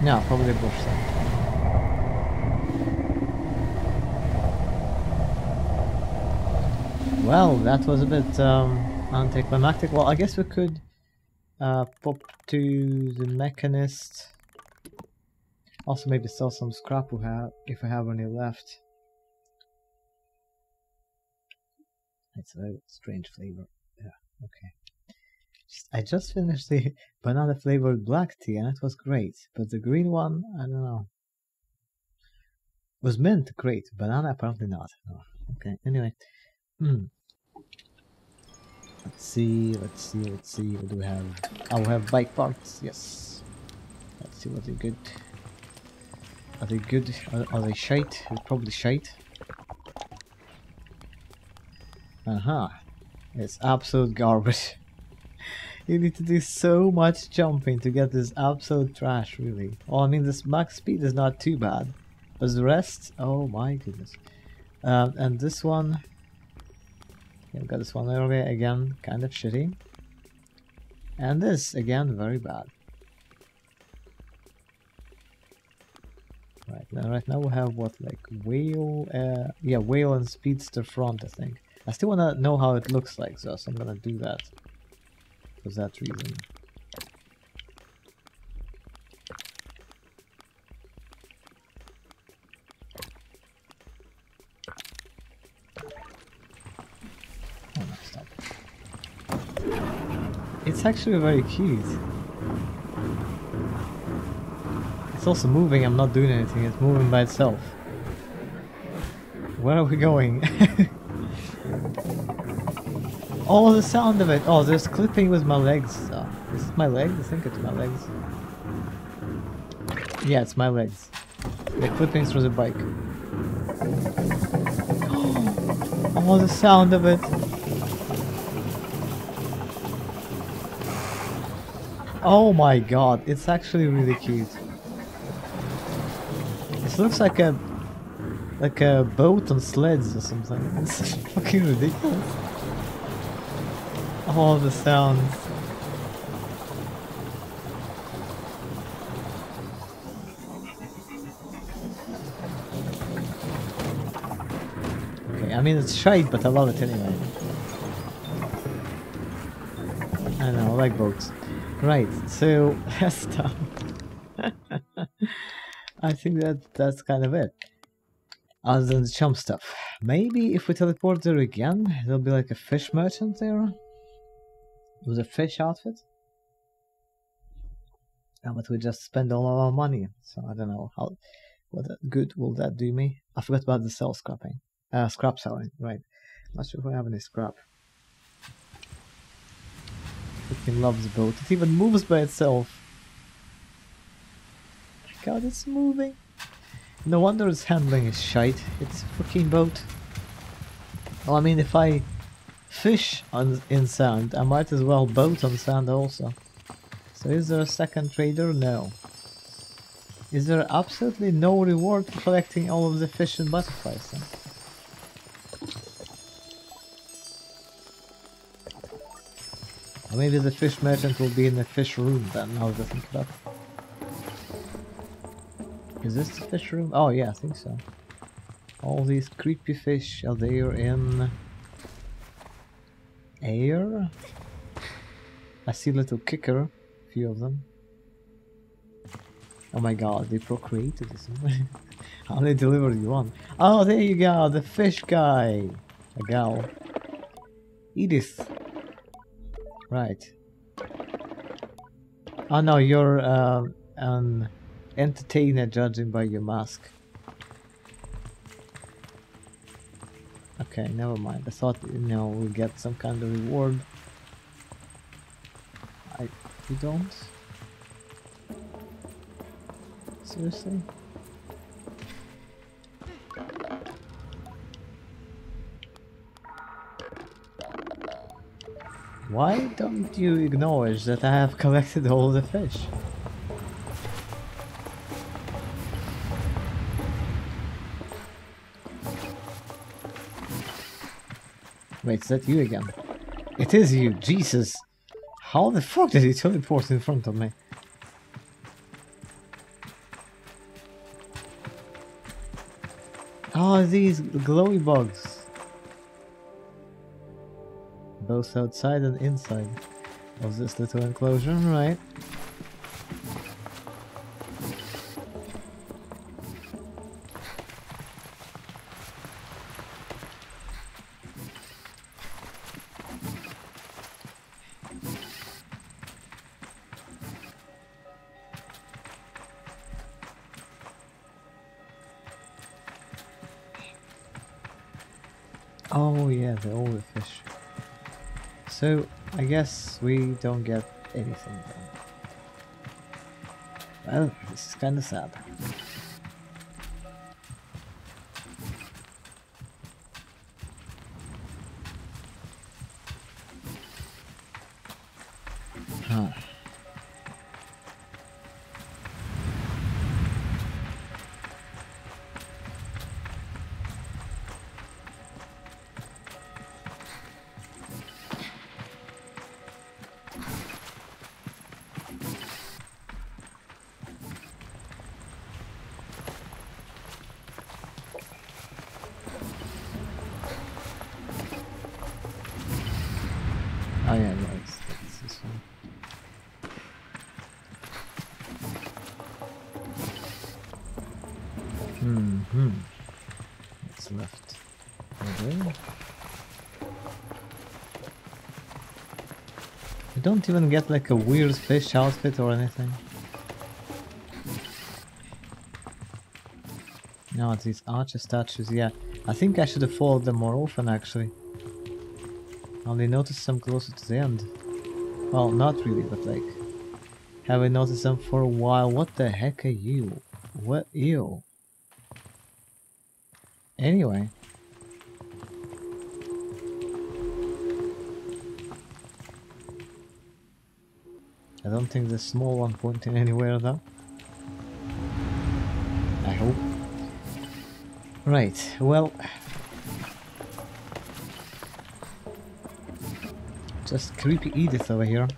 No, probably a bush then. Well, that was a bit anticlimactic. Well, I guess we could pop to the mechanist. Also maybe sell some scrap we have, if we have any left. It's a very strange flavor. Yeah, okay. I just finished the banana flavored black tea and it was great, but the green one, I don't know. Was mint great, banana apparently not. Oh, okay, anyway. Let's see, what do we have? Oh, we have bike parts, yes. Let's see what they're good. Are they good? Are they shite? They're probably shite. It's absolute garbage. You need to do so much jumping to get this absolute trash, really. Well, I mean, this max speed is not too bad. But the rest, oh my goodness. And this one, yeah, got this one earlier, again, kind of shitty. And this, again, very bad. Right now we have what, like whale, yeah, whale and speedster front, I think. I still wanna know how it looks like, so I'm gonna do that for that reason. Oh no, stop. It's actually very cute. It's also moving, I'm not doing anything, it's moving by itself. Where are we going? Oh, the sound of it! Oh, there's clipping with my legs. Is it my legs? I think it's my legs. Yeah, it's my legs. The clipping through the bike. Oh, the sound of it! Oh my god, it's actually really cute. It looks like a boat on sleds or something. It's fucking ridiculous. Oh, the sounds. Okay, I mean it's shite, but I love it anyway. I know, I like boats. Right, so that's done. I think that's kind of it. Other than the chump stuff. Maybe if we teleport there again, there'll be like a fish merchant there. With a fish outfit. But we just spend all our money, so I don't know what good will that do me. I forgot about the scrap selling, right. Not sure if we have any scrap. Freaking loves the boat. It even moves by itself. God, it's moving. No wonder its handling is shite. It's a freaking boat. Well, I mean, if I fish in sand, I might as well boat on sand also. So is there a second trader? No. Is there absolutely no reward for collecting all of the fish and butterflies then? Or maybe the fish merchant will be in the fish room then, now that I think about it. Is this the fish room? Oh yeah, I think so. All these creepy fish are there in air. I see a little kicker, a few of them. Oh my god, they procreated this. How they delivered you on? Oh, there you go, the fish guy. A gal. Edith. Right. Oh no, you're an entertainer judging by your mask. Okay, never mind. I thought, you know, we'll get some kind of reward. We don't? Seriously? Why don't you acknowledge that I have collected all the fish? Wait, is that you again? It is you, Jesus! How the fuck did he teleport in front of me? Oh, these glowy bugs. Both outside and inside of this little enclosure, right? Oh yeah, the older fish. So, I guess we don't get anything then. Well, this is kinda sad. Huh. Oh yeah, no, it's this one. What's left? Okay. You don't even get like a weird fish outfit or anything. No, it's these archer statues, yeah. I think I should have followed them more often actually. I only noticed them closer to the end. Well, not really, but like... Have I noticed them for a while? What the heck are you? What? Ew. Anyway. I don't think the small one pointing anywhere though. I hope. Right, well... Just creepy Edith over here.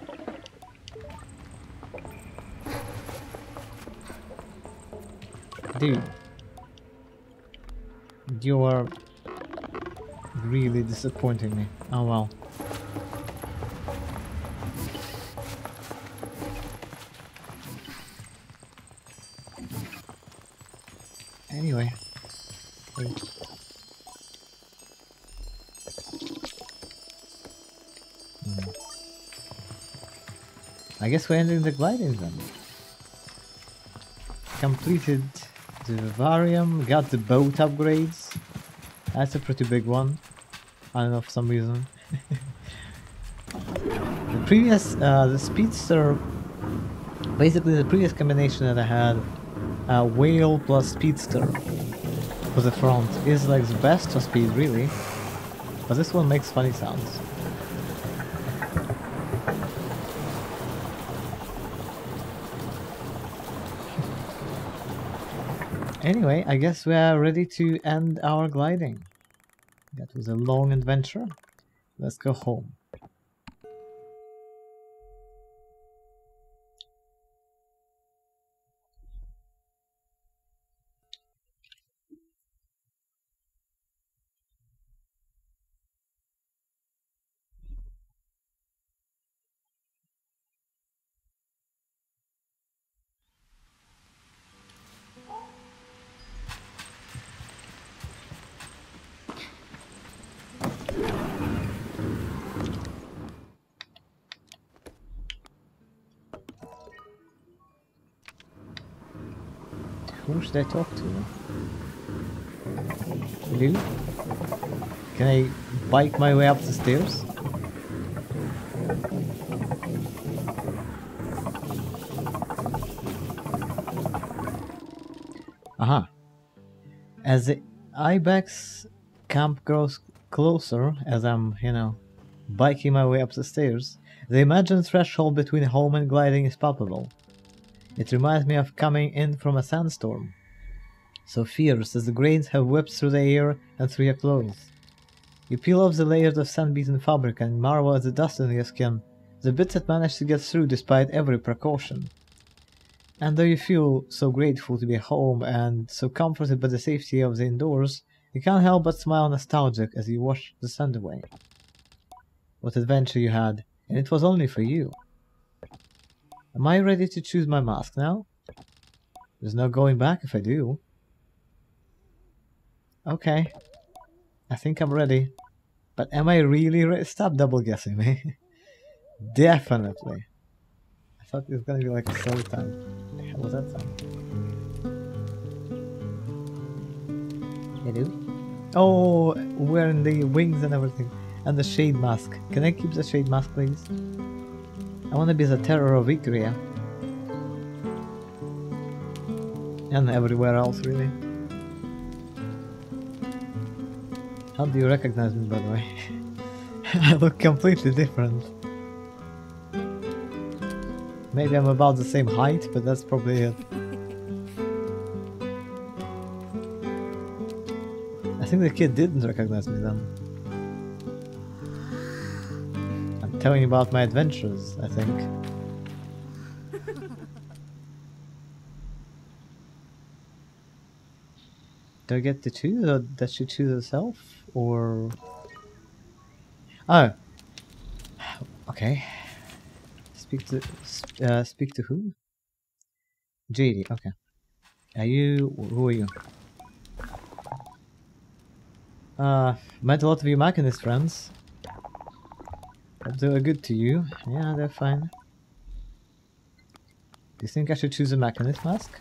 Dude. You are really disappointing me. Oh well. Anyway. Wait. I guess we're ending the gliding then. Completed the Vivarium, got the boat upgrades. That's a pretty big one. I don't know for some reason. The previous, the Speedster, basically the previous combination that I had, Whale plus Speedster for the front, is like the best for speed really. But this one makes funny sounds. Anyway, I guess we are ready to end our gliding. That was a long adventure. Let's go home. Who should I talk to? Hello? Can I bike my way up the stairs? Aha. As the Ibex camp grows closer, as I'm, you know, biking my way up the stairs, the imagined threshold between home and gliding is palpable. It reminds me of coming in from a sandstorm, so fierce as the grains have whipped through the air and through your clothes. You peel off the layers of sand-beaten fabric and marvel at the dust in your skin, the bits that manage to get through despite every precaution. And though you feel so grateful to be home and so comforted by the safety of the indoors, you can't help but smile nostalgic as you wash the sand away. What adventure you had, and it was only for you. Am I ready to choose my mask now? There's no going back if I do. Okay. I think I'm ready. But am I really ready? Stop double guessing me. Definitely. I thought it was gonna be like a slow time. What the hell was that sound? Hello? Oh, wearing the wings and everything. And the shade mask. Can I keep the shade mask, please? I want to be the terror of Ygria. And everywhere else, really. How do you recognize me, by the way? I look completely different. Maybe I'm about the same height, but that's probably it. I think the kid didn't recognize me then. I'm telling you about my adventures, I think. Do I get to choose, or does she choose herself, or... Oh! Okay. Speak to who? JD, okay. Who are you? Met a lot of your Machinist friends. Hope they were good to you. Yeah, they're fine. Do you think I should choose a Machinist mask?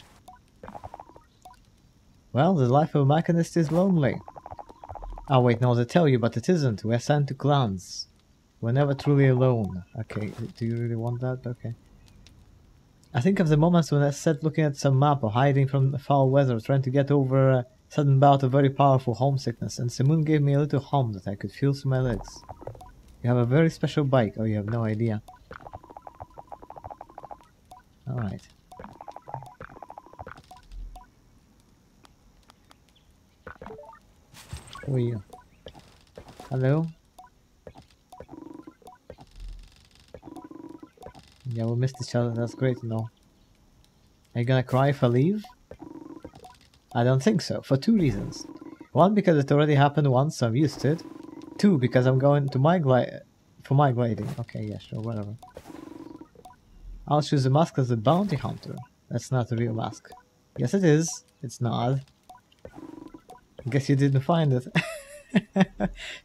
Well, the life of a Machinist is lonely. Oh wait, no, they tell you, but it isn't. We're sent to clans. We're never truly alone. Okay, do you really want that? Okay. I think of the moments when I sat looking at some map or hiding from the foul weather, trying to get over a sudden bout of very powerful homesickness, and Simoon gave me a little hum that I could feel through my legs. You have a very special bike. Oh, you have no idea. Alright. Who are you? Hello? Yeah, we missed each other. That's great to know. Are you gonna cry if I leave? I don't think so, for two reasons. One, because it already happened once, so I'm used to it. Two, because I'm going to for my gliding. Okay, yeah, sure, whatever. I'll choose the mask as the bounty hunter. That's not a real mask. Yes, it is. It's not. Guess you didn't find it.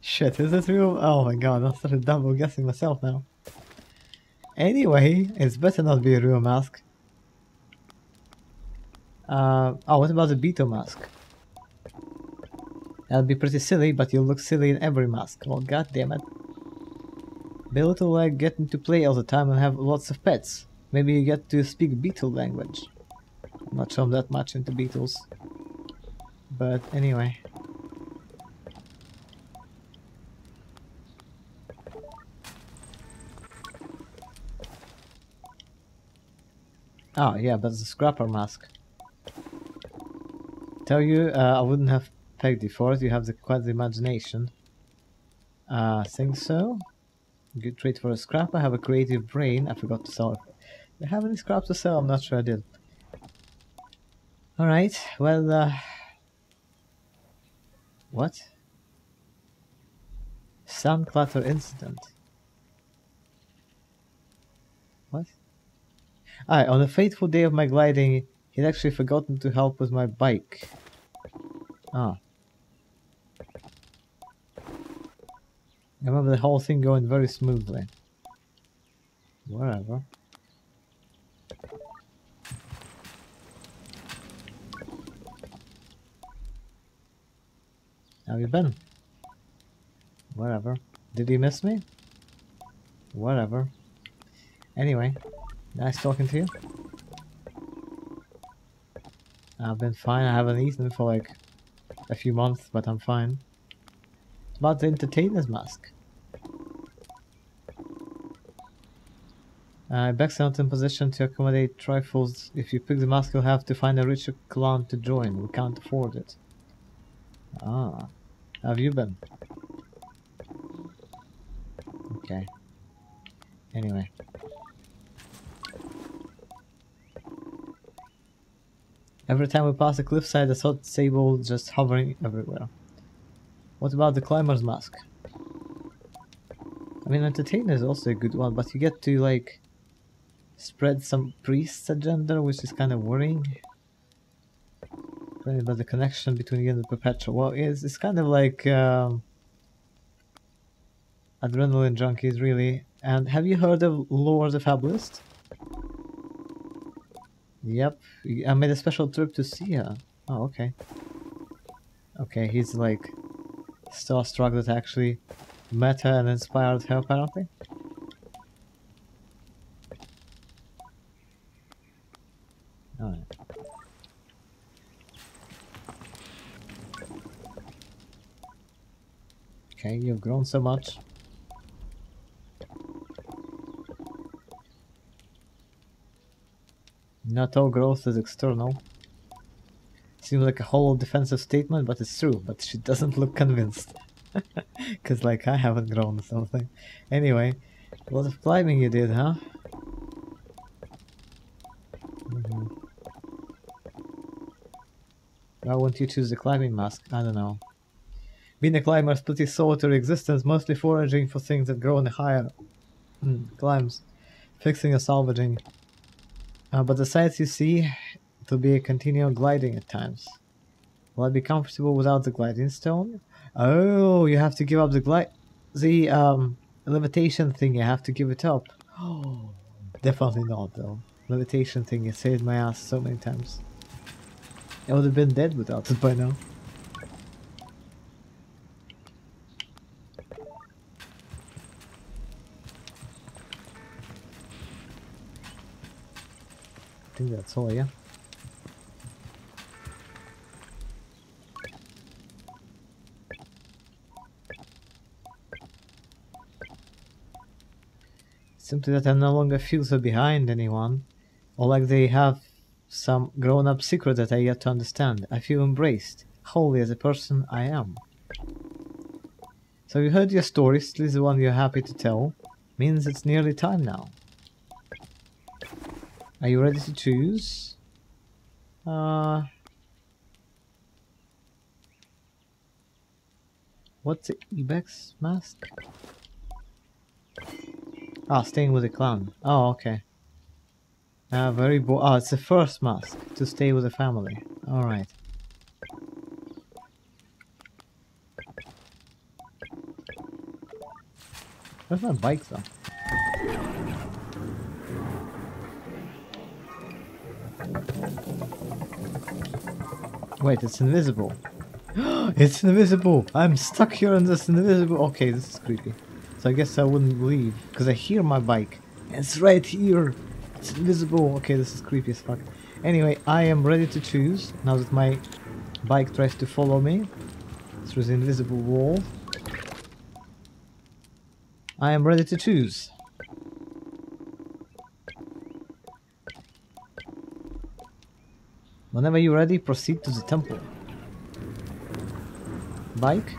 Shit, is it real? Oh my god, I'm such a double guessing myself now. Anyway, it's better not be a real mask. Oh, what about the Beetle mask? That'll be pretty silly, but you'll look silly in every mask. Well, god damn it. Be a little like getting to play all the time and have lots of pets. Maybe you get to speak beetle language. I'm not sure I'm that much into beetles. But anyway. Oh yeah, that's the scrapper mask. Tell you, I wouldn't have pegged you for it. You have quite the imagination. Think so? Good trait for a scrapper. Have a creative brain. I forgot to sell it. Do I have any scraps to sell? I'm not sure I did. Alright, well, what? Sound clatter incident. What? Ah, on the fateful day of my gliding, he'd actually forgotten to help with my bike. Ah. I remember the whole thing going very smoothly. Whatever. How you been? Whatever. Did you miss me? Whatever. Anyway, nice talking to you. I've been fine. I haven't eaten for like a few months, but I'm fine. It's about the entertainer's mask. Beck's not in position to accommodate trifles. If you pick the mask, you'll have to find a richer clan to join. We can't afford it. Ah. How have you been? Okay. Anyway. Every time we pass a cliffside, I saw Sable just hovering everywhere. What about the climber's mask? I mean, entertainer is also a good one, but you get to, like, spread some priest's agenda, which is kind of worrying. But the connection between you and the Perpetual, well, it's kind of like adrenaline junkies, really. And have you heard of Lore the Fabulist? Yep, I made a special trip to see her. Oh, okay. Okay, he's like starstruck that I actually met her and inspired her, apparently. Alright. Okay, you've grown so much. Not all growth is external. Seems like a hollow defensive statement, but it's true. But she doesn't look convinced. Because, like, I haven't grown or something. Anyway, a lot of climbing you did, huh? Why won't you choose the climbing mask? I don't know. Being a climber split his solitary existence, mostly foraging for things that grow in the higher climbs, fixing or salvaging. But the sights you see, it'll be a continual gliding at times. Will I be comfortable without the gliding stone? Oh, you have to give up the levitation thing, you have to give it up. Oh, definitely not though. Levitation thing, it saved my ass so many times. I would have been dead without it by now. I think that's all, yeah. Simply that I no longer feel so behind anyone, or like they have some grown-up secret that I yet to understand. I feel embraced, wholly as a person I am. So you heard your story, still is the one you're happy to tell. Means it's nearly time now. Are you ready to choose? What's the Ibex mask? Ah, staying with the clan. Oh, okay. It's the first mask, to stay with the family. Alright. Where's my bike though? Wait, it's invisible. It's invisible! I'm stuck here in this invisible... Okay, this is creepy. So I guess I wouldn't leave, because I hear my bike. It's right here! It's invisible! Okay, this is creepy as fuck. Anyway, I am ready to choose, now that my bike tries to follow me through the invisible wall. I am ready to choose. Whenever you're ready, proceed to the temple. Bike?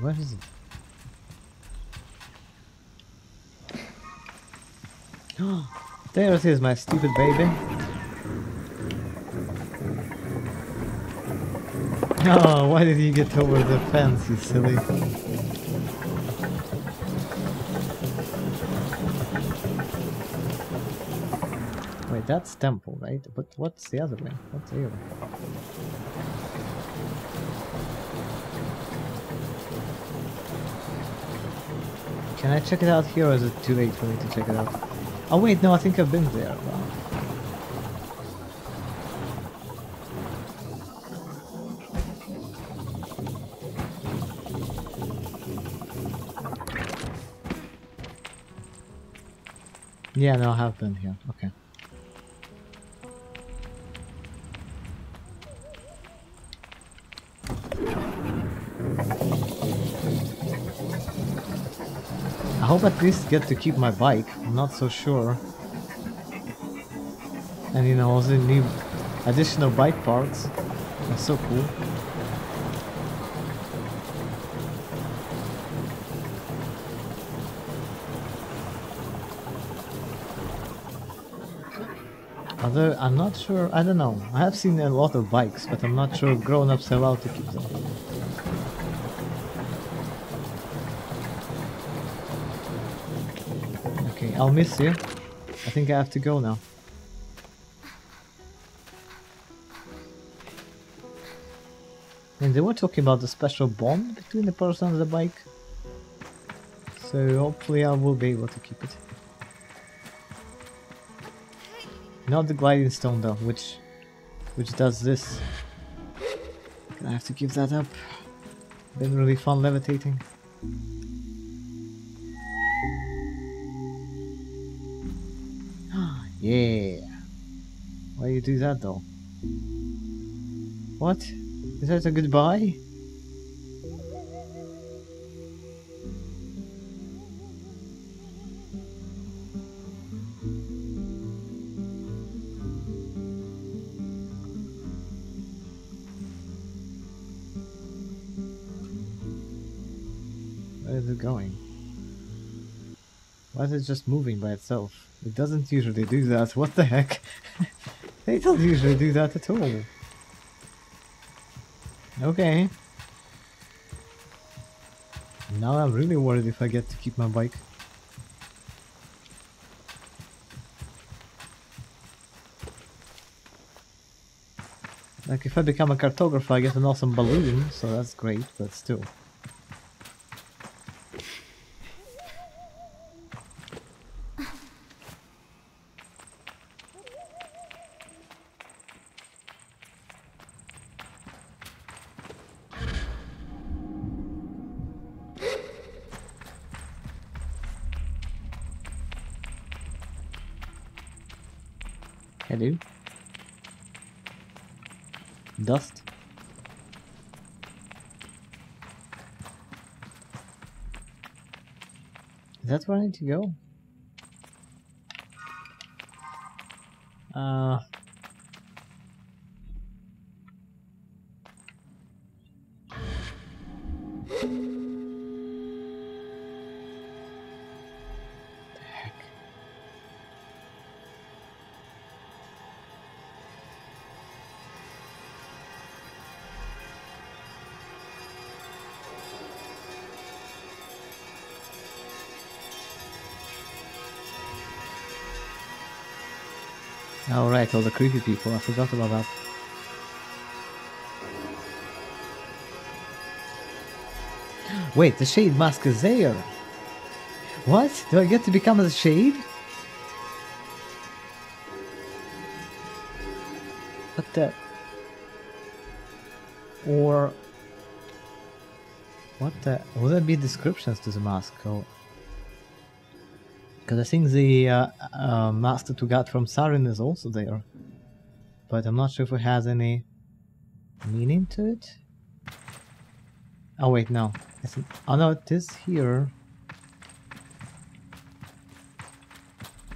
Where is it? There it is, my stupid baby. Oh, why did you get over the fence, you silly? Wait, that's temple, right? But what's the other way? What's here? Can I check it out here, or is it too late for me to check it out? Oh wait, no, I think I've been there. Wow. Yeah, no, I have been here. Okay. I hope at least get to keep my bike. I'm not so sure. And you know, also new additional bike parts. That's so cool. Although I'm not sure, I don't know. I have seen a lot of bikes, but I'm not sure grown-ups are allowed to keep them. Okay, I'll miss you. I think I have to go now. And they were talking about the special bond between the person and the bike. So hopefully I will be able to keep it. Not the gliding stone though, which does this. I have to give that up. Been really fun levitating. Yeah. Why you do that though? What? Is that a goodbye? it going? Why is it just moving by itself? It doesn't usually do that. What the heck? They don't usually do that at all. Okay. Now I'm really worried if I get to keep my bike. Like, if I become a cartographer, I get an awesome balloon, so that's great, but still. Hello? Dust? Is that where I need to go? The heck? Oh right, all the creepy people, I forgot about that. Wait, the shade mask is there! What? Do I get to become a shade? What the... Or... What the... Will there be descriptions to the mask? Or... Because I think the mask that we got from Sarin is also there. But I'm not sure if it has any meaning to it. Oh wait, no. Oh no, it is here.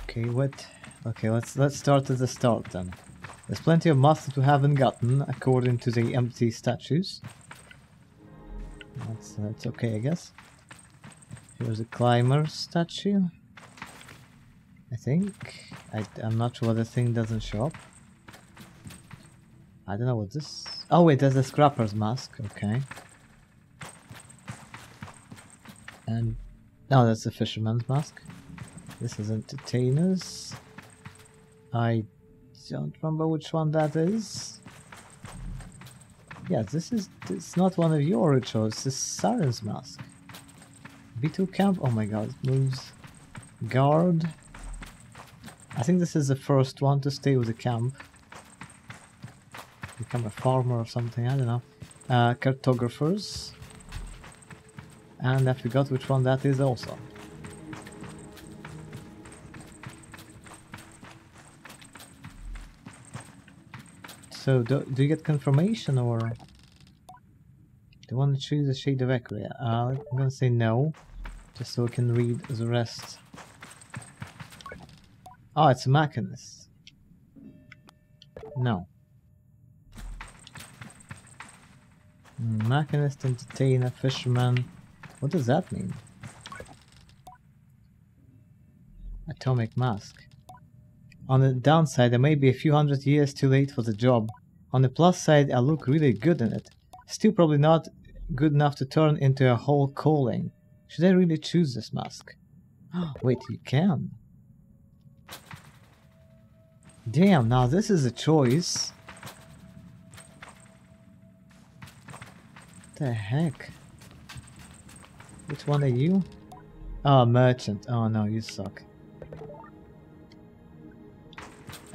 Okay, what? Okay, let's start at the start then. There's plenty of masks that we haven't gotten, according to the empty statues. That's okay, I guess. Here's a climber statue. I think. I'm not sure why the thing doesn't show up. I don't know what this... Oh wait, there's a scrapper's mask, okay. And... No, that's a fisherman's mask. This is entertainers. I don't remember which one that is. Yeah, it's not one of your rituals, this is Saren's mask. B2 camp, oh my god, it moves. Guard. I think this is the first one to stay with the camp. Become a farmer or something, I don't know. Cartographers. And I forgot which one that is also. So, do you get confirmation or... Do you want to choose a shade of Equia? I'm gonna say no, just so I can read the rest. Oh, it's a machinist. No. Machinist, entertainer, fisherman. What does that mean? Atomic mask. On the downside, I may be a few hundred years too late for the job. On the plus side, I look really good in it. Still probably not good enough to turn into a whole calling. Should I really choose this mask? Wait, you can. Damn, now this is a choice. What the heck? Which one are you? Oh, merchant. Oh no, you suck.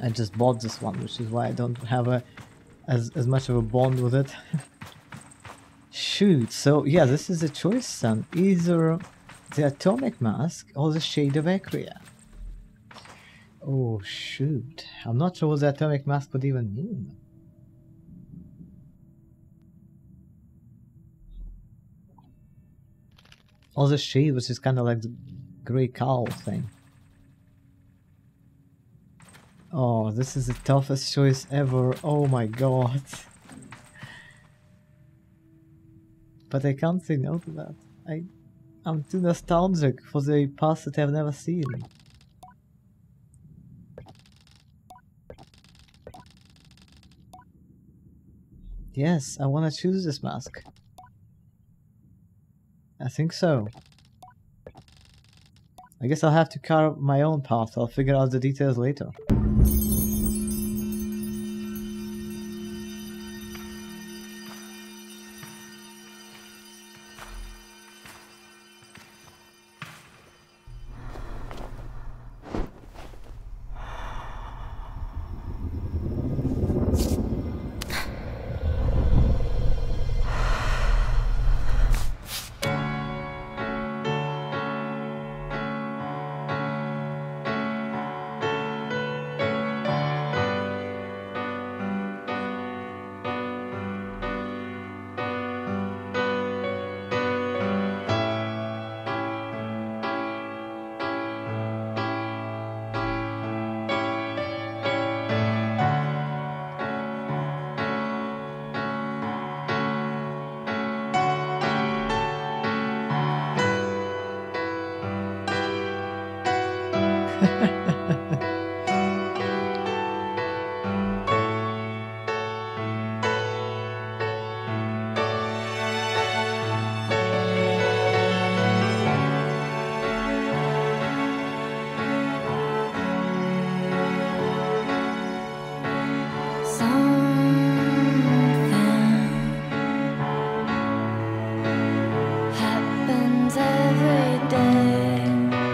I just bought this one, which is why I don't have as much of a bond with it. Shoot, so yeah, this is a choice then. Either the atomic mask or the shade of Equia. Oh shoot, I'm not sure what the atomic mask would even mean. Or the shade, which is kind of like the grey cowl thing. Oh, this is the toughest choice ever. Oh my god. But I can't say no to that. I'm too nostalgic for the past that I've never seen. Yes, I want to choose this mask. I think so. I guess I'll have to carve my own path. I'll figure out the details later.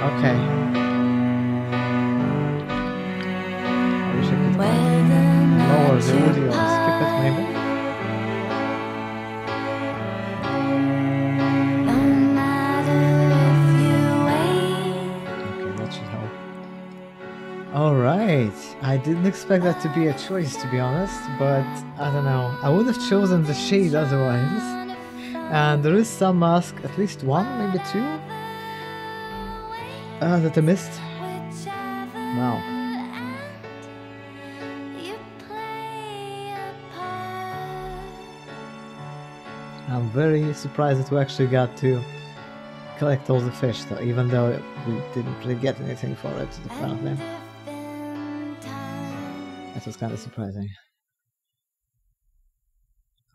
Okay. I wish I could lower the audio and skip it, maybe. Okay, that should help. Alright. I didn't expect that to be a choice, to be honest, but I don't know. I would have chosen the shade otherwise. And there is some mask, at least one, maybe two, that I missed. Wow. I'm very surprised that we actually got to collect all the fish, though, even though we didn't really get anything for it, apparently. That was kind of surprising.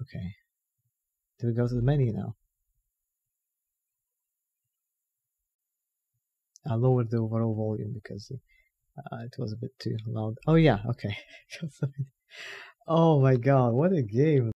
Okay. Do we go to the menu now? I lowered the overall volume because it was a bit too loud. Oh yeah, okay. Oh my god, what a game!